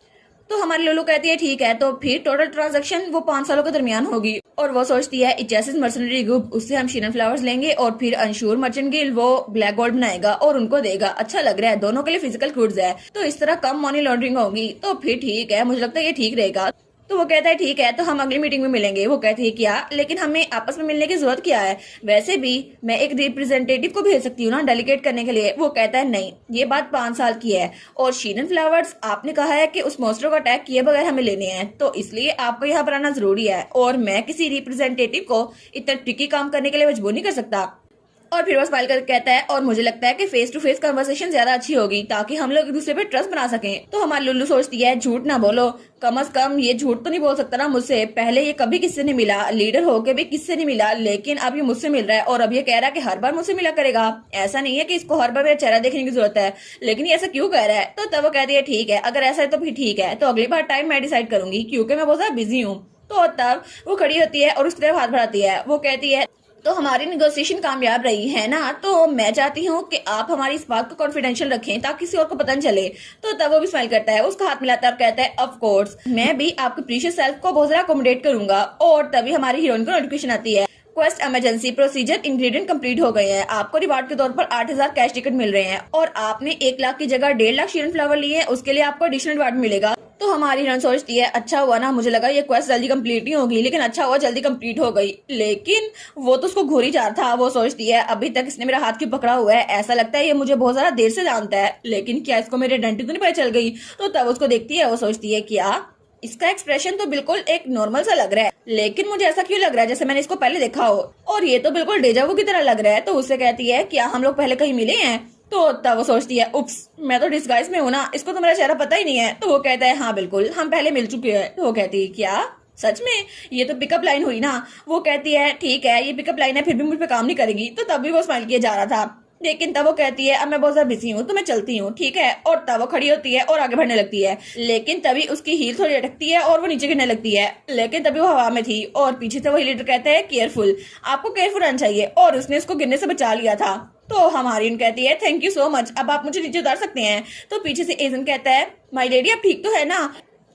तो हमारी लोलू कहती है ठीक है तो फिर टोटल ट्रांजैक्शन वो 5 सालों के दरमियान होगी। और वो सोचती है इचेसिस मर्चेंडरी ग्रुप उससे हम शीरन फ्लावर्स लेंगे और फिर अंशुर मर्चेंट गिल्ड वो ब्लैक गोल्ड बनाएगा और उनको देगा। अच्छा लग रहा है, दोनों के लिए फिजिकल गुड्स है तो इस तरह कम मनी लॉन्ड्रिंग होगी। तो फिर ठीक है मुझे लगता है ये ठीक रहेगा। तो वो कहता है ठीक है तो हम अगली मीटिंग में मिलेंगे। वो कहती है क्या लेकिन हमें आपस में मिलने की जरूरत क्या है, वैसे भी मैं एक रिप्रेजेंटेटिव को भेज सकती हूँ ना डेलीगेट करने के लिए। वो कहता है नहीं ये बात 5 साल की है और शीरन फ्लावर्स आपने कहा है कि उस मॉन्स्टर को अटैक किए बगैर हमें लेने हैं, तो इसलिए आपको यहाँ पर आना जरूरी है और मैं किसी रिप्रेजेंटेटिव को इतना ट्रिकी काम करने के लिए मजबूर नहीं कर सकता। और फिर वो स्माइल करके कहता है और मुझे लगता है कि फेस टू फेस कन्वर्सेशन ज्यादा अच्छी होगी ताकि हम लोग एक दूसरे पे ट्रस्ट बना सकें। तो हमारी लुल्लू सोचती है झूठ ना बोलो, कम से कम ये झूठ तो नहीं बोल सकता ना मुझसे, पहले ये कभी किससे नहीं मिला, लीडर होके भी किससे नहीं मिला, लेकिन अब ये मुझसे मिल रहा है और अब ये कह रहा है कि हर बार मुझसे मिला करेगा। ऐसा नहीं है कि इसको हर बार मेरा चेहरा देखने की जरूरत है, लेकिन ये ऐसा क्यों कह रहा है। तो तब वो कहती है ठीक है, अगर ऐसा है तो फिर ठीक है, तो अगली बार टाइम मैं डिसाइड करूंगी क्योंकि मैं बहुत ज्यादा बिजी हूँ। तो तब वो खड़ी होती है और उसकी तरफ हाथ बढ़ाती है। वो कहती है तो हमारी नेगोशिएशन कामयाब रही है ना, तो मैं चाहती हूँ कि आप हमारी इस बात को कॉन्फिडेंशियल रखें ताकि किसी और को पता न चले। तो तब वो भी स्माइल करता है, उसका हाथ मिलाता है और कहता है ऑफ कोर्स, मैं भी आपके प्रीशियस सेल्फ को बहुत ज्यादा अकोमोडेट करूंगा। और तभी हमारी हीरोइन को नोटिफिकेशन आती है, quest emergency procedure ingredient complete हो गए हैं, आपको रिवार्ड के तौर पर 8,000 कैश टिकट मिल रहे हैं और आपने 1 लाख की जगह 1.5 लाख शीरन फ्लावर लिए हैं, उसके लिए आपको एडिशनल रिवार्ड मिलेगा। तो हमारी हीरोइन सोचती है अच्छा हुआ ना, मुझे लगा ये क्वेस्ट जल्दी कंप्लीट नहीं होगी, लेकिन अच्छा हुआ जल्दी कंप्लीट हो गई। लेकिन वो तो उसको घूर ही जा रहा था। वो सोचती है अभी तक इसने मेरा हाथ क्यों पकड़ा हुआ है, ऐसा लगता है ये मुझे बहुत ज्यादा देर से जानता है, लेकिन क्या इसको मेरी आइडेंटिटी तो नहीं पता चल गई। तो तब उसको देखती है, वो सोचती है क्या इसका एक्सप्रेशन तो बिल्कुल एक नॉर्मल सा लग रहा है, लेकिन मुझे ऐसा क्यों लग रहा है जैसे मैंने इसको पहले देखा हो, और ये तो बिल्कुल डेजावू की तरह लग रहा है। तो उससे कहती है क्या हम लोग पहले कहीं मिले हैं। तो तब वो सोचती है उप्स, मैं तो डिस्गाइज में हूँ ना, इसको तो मेरा चेहरा पता ही नहीं है। तो वो कहता है हाँ बिल्कुल, हम पहले मिल चुके हैं। तो वो कहती है क्या सच में, ये तो पिकअप लाइन हुई ना। वो कहती है ठीक है ये पिकअप लाइन है, फिर भी मुझ पे काम नहीं करेगी। तो तब भी वो स्माइल किए जा रहा था, लेकिन तब वो कहती है अब मैं बहुत ज्यादा बिजी हूँ तो मैं चलती हूँ, ठीक है। और तब वो खड़ी होती है और आगे बढ़ने लगती है, लेकिन तभी उसकी हील थोड़ी अटकती है और वो नीचे गिरने लगती है, लेकिन तभी वो हवा में थी। और पीछे से वही लीडर कहता है केयरफुल, आपको केयरफुल रहना चाहिए, और उसने उसको गिरने से बचा लिया था। तो हमारी कहती है थैंक यू सो मच, अब आप मुझे नीचे उतार सकते हैं। तो पीछे से एजन कहता है माय लेडी आप ठीक तो है ना।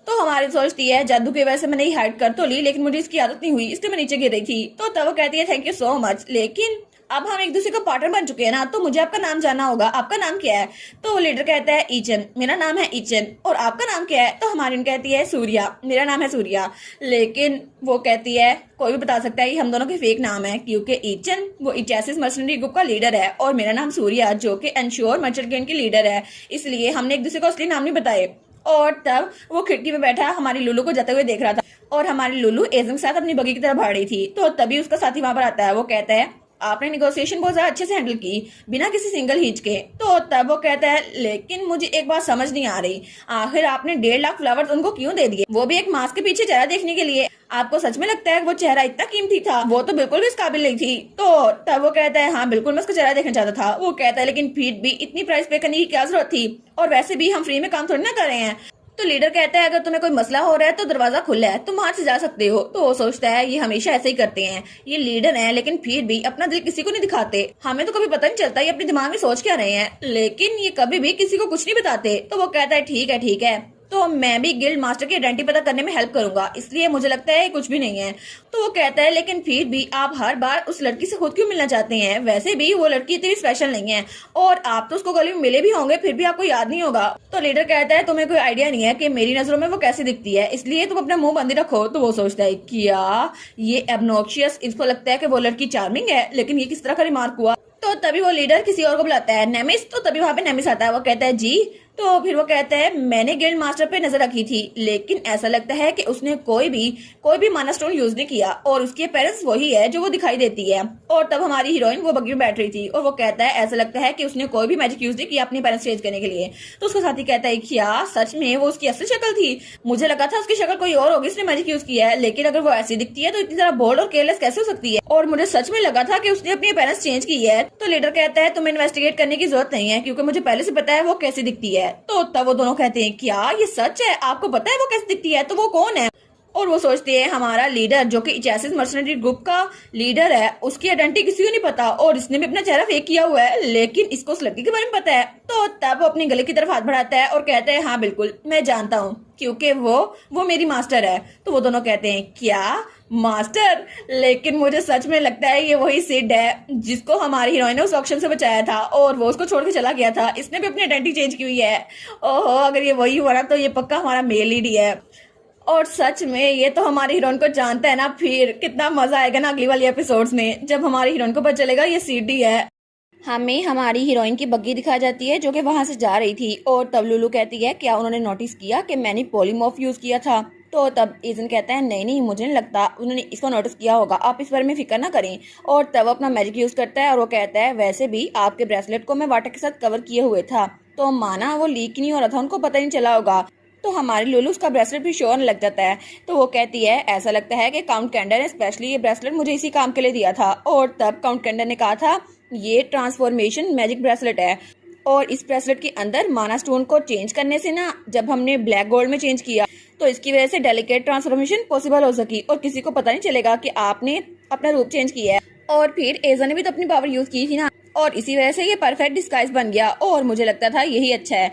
तो हमारी सोचती है जादू की वजह से मैंने हाइड कर तो ली, लेकिन मुझे इसकी आदत नहीं हुई, इसलिए मैं नीचे गिर रही थी। तो तब वो कहती है थैंक यू सो मच, लेकिन अब हम एक दूसरे का पार्टनर बन चुके हैं ना, तो मुझे आपका नाम जानना होगा, आपका नाम क्या है। तो वो लीडर कहता है ईचन, मेरा नाम है ईचन। और आपका नाम क्या है। तो हमारी कहती है सूर्या, मेरा नाम है सूर्या। लेकिन वो कहती है कोई भी बता सकता है ये हम दोनों के फेक नाम है, क्योंकि ईचन वो इचासिस मर्चेंट्री ग्रुप का लीडर है और मेरा नाम सूर्या जो कि एनश्योर मर्चेंट गेन की लीडर है, इसलिए हमने एक दूसरे को असली नाम नहीं बताए। और तब वो खिड़की में बैठा हमारी लुलू को जाते हुए देख रहा था और हमारी लुलू एजम के साथ अपनी बगी की तरफ भाग रही थी। तो तभी उसका साथी वहां पर आता है। वो कहता है आपने नेगोशिएशन बहुत ज्यादा अच्छे से हैंडल की बिना किसी सिंगल हिच के। तो तब वो कहता है लेकिन मुझे एक बात समझ नहीं आ रही, आखिर आपने 1.5 लाख फ्लावर्स उनको क्यों दे दिए, वो भी एक मास्क के पीछे चेहरा देखने के लिए। आपको सच में लगता है वो चेहरा इतना कीमती था, वो तो बिल्कुल भी इस काबिल नहीं थी। तो तब वो कहता है हाँ बिल्कुल मैं उसका चेहरा देखना चाहता था। वो कहता है लेकिन फिर भी इतनी प्राइस पे करने की क्या जरूरत थी, और वैसे भी हम फ्री में काम थोड़ी ना कर रहे हैं। तो लीडर कहता है अगर तुम्हें कोई मसला हो रहा है तो दरवाजा खुला है, तुम वहां से जा सकते हो। तो वो सोचता है ये हमेशा ऐसे ही करते हैं, ये लीडर हैं लेकिन फिर भी अपना दिल किसी को नहीं दिखाते, हमें तो कभी पता नहीं चलता ये अपने दिमाग में सोच क्या रहे हैं, लेकिन ये कभी भी किसी को कुछ नहीं बताते। तो वो कहता है ठीक है, तो मैं भी गिल्ड मास्टर की आइडेंटिटी पता करने में हेल्प करूंगा, इसलिए मुझे लगता है कुछ भी नहीं है। तो वो कहता है लेकिन फिर भी आप हर बार उस लड़की से खुद क्यों मिलना चाहते हैं, वैसे भी वो लड़की इतनी स्पेशल नहीं है और आप तो उसको गली में मिले भी होंगे फिर भी आपको याद नहीं होगा। तो लीडर कहता है तुम्हें कोई आइडिया नहीं है कि मेरी नजरों में वो कैसे दिखती है, इसलिए तुम अपना मुंह बंद ही रखो। तो वो सोचता है क्या ये एब्नॉक्शियस, इसको लगता है कि वो लड़की चार्मिंग है, लेकिन ये किस तरह का रिमार्क हुआ। तो तभी वो लीडर किसी और को बुलाता है, नेमिस। तो तभी वहां पे नेमिस आता है। वो कहता है जी। तो फिर वो कहता है मैंने गिल्ड मास्टर पे नजर रखी थी, लेकिन ऐसा लगता है कि उसने कोई भी माना स्टोन यूज नहीं किया और उसके पेरेंट्स वही है जो वो दिखाई देती है। और तब हमारी हीरोइन वो बग्गी में बैठ रही थी और वो कहता है ऐसा लगता है कि उसने कोई भी मैजिक यूज नहीं किया अपने पेरेंट्स चेंज करने के लिए। तो उसका साथी कहता है क्या सच में वो उसकी असली शक्ल थी, मुझे लगा था उसकी शक्ल कोई और होगी, उसने मैजिक यूज किया है, लेकिन अगर वो ऐसी दिखती है तो इतनी ज्यादा बोल्ड और केयरलेस कैसे हो सकती है, और मुझे सच में लगा था कि उसने अपने पेरेंट्स चेंज की है। तो लीडर कहता है तुम्हें इन्वेस्टिगेट करने की जरूरत नहीं है क्योंकि मुझे पहले से पता है वो कैसी दिखती है। तो तब वो दोनों कहते हैं क्या ये सच है, आपको पता है वो कैसे दिखती है, तो वो कौन है। और वो सोचते हैं हमारा लीडर जो कि इचासिस मर्चेंट्री ग्रुप का लीडर है, उसकी आइडेंटिटी किसी को नहीं पता और इसने भी अपना चेहरा फेक किया हुआ है, लेकिन इसको उस लड़की के बारे में पता है। तो तब वो अपनी गले की तरफ हाथ बढ़ाता है और कहता है हाँ बिल्कुल मैं जानता हूँ क्योंकि वो मेरी मास्टर है। तो वो दोनों कहते हैं क्या मास्टर, लेकिन मुझे सच में लगता है ये वही सिड है जिसको हमारी हीरोइन ने उस ऑक्शन से बचाया था और वो उसको छोड़ के चला गया था, इसने भी अपनी आइडेंटिटी चेंज की हुई है। ओहो अगर ये वही हुआ ना तो ये पक्का हमारा मेल लीड ही है। और सच में ये तो हमारी हीरोइन को जानता है ना, फिर कितना मजा आएगा ना अगली वाली एपिसोड्स में जब हमारी हीरोइन को पता चलेगा ये सीडी है। हमें हमारी हीरोइन की बग्गी दिखाई जाती है जो कि वहां से जा रही थी और तब लुलू कहती है क्या उन्होंने नोटिस किया कि मैंने पॉलीमॉर्फ यूज किया था। तो तब एजन कहता है नहीं नहीं मुझे नहीं लगता उन्होंने इसको नोटिस किया होगा, आप इस बारे में फिक्र ना करें। और तब अपना मैजिक यूज करता है और वो कहता है वैसे भी आपके ब्रेसलेट को मैं वाटर के साथ कवर किए हुए था, तो माना वो लीक नहीं हो रहा था, उनको पता नहीं चला होगा। तो हमारी लुलू उसका ब्रेसलेट भी शो होने लग जाता है। तो वो कहती है ऐसा लगता है कि काउंट कैंडर ने स्पेशली ये ब्रेसलेट मुझे इसी काम के लिए दिया था। और तब काउंट कैंडर ने कहा था ये ट्रांसफॉर्मेशन मैजिक ब्रेसलेट है और इस ब्रेसलेट के अंदर माना स्टोन को चेंज करने से ना, जब हमने ब्लैक गोल्ड में चेंज किया तो इसकी वजह से डेलिकेट ट्रांसफॉर्मेशन पॉसिबल हो सकी और किसी को पता नहीं चलेगा कि आपने अपना रूप चेंज किया है। और फिर एजा ने भी तो अपनी पावर यूज की थी ना, और इसी वजह से ये परफेक्ट डिस्गाइज बन गया और मुझे लगता था यही अच्छा है।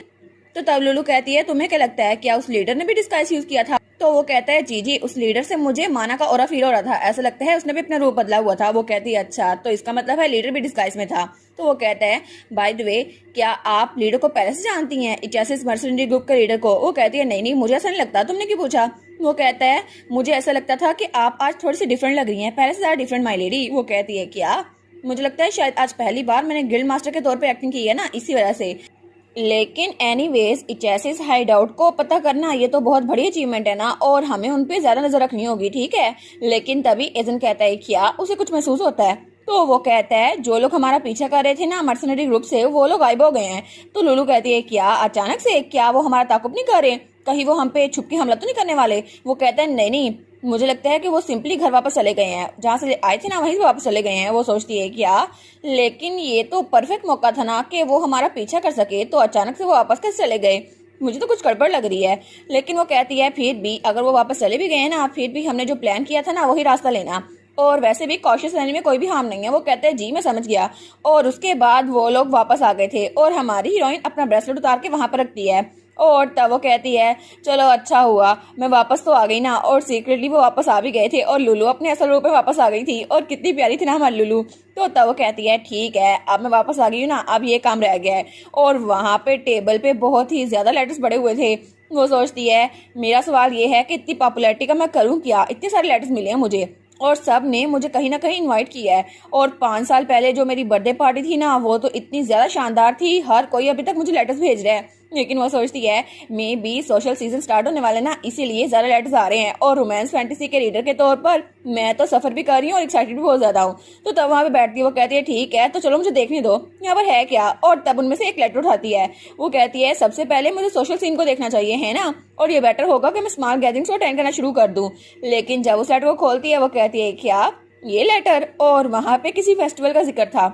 तो तब लुलू कहती है तुम्हें क्या लगता है क्या उस लीडर ने भी डिस्गाइज यूज किया था? तो वो कहता है जी जी, उस लीडर से मुझे माना का ऑरा फील हो रहा था, ऐसा लगता है उसने भी अपना रूप बदला हुआ था। वो कहती है अच्छा, तो इसका मतलब है लीडर भी डिस्गाइज में था। तो वो कहता है बाय द वे क्या आप लीडर को पहले से जानती हैं, इचासिस मर्सनरी ग्रुप के लीडर को? वो कहती है नहीं नहीं मुझे ऐसा नहीं लगता, तुमने क्यों पूछा? वो कहता है मुझे ऐसा लगता था कि आप आज थोड़ी सी डिफरेंट लग रही हैं, पहले से ज्यादा डिफरेंट माई लेडी। वो कहती है क्या? मुझे लगता है शायद आज पहली बार मैंने गिल्ड मास्टर के तौर पे एक्टिंग की है ना, इसी वजह से। लेकिन एनीवेज इचेसिस हाइड आउट को पता करना ये तो बहुत बड़ी अचीवमेंट है ना, और हमें उन पे ज्यादा नजर रखनी होगी, ठीक है? लेकिन तभी एजन कहता है क्या उसे कुछ महसूस होता है? तो वो कहता है जो लोग हमारा पीछा कर रहे थे ना मर्सनरी ग्रुप से, वो लोग गायब हो गए हैं। तो लुलू कहती है क्या अचानक से? क्या वो हमारा ताकुब नहीं कर रहे? कहीं वो हम पे छुप के हमला तो नहीं करने वाले? वो कहता है नहीं नहीं, मुझे लगता है कि वो सिंपली घर वापस चले गए हैं, जहाँ से आए थे ना वहीं से वापस चले गए हैं। वो सोचती है क्या लेकिन ये तो परफेक्ट मौका था ना कि वो हमारा पीछा कर सके, तो अचानक से वो वापस कैसे चले गए? मुझे तो कुछ गड़बड़ लग रही है। लेकिन वो कहती है फिर भी अगर वो वापस चले भी गए हैं ना, फिर भी हमने जो प्लान किया था ना वही रास्ता लेना, और वैसे भी कॉशियस रहने में कोई भी हार्म नहीं है। वो कहते हैं जी मैं समझ गया। और उसके बाद वो लोग वापस आ गए थे और हमारी हीरोइन अपना ब्रेसलेट उतार के वहां पर रखती है। और तब वो कहती है चलो अच्छा हुआ मैं वापस तो आ गई ना, और सीक्रेटली वो वापस आ भी गए थे और लुलू अपने असल रूप में वापस आ गई थी, और कितनी प्यारी थी ना हमारी लुलू। तो तब वो कहती है ठीक है अब मैं वापस आ गई हूँ ना, अब ये काम रह गया है। और वहां पे टेबल पे बहुत ही ज्यादा लेटर्स पड़े हुए थे। वो सोचती है मेरा सवाल ये है कि इतनी पॉपुलैरिटी का मैं करूँ क्या, इतने सारे लेटर्स मिले हैं मुझे और सब ने मुझे कहीं ना कहीं इनवाइट किया है, और 5 साल पहले जो मेरी बर्थडे पार्टी थी ना वो तो इतनी ज्यादा शानदार थी, हर कोई अभी तक मुझे लेटर्स भेज रहा है। लेकिन वो सोचती है may be social season start होने वाले ना, इसीलिए ज्यादा लेटर्स आ रहे हैं, और रोमांस फैंटेसी के रीडर के तौर पर मैं तो सफर भी कर रही हूँ और एक्साइटेड भी बहुत ज्यादा हूँ। तो तब वहां पे बैठती है, वो कहती है ठीक है तो चलो मुझे देखने दो यहाँ पर है क्या। और तब उनमें से एक लेटर उठाती है। वो कहती है सबसे पहले मुझे सोशल सीन को देखना चाहिए है ना, और ये बेटर होगा कि मैं स्मॉल गैदरिंग्स को अटेंड करना शुरू कर दूं। लेकिन जब उस लेटर को खोलती है वो कहती है क्या ये लेटर, और वहां पे किसी फेस्टिवल का जिक्र था।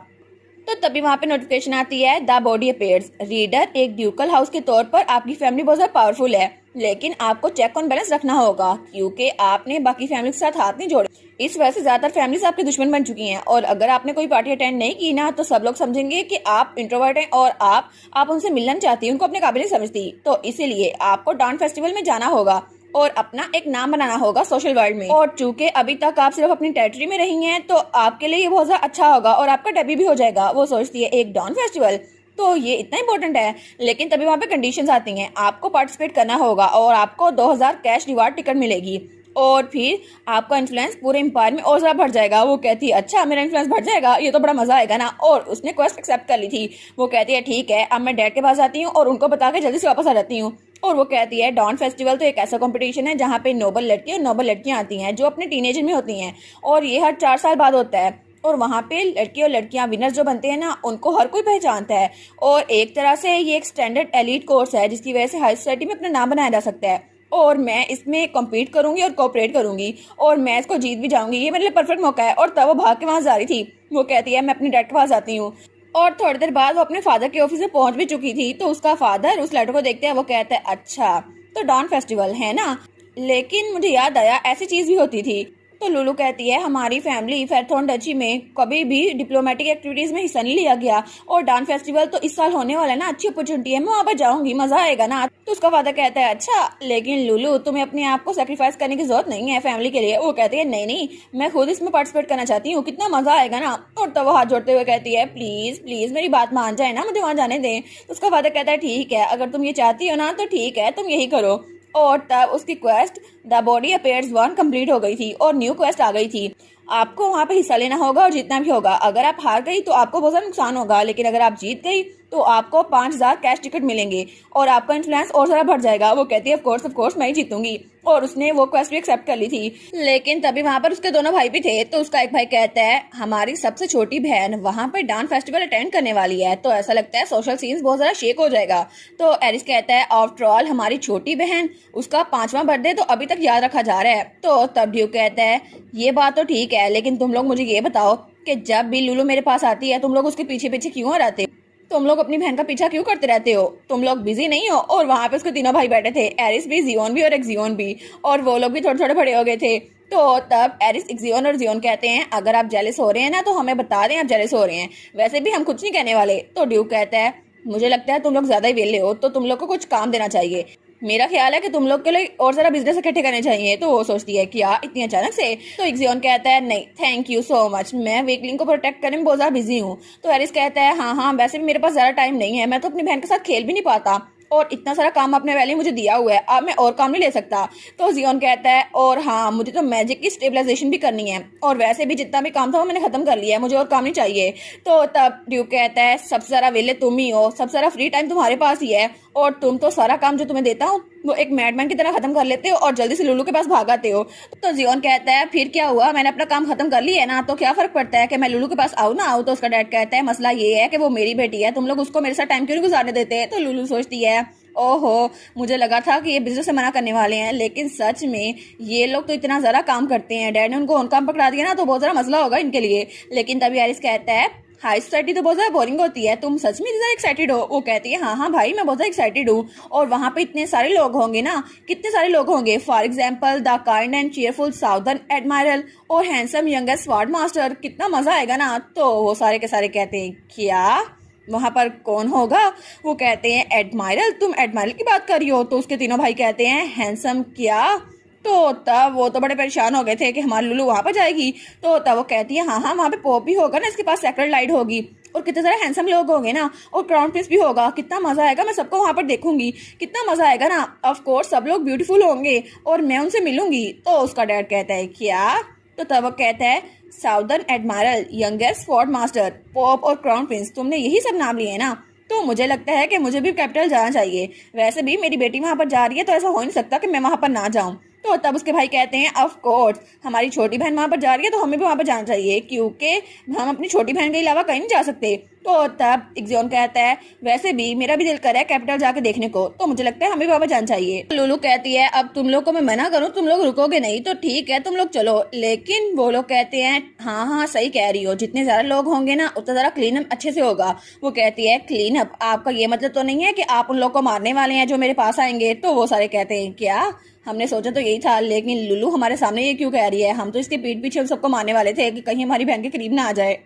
तो तभी वहां पे नोटिफिकेशन आती है द बॉडी अपीयर्स, रीडर एक ड्यूकल हाउस के तौर पर आपकी फैमिली बहुत ज्यादा पावरफुल है, लेकिन आपको चेक ऑन बैलेंस रखना होगा क्योंकि आपने बाकी फैमिली के साथ हाथ नहीं जोड़े। इस वजह से ज्यादातर फैमिलीज आपके दुश्मन बन चुकी हैं, और अगर आपने कोई पार्टी अटेंड नहीं की ना तो सब लोग समझेंगे कि आप इंट्रोवर्ट हैं और आप उनसे मिलना चाहती हैं, उनको अपने काबिल नहीं समझती। तो इसीलिए आपको डॉन फेस्टिवल में जाना होगा और अपना एक नाम बनाना होगा सोशल वर्ल्ड में। और चूंकि अभी तक आप सिर्फ अपनी टेरिटरी में रही हैं तो आपके लिए ये बहुत ज्यादा अच्छा होगा और आपका डेब्यू भी हो जाएगा। वो सोचती है एक डॉन फेस्टिवल तो ये इतना इंपॉर्टेंट है, लेकिन तभी वहाँ पे कंडीशंस आती हैं, आपको पार्टिसिपेट करना होगा और आपको 2000 कैश रिवार्ड टिकट मिलेगी, और फिर आपका इन्फ्लुएंस पूरे एम्पायर में और ज्यादा बढ़ जाएगा। वो कहती है अच्छा मेरा इन्फ्लुएंस बढ़ जाएगा, ये तो बड़ा मजा आएगा ना। और उसने क्वेस्ट एक्सेप्ट कर ली थी। वो कहती है ठीक है अब मैं डैड के पास आती हूँ और उनको बता के जल्दी से वापस आ जाती हूँ। और वो कहती है डॉन फेस्टिवल तो एक ऐसा कंपटीशन है जहाँ पे नोबल लड़के और नोबल लड़कियां आती हैं जो अपने टीनेजर में होती हैं, और ये हर 4 साल बाद होता है, और वहाँ पे लड़के और लड़कियां विनर्स जो बनते हैं ना उनको हर कोई पहचानता है, और एक तरह से ये एक स्टैंडर्ड एलीट कोर्स है जिसकी वजह से हाई सोसाइटी में अपना नाम बनाया जा सकता है। और मैं इसमें कम्पीट करूंगी और कोऑपरेट करूंगी और मैं इसको जीत भी जाऊंगी, ये मेरे लिए परफेक्ट मौका है। और तब वो भाग के वहां जा रही थी। वो कहती है मैं अपने डैड के पास आती हूँ, और थोड़ी देर बाद वो अपने फादर के ऑफिस में पहुंच भी चुकी थी। तो उसका फादर उस लेटर को देखते हैं, वो कहता है अच्छा तो डॉन फेस्टिवल है ना, लेकिन मुझे याद आया ऐसी चीज भी होती थी। तो लुलू कहती है हमारी फैमिली फेरथॉन डची में कभी भी डिप्लोमेटिक एक्टिविटीज में हिस्सा नहीं लिया गया, और डॉन फेस्टिवल तो इस साल होने वाला है ना, अच्छी अपॉर्चुनिटी है, मैं वहाँ पर जाऊंगी, मजा आएगा ना। तो उसका फादर कहता है अच्छा लेकिन लुलू तुम्हें अपने आप को सेक्रीफाइस करने की जरूरत नहीं है फैमिली के लिए। वो कहती है नहीं नहीं मैं खुद इसमें पार्टिसिपेट करना चाहती हूँ, कितना मजा आएगा ना। और तब वो हाथ जोड़ते हुए कहती है प्लीज प्लीज मेरी बात मान जाए ना, मुझे वहाँ जाने दें। तो उसका फादर कहता है ठीक है अगर तुम ये चाहती हो ना तो ठीक है तुम यही करो। और तब उसकी quest the body appears 1 complete हो गई थी और न्यू क्वेस्ट आ गई थी। आपको वहां पे हिस्सा लेना होगा और जीतना भी होगा। अगर आप हार गई तो आपको बहुत ज्यादा नुकसान होगा, लेकिन अगर आप जीत गई तो आपको 5,000 कैश टिकट मिलेंगे और आपका इन्फ्लुएंस और ज़्यादा बढ़ जाएगा। वो कहती है ऑफ कोर्स मैं ही जीतूंगी और उसने वो क्वेस्ट भी एक्सेप्ट कर ली थी। लेकिन तभी वहां पर उसके दोनों भाई भी थे। तो उसका एक भाई कहता है हमारी सबसे छोटी बहन वहां पर डांस फेस्टिवल अटेंड करने वाली है, तो ऐसा लगता है सोशल सीन्स बहुत ज़्यादा शेक हो जाएगा। तो एरिस कहता है आफ्टर ऑल हमारी छोटी बहन, उसका 5वां बर्थडे तो अभी तक याद रखा जा रहा है। तो तब ड्यूक कहता है ये बात तो ठीक है, लेकिन तुम लोग मुझे ये बताओ कि जब भी लुलू मेरे पास आती है तुम लोग उसके पीछे पीछे क्यों रहते हो? तुम लोग अपनी बहन का पीछा क्यों करते रहते हो? तुम लोग बिजी नहीं हो? और वहां पे उसके तीनों भाई बैठे थे, एरिस भी, जियोन भी और एक्जियोन भी, और वो लोग भी थोड़े थोड़े बड़े हो गए थे। तो तब एरिस, एक्जियोन और जियोन कहते हैं अगर आप जेलस हो रहे हैं ना तो हमें बता दें आप जेलस हो रहे हैं, वैसे भी हम कुछ नहीं कहने वाले। तो ड्यूक कहता है मुझे लगता है तुम लोग ज्यादा ही वेले हो, तो तुम लोग को कुछ काम देना चाहिए। मेरा ख्याल है कि तुम लोग के लिए और सारा बिजनेस इकट्ठे करने चाहिए। तो वो सोचती है क्या इतनी अचानक से? तो एक्जियोन कहता है नहीं थैंक यू सो मच, मैं वीकलिंग को प्रोटेक्ट करने में बहुत ज्यादा बिजी हूँ। तो एरिस कहता है हाँ वैसे भी मेरे पास ज्यादा टाइम नहीं है, मैं तो अपनी बहन के साथ खेल भी नहीं पाता और इतना सारा काम अपने वाले मुझे दिया हुआ है, अब मैं और काम नहीं ले सकता। तो जियोन कहता है और हाँ मुझे तो मैजिक की स्टेबलाइजेशन भी करनी है और वैसे भी जितना भी काम था वो मैंने खत्म कर लिया है, मुझे और काम नहीं चाहिए। तो तब ड्यूक कहता है सबसे सारा वेले तुम ही हो, सबसे सारा फ्री टाइम तुम्हारे पास ही है और तुम तो सारा काम जो तुम्हें देता हूँ वो एक मैडमैन की तरह खत्म कर लेते हो और जल्दी से लुलू के पास भागाते हो। तो जियोन कहता है फिर क्या हुआ, मैंने अपना काम खत्म कर लिया है ना, तो क्या फर्क पड़ता है कि मैं लुलू के पास आऊँ ना आऊँ। तो उसका डैड कहता है मसला ये है कि वो मेरी बेटी है, तुम लोग उसको मेरे साथ टाइम क्यों नहीं गुजारने देते। तो लुलू सोचती है ओहो मुझे लगा था कि ये बिजनेस से मना करने वाले हैं, लेकिन सच में ये लोग तो इतना ज़्यादा काम करते हैं, डैड ने उनको ऑन काम पकड़ा दिया ना तो बहुत ज़्यादा मसला होगा इनके लिए। लेकिन तभी एरिस कहता है हाई सोसाइटी तो बहुत ज़्यादा बोरिंग होती है, तुम सच में इतना एक्साइटेड हो? वो कहती है हाँ भाई मैं बहुत ज़्यादा एक्साइटेड हूँ और वहाँ पे इतने सारे लोग होंगे ना, कितने सारे लोग होंगे, for example the kind and cheerful southern admiral और हैंडसम यंगेस्ट स्वॉर्ड मास्टर, कितना मज़ा आएगा ना। तो वो सारे के सारे कहते हैं क्या वहां पर कौन होगा? वो कहते हैं एडमायरल, तुम एडमायरल की बात कर रही हो? तो उसके तीनों भाई कहते हैं हैंडसम क्या? तो तब वो तो बड़े परेशान हो गए थे कि हमारी लुलू वहां पर जाएगी। तो तब वो कहती है हाँ वहां पे पॉप भी होगा ना, इसके पास सेक्रेट लाइट होगी और कितने सारे हैंडसम लोग होंगे ना और क्राउन प्रिंस भी होगा, कितना मजा आएगा, मैं सबको वहां पर देखूंगी, कितना मजा आएगा ना। ऑफ कोर्स सब लोग ब्यूटीफुल होंगे और मैं उनसे मिलूंगी। तो उसका डैड कहता है क्या? तो तब वो कहता है southern admiral, youngest fort master, pop और क्राउन प्रिंस, तुमने यही सब नाम लिए ना, तो मुझे लगता है कि मुझे भी कैपिटल जाना चाहिए, वैसे भी मेरी बेटी वहां पर जा रही है तो ऐसा हो नहीं सकता कि मैं वहां पर ना जाऊं। तो तब उसके भाई कहते हैं ऑफ कोर्स हमारी छोटी बहन वहां पर जा रही है तो हमें भी वहां पर जाना चाहिए क्योंकि हम अपनी छोटी बहन के अलावा कहीं नहीं जा सकते। तो तब एक्जियोन कहता है वैसे भी मेरा भी दिल कर रहा है कैपिटल जाके देखने को, तो मुझे लगता है हमें वहां पर जाना चाहिए। लुलू कहती है अब तुम लोग को मैं मना करूं तुम लोग रुकोगे नहीं, तो ठीक है तुम लोग चलो। लेकिन वो लोग कहते हैं हाँ सही कह रही हो, जितने ज्यादा लोग होंगे ना उतना ज्यादा क्लीन अप अच्छे से होगा। वो कहती है क्लीन अप, आपका ये मतलब तो नहीं है कि आप उन लोग को मारने वाले हैं जो मेरे पास आएंगे? तो वो सारे कहते हैं क्या, हमने सोचा तो यही था, लेकिन लुलू हमारे सामने ये क्यों कह रही है, हम तो इसके पीठ पीछे उन सबको मारने वाले थे कि कहीं हमारी बहन के करीब ना आ जाए।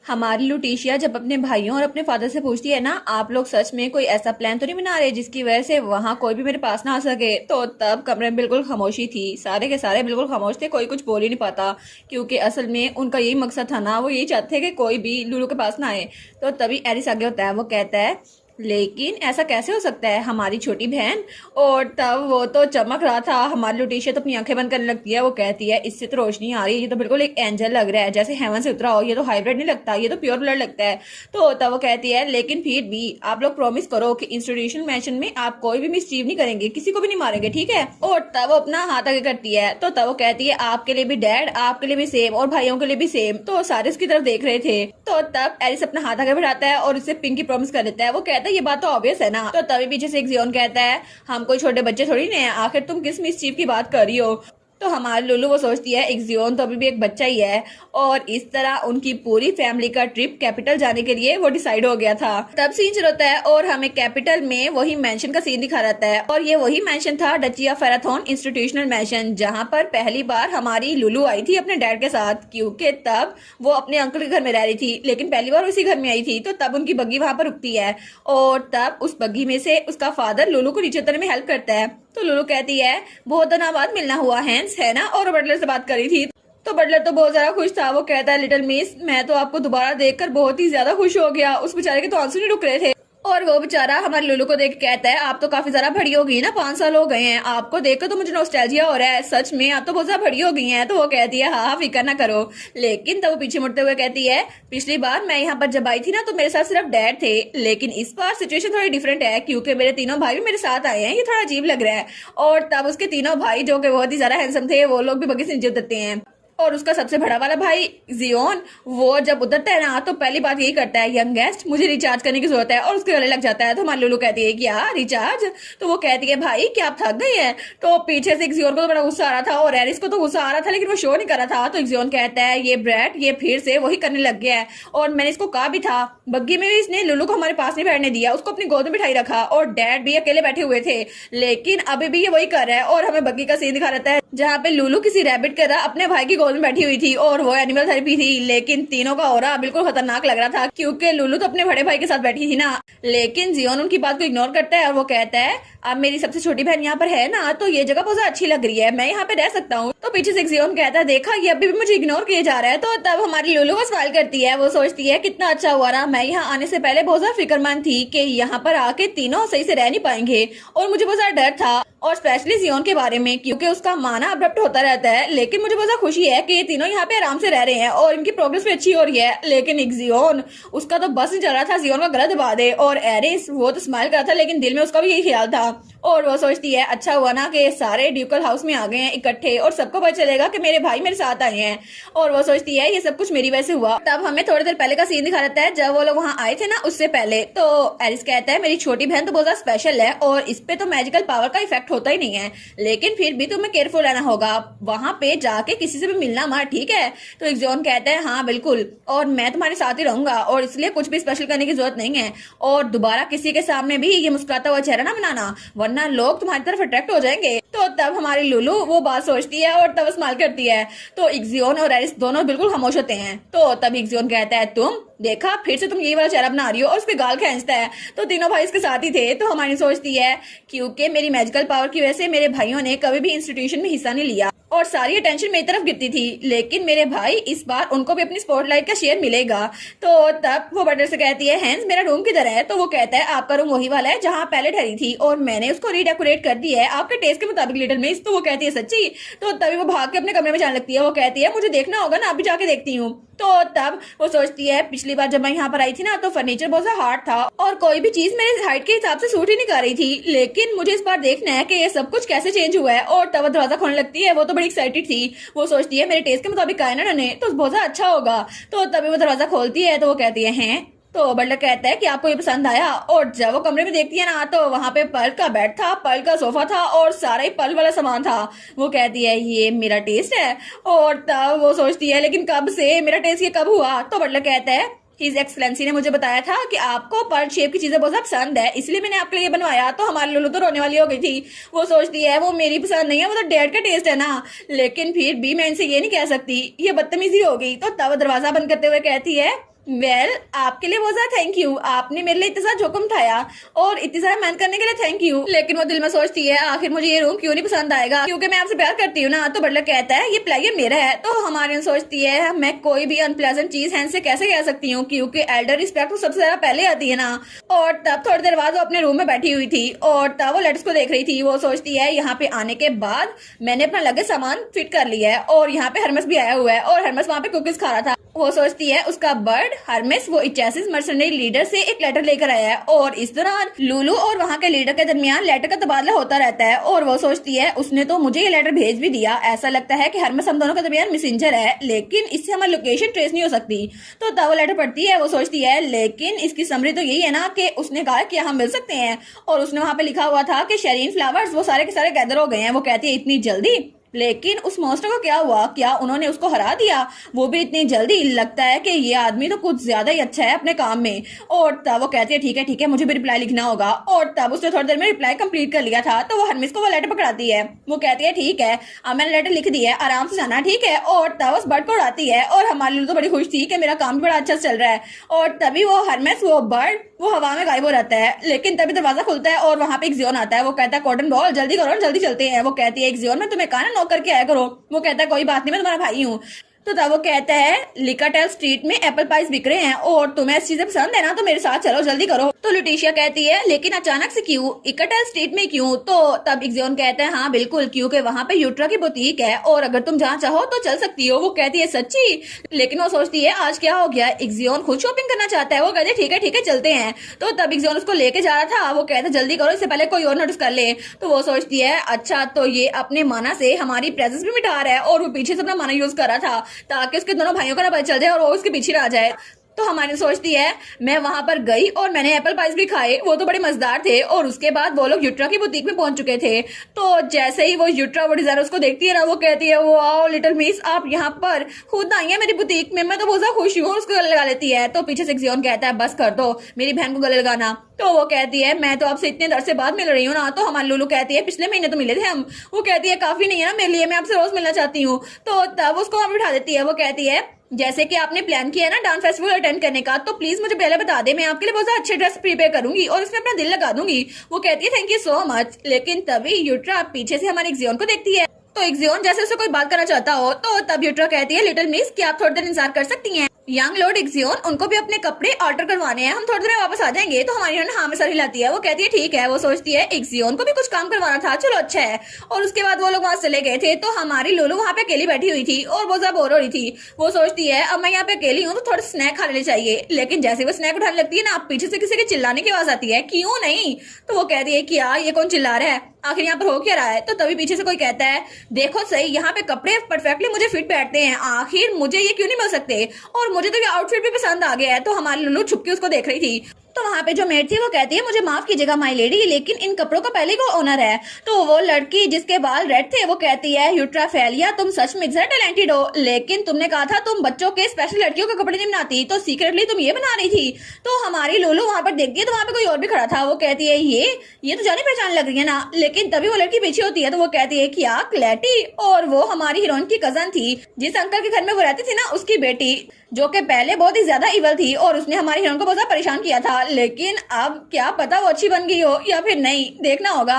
हमारी लुटीशिया जब अपने भाइयों और अपने फादर से पूछती है ना आप लोग सच में कोई ऐसा प्लान तो नहीं बना रहे जिसकी वजह से वहाँ कोई भी मेरे पास ना आ सके, तो तब कमरे में बिल्कुल खामोशी थी, सारे के सारे बिल्कुल खामोश थे, कोई कुछ बोल ही नहीं पाता क्योंकि असल में उनका यही मकसद था ना, वो यही चाहते थे कि कोई भी लुलू के पास ना आए। तो तभी एरिस आगे होता है, वो कहता है लेकिन ऐसा कैसे हो सकता है, हमारी छोटी बहन। और तब वो तो चमक रहा था, हमारी लुटीशिया तो अपनी आंखें बंद करने लगती है, वो कहती है इससे तो रोशनी आ रही है, ये तो बिल्कुल एक एंजल लग रहा है जैसे हेवन से उतरा हो, ये तो हाइब्रिड नहीं लगता, ये तो प्योर ब्लड लगता है। तो तब वो कहती है लेकिन फिर भी आप लोग प्रॉमिस करो कि इंस्टीट्यूशनल मैंशन में आप कोई भी मिसचीव नहीं करेंगे, किसी को भी नहीं मारेंगे, ठीक है? और तब वो अपना हाथ आगे करती है, तो तब वो कहती है आपके लिए भी डैड, आपके लिए भी सेम और भाइयों के लिए भी सेम। तो सारे उसकी तरफ देख रहे थे। तो तब एरिस अपना हाथ आगे बढ़ाता है और उससे पिंकी प्रॉमिस कर देता है, वो कहता है ये बात तो ऑब्वियस है ना। तो तभी पीछे से एक्जियोन कहता है हम कोई छोटे बच्चे थोड़ी नहीं है, आखिर तुम किस मिसचीफ की बात कर रही हो? तो हमारी लुलू वो सोचती है एक्जियोन तो अभी भी एक बच्चा ही है, और इस तरह उनकी पूरी फैमिली का ट्रिप कैपिटल जाने के लिए वो डिसाइड हो गया था। तब सीन शुरू होता है और हमें कैपिटल में वही मेंशन का सीन दिखा रहता है, और ये वही मेंशन था डची ऑफ फेराथन इंस्टीट्यूशनल मेंशन, जहाँ पर पहली बार हमारी लुलू आई थी अपने डैड के साथ, क्योंकि तब वो अपने अंकल के घर में रह रही थी, लेकिन पहली बार उसी घर में आई थी। तो तब उनकी बग्गी वहां पर रुकती है और तब उस बग्गी में से उसका फादर लुलू को नीचे उतरने में हेल्प करता है। तो लुलू कहती है बहुत दिनों बाद मिलना हुआ हैंस, है ना? और बटलर से बात करी थी। तो बटलर तो बहुत ज्यादा खुश था, वो कहता है लिटिल मिस मैं तो आपको दोबारा देखकर बहुत ही ज्यादा खुश हो गया, उस बेचारे के तो आंसू नहीं रुक रहे थे। और वो बेचारा हमारे लुलू को देख के कहता है आप तो काफी ज्यादा बड़ी हो गई ना, 5 साल हो गए हैं, आपको देखकर तो मुझे नॉस्टैल्जिया हो रहा है, सच में आप तो बहुत ज्यादा बड़ी हो गई हैं। तो वो कहती है हाँ फिक्र ना करो। लेकिन तब वो पीछे मुड़ते हुए कहती है पिछली बार मैं यहाँ पर जब आई थी ना तो मेरे साथ सिर्फ डैड थे, लेकिन इस बार सिचुएशन थोड़ी डिफरेंट है क्योंकि मेरे तीनों भाई भी मेरे साथ आए हैं, ये थोड़ा अजीब लग रहा है। और तब उसके तीनों भाई जो कि बहुत ही ज्यादा हैंडसम थे वो लोग भी बगी से नीचे उतरते हैं। और उसका सबसे बड़ा वाला भाई जियोन, वो जब उतरता है ना तो पहली बात यही करता है यंगेस्ट मुझे रिचार्ज करने की जरूरत है, और उसके गले लग जाता है। तो हमारी लुलू कहती है क्या रिचार्ज? तो वो कहती है भाई क्या आप थक गई हैं? तो पीछे से जियोन को तो बड़ा गुस्सा आ रहा था और एरिस को तो गुस्सा आ रहा था लेकिन वो शो नहीं कर रहा था। तो जियोन कहता है ये ब्रैट ये फिर से वही करने लग गया है, और मैंने इसको कहा भी था, बग्गी में भी इसने लुलू को हमारे पास नहीं बैठने दिया, उसको अपनी गोद में बिठाई रखा और डैड भी अकेले बैठे हुए थे, लेकिन अभी भी ये वही कर रहा है। और हमें बग्गी का सीन दिखा रहता है जहाँ पे लुलू किसी रैबिट की तरह अपने भाई की गोद में बैठी हुई थी और वो एनिमल थेरेपी थी, लेकिन तीनों का ऑरा बिल्कुल खतरनाक लग रहा था क्योंकि लुलू तो अपने बड़े भाई के साथ बैठी थी ना। लेकिन जियोन उनकी बात को इग्नोर करता है और वो कहता है अब मेरी सबसे छोटी बहन यहाँ पर है ना तो ये जगह बहुत अच्छी लग रही है, मैं यहाँ पे रह सकता हूँ। तो पीछे से जियोन कहता है देखा ये अभी भी मुझे इग्नोर किया जा रहा है। तो तब हमारी लुलू वो स्माइल करती है, वो सोचती है कितना अच्छा हुआ ना, मैं यहाँ आने से पहले बहुत ज्यादा फिक्रमंद थी कि यहाँ पर आके तीनों सही से रह नहीं पाएंगे और मुझे बहुत ज्यादा डर था, और स्पेशली जियोन के बारे में क्योंकि उसका माना अब्रप्ट होता रहता है। लेकिन मुझे बहुत ज्यादा खुशी है कि ये तीनों यहाँ पे आराम से रह रहे हैं और इनकी प्रोग्रेस भी अच्छी हो रही है। लेकिन एक जियोन उसका तो बस नहीं चल रहा था जियोन का गला दबा दे, और एरिस वो तो स्माइल कर रहा था लेकिन दिल में उसका भी यही ख्याल था। और वो सोचती है अच्छा हुआ ना कि सारे ड्यूकल हाउस में आ गए हैं इकट्ठे और सबको पता चलेगा कि मेरे भाई मेरे साथ आए हैं, और वो सोचती है ये सब कुछ मेरी वजह से हुआ। तब हमें थोड़ी देर पहले का सीन दिखा रहता है जब वो लोग वहां आए थे ना उससे पहले। तो एरिस कहता है मेरी छोटी बहन तो बहुत ज्यादा स्पेशल है और इस पे तो मैजिकल पावर का इफेक्ट होता ही नहीं है, लेकिन फिर भी तुम्हें केयरफुल रहना होगा, वहां पे जाके किसी से भी मिलना मत, ठीक है? तो एक जॉन कहता है हाँ बिल्कुल, और मैं तुम्हारे साथ ही रहूंगा और इसलिए कुछ भी स्पेशल करने की जरूरत नहीं है, और दोबारा किसी के सामने भी ये मुस्कुराता हुआ चेहरा ना बनाना वरना लोग तुम्हारी तरफ अट्रैक्ट हो जाएंगे। तो तब हमारी लुलू वो बात सोचती है और तब स्माइल करती है। तो इक्जियोन और एरिस दोनों बिल्कुल खामोश होते हैं। तो तब इक्जियोन कहता है तुम देखा फिर से तुम यही वाला चेहरा बना रही हो, और उसके गाल खींचता है। तो तीनों भाई इसके साथ ही थे। तो हमारी सोचती है क्योंकि मेरी मैजिकल पावर की वजह से मेरे भाइयों ने कभी भी इंस्टीट्यूशन में हिस्सा नहीं लिया और सारी अटेंशन मेरी तरफ गिरती थी, लेकिन मेरे भाई इस बार उनको भी अपनी स्पॉटलाइट का शेयर मिलेगा। तो तब वो बटर से कहती है हैंस मेरा रूम किधर है? तो वो कहता है आपका रूम वही वाला है जहाँ पहले ठहरी थी और मैंने उसको रीडेकोरेट कर दिया है आपके टेस्ट के मुताबिक लिटिल मिस। तो वो कहती है सच्ची? तो तभी वो भाग के अपने कमरे में जाने लगती है। वो कहती है मुझे देखना होगा ना, अभी जाके देखती हूँ। तो तब वो सोचती है पिछली बार जब मैं यहाँ पर आई थी ना तो फर्नीचर बहुत सा हार्ड था और कोई भी चीज मेरे हाइट के हिसाब से सूट ही नहीं कर रही थी, लेकिन मुझे इस बार देखना है कि ये सब कुछ कैसे चेंज हुआ है। और तब दरवाजा खोलने लगती है, वो तो बड़ी एक्साइटेड थी। वो सोचती है मेरे टेस्ट के मुताबिक आया ना उन्होंने तो बहुत ज्यादा अच्छा होगा। तो तभी वो दरवाजा खोलती है तो वो कहती है हैं? तो बटलर कहता है कि आपको ये पसंद आया, और जब वो कमरे में देखती है ना तो वहां पे पर्ल का बेड था, पर्ल का सोफा था और सारा ही पर्ल वाला सामान था। वो कहती है ये मेरा टेस्ट है, और तब वो सोचती है लेकिन कब से मेरा टेस्ट ये कब हुआ? तो बटलर कहता है हिज एक्सलेंसी ने मुझे बताया था कि आपको पर्ल शेप की चीजें बहुत ज्यादा पसंद है, इसलिए मैंने आपके लिए बनवाया। तो हमारी लुलू तो रोने वाली हो गई थी। वो सोचती है वो मेरी पसंद नहीं है, वो तो डैड का टेस्ट है ना, लेकिन फिर भी मैं इनसे ये नहीं कह सकती, ये बदतमीजी होगी। तो तब दरवाजा बंद करते हुए कहती है आपके लिए बहुत ज्यादा थैंक यू, आपने मेरे लिए इतना सारा जोखिम उठाया और इतनी सारा मेहनत करने के लिए थैंक यू। लेकिन वो दिल में सोचती है आखिर मुझे ये रूम क्यों नहीं पसंद आएगा क्योंकि मैं आपसे प्यार करती हूँ ना। तो बटलर कहता है ये प्लेयर मेरा है। तो हमारी सोचती है मैं कोई भी अनप्लेजेंट चीज हैंड से कैसे कह सकती हूँ क्योंकि एल्डर रिस्पेक्ट तो सबसे ज्यादा पहले आती है ना। और तब थोड़ी देर बाद वो अपने रूम में बैठी हुई थी और तब वो लेटर्स को देख रही थी। वो सोचती है यहाँ पे आने के बाद मैंने अपना लगेज सामान फिट कर लिया है और यहाँ पे हरमस भी आया हुआ है और हरमस वहाँ पे कुकीज खा रहा था। वो सोचती है उसका बर्ड हरमेस वो इचासिस मर्सनरी लीडर से एक लेटर लेकर आया है और इस दौरान लुलू और वहाँ के लीडर के दरमियान लेटर का तबादला होता रहता है। और वो सोचती है उसने तो मुझे ये लेटर भेज भी दिया, ऐसा लगता है कि हरमेस हम दोनों के दरमियान मैसेंजर है, लेकिन इससे हमारी लोकेशन ट्रेस नहीं हो सकती। तो तब वो लेटर पढ़ती है। वो सोचती है लेकिन इसकी समरी तो यही है ना कि उसने कहा कि हम मिल सकते हैं और उसने वहाँ पे लिखा हुआ था कि शेरीन फ्लावर्स वो सारे के सारे गैदर हो गए हैं। वो कहती है इतनी जल्दी? लेकिन उस मॉन्स्टर को क्या हुआ? क्या उन्होंने उसको हरा दिया? वो भी इतनी जल्दी? लगता है कि ये आदमी तो कुछ ज्यादा ही अच्छा है अपने काम में। और तब वो कहती है ठीक है मुझे भी रिप्लाई लिखना होगा। और तब उसने थोड़ी देर में रिप्लाई कंप्लीट कर लिया था। तो वो हरमिस को वो लेटर पकड़ाती है। वो कहती है ठीक है अब मैंने लेटर लिख दिया है, आराम से जाना, ठीक है? और तब उस बर्ड को उड़ाती है और हमारे लिए तो बड़ी खुश थी कि मेरा काम भी बड़ा अच्छा चल रहा है। और तभी वो हरमेस वो बर्ड वो हवा में गायब हो रहता है। लेकिन तभी दरवाजा खुलता है और वहां पे एक जियोन आता है। वो कहता है कॉटन बॉल जल्दी करो जल्दी चलते हैं। वो कहती है एक जियोन में तुम्हें कहा ना नौकर के आया करो। वो कहता है कोई बात नहीं मैं तुम्हारा भाई हूँ। तो तब वो कहता है लिकाटेल स्ट्रीट में एप्पल पाइज बिक रहे हैं और तुम्हें ऐसी चीजें पसंद है ना, तो मेरे साथ चलो, जल्दी करो। तो लुटिशिया कहती है लेकिन अचानक से क्यों, इकाटेल स्ट्रीट में क्यों? तो तब इक्जियोन कहता है हाँ बिल्कुल, क्योंकि वहां पे यूट्रा की बुटीक है और अगर तुम जहाँ चाहो तो चल सकती हो। वो कहती है सच्ची? लेकिन वो सोचती है आज क्या हो गया, इक्जियोन खुद शॉपिंग करना चाहता है। वो कहते हैं ठीक है चलते हैं। तो तब इक्जियोन उसको लेके जा रहा था, वो कहता है जल्दी करो, इससे पहले कोई और नोटिस कर ले। तो वो सोचती है अच्छा तो ये अपने माना से हमारी प्रेजेंस भी मिटा रहा है, और वो पीछे से अपना माना यूज कर रहा था ताकि उसके दोनों भाइयों का ना पता चल जाए और वो उसके पीछे ना आ जाए। तो हमारी सोचती है मैं वहां पर गई और मैंने एप्पल पाइज भी खाए, वो तो बड़े मजेदार थे। और उसके बाद वो लोग यूट्रा की बुटीक में पहुंच चुके थे। तो जैसे ही वो यूट्रा वो डिजाइनर उसको देखती है ना, वो कहती है वाओ लिटिल मिस, आप यहाँ पर खुद आई है मेरी बुटीक में, मैं तो बहुत ज्यादा खुश हूँ। उसको गले लगा लेती है। तो पीछे से जियोन कहता है बस कर दो मेरी बहन को गले लगाना। तो वो कहती है मैं तो आपसे इतने दर से बाद मिल रही हूँ ना। तो हमारी लुलू कहती है पिछले महीने तो मिले थे हम। वो कहती है काफी नहीं है ना मेरे लिए, मैं आपसे रोज मिलना चाहती हूँ। तो तब उसको वहां बिठा देती है। वो कहती है जैसे कि आपने प्लान किया है ना डांस फेस्टिवल अटेंड करने का, तो प्लीज मुझे पहले बता दे, मैं आपके लिए बहुत अच्छे ड्रेस प्रिपेयर करूंगी और इसमें अपना दिल लगा दूंगी। वो कहती है थैंक यू सो मच। लेकिन तभी यूट्रा पीछे से हमारे एक्जियोन को देखती है। तो एक्जियोन जैसे उससे कोई बात करना चाहता हो, तो तब यूट्रा कहती है लिटिल मिस क्या आप थोड़ी देर इंतजार कर सकती हैं? यंग लॉर्ड एक्जियोन उनको भी अपने कपड़े ऑल्टर करवाने हैं, हम थोड़ी देर में वापस आ जाएंगे। तो हमारी हाँ में सर हिलाती है। वो कहती है ठीक है। वो सोचती है एक्जियोन को भी कुछ काम करवाना था, चलो अच्छा है। और उसके बाद वो लोग वहां चले गए थे। तो हमारी लोलू वहां पे अकेली बैठी हुई थी और बहुत ज्यादा बोर हो रही थी। वो सोचती है अब मैं यहाँ पे अकेली हूँ तो थोड़ा स्नैक खा लेने चाहिए। लेकिन जैसे वो स्नैक उठाने लगती है ना, पीछे से किसी के चिल्लाने की आवाज आती है क्यों नहीं। तो वो कहती है कि यार ये कौन चिल्ला रहा है, आखिर यहाँ पर हो क्या रहा है। तो तभी पीछे से कोई कहता है देखो सही यहाँ पे कपड़े परफेक्टली मुझे फिट बैठते हैं, आखिर मुझे ये क्यों नहीं मिल सकते, और मुझे तो ये आउटफिट भी पसंद आ गया है। तो हमारी लुलू छुप के उसको देख रही थी। तो वहां पे जो मेड थी वो कहती है मुझे माफ कीजिएगा माई लेडी, लेकिन इन कपड़ों का पहले को ओनर है। तो वो लड़की जिसके बाल रेड थे वो कहती है यूट्रा फेलिया तुम सच में टैलेंटेड हो, लेकिन तुमने कहा था तुम बच्चों के स्पेशल लड़कियों के कपड़े नहीं बनाती, तो सीक्रेटली तुम ये बना रही थी। तो हमारी लोलू वहां पर देखती है तो वहां पे कोई और भी खड़ा था। वो कहती है ये तो जानी पहचान लग रही है ना। लेकिन तभी वो लड़की पीछे होती है। तो वो कहती है क्या क्लैटी, और वो हमारी हीरोइन की कजन थी जिस अंकल के घर में वो रहती थी ना, उसकी बेटी, जो कि पहले बहुत ही ज्यादा इवल थी और उसने हमारी हीरोइन को बहुत ज्यादा परेशान किया था। लेकिन अब क्या पता वो अच्छी बन गई हो या फिर नहीं, देखना होगा।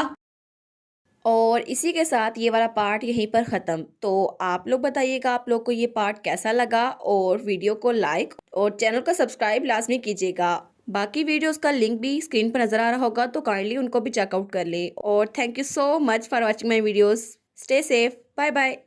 और इसी के साथ ये वाला पार्ट यहीं पर ख़त्म। तो आप लोग बताइएगा आप लोग को ये पार्ट कैसा लगा, और वीडियो को लाइक और चैनल को सब्सक्राइब लाजमी कीजिएगा। बाकी वीडियोस का लिंक भी स्क्रीन पर नज़र आ रहा होगा, तो काइंडली उनको भी चेकआउट कर ले। और thank you so much for watching my videos. Stay safe, bye bye.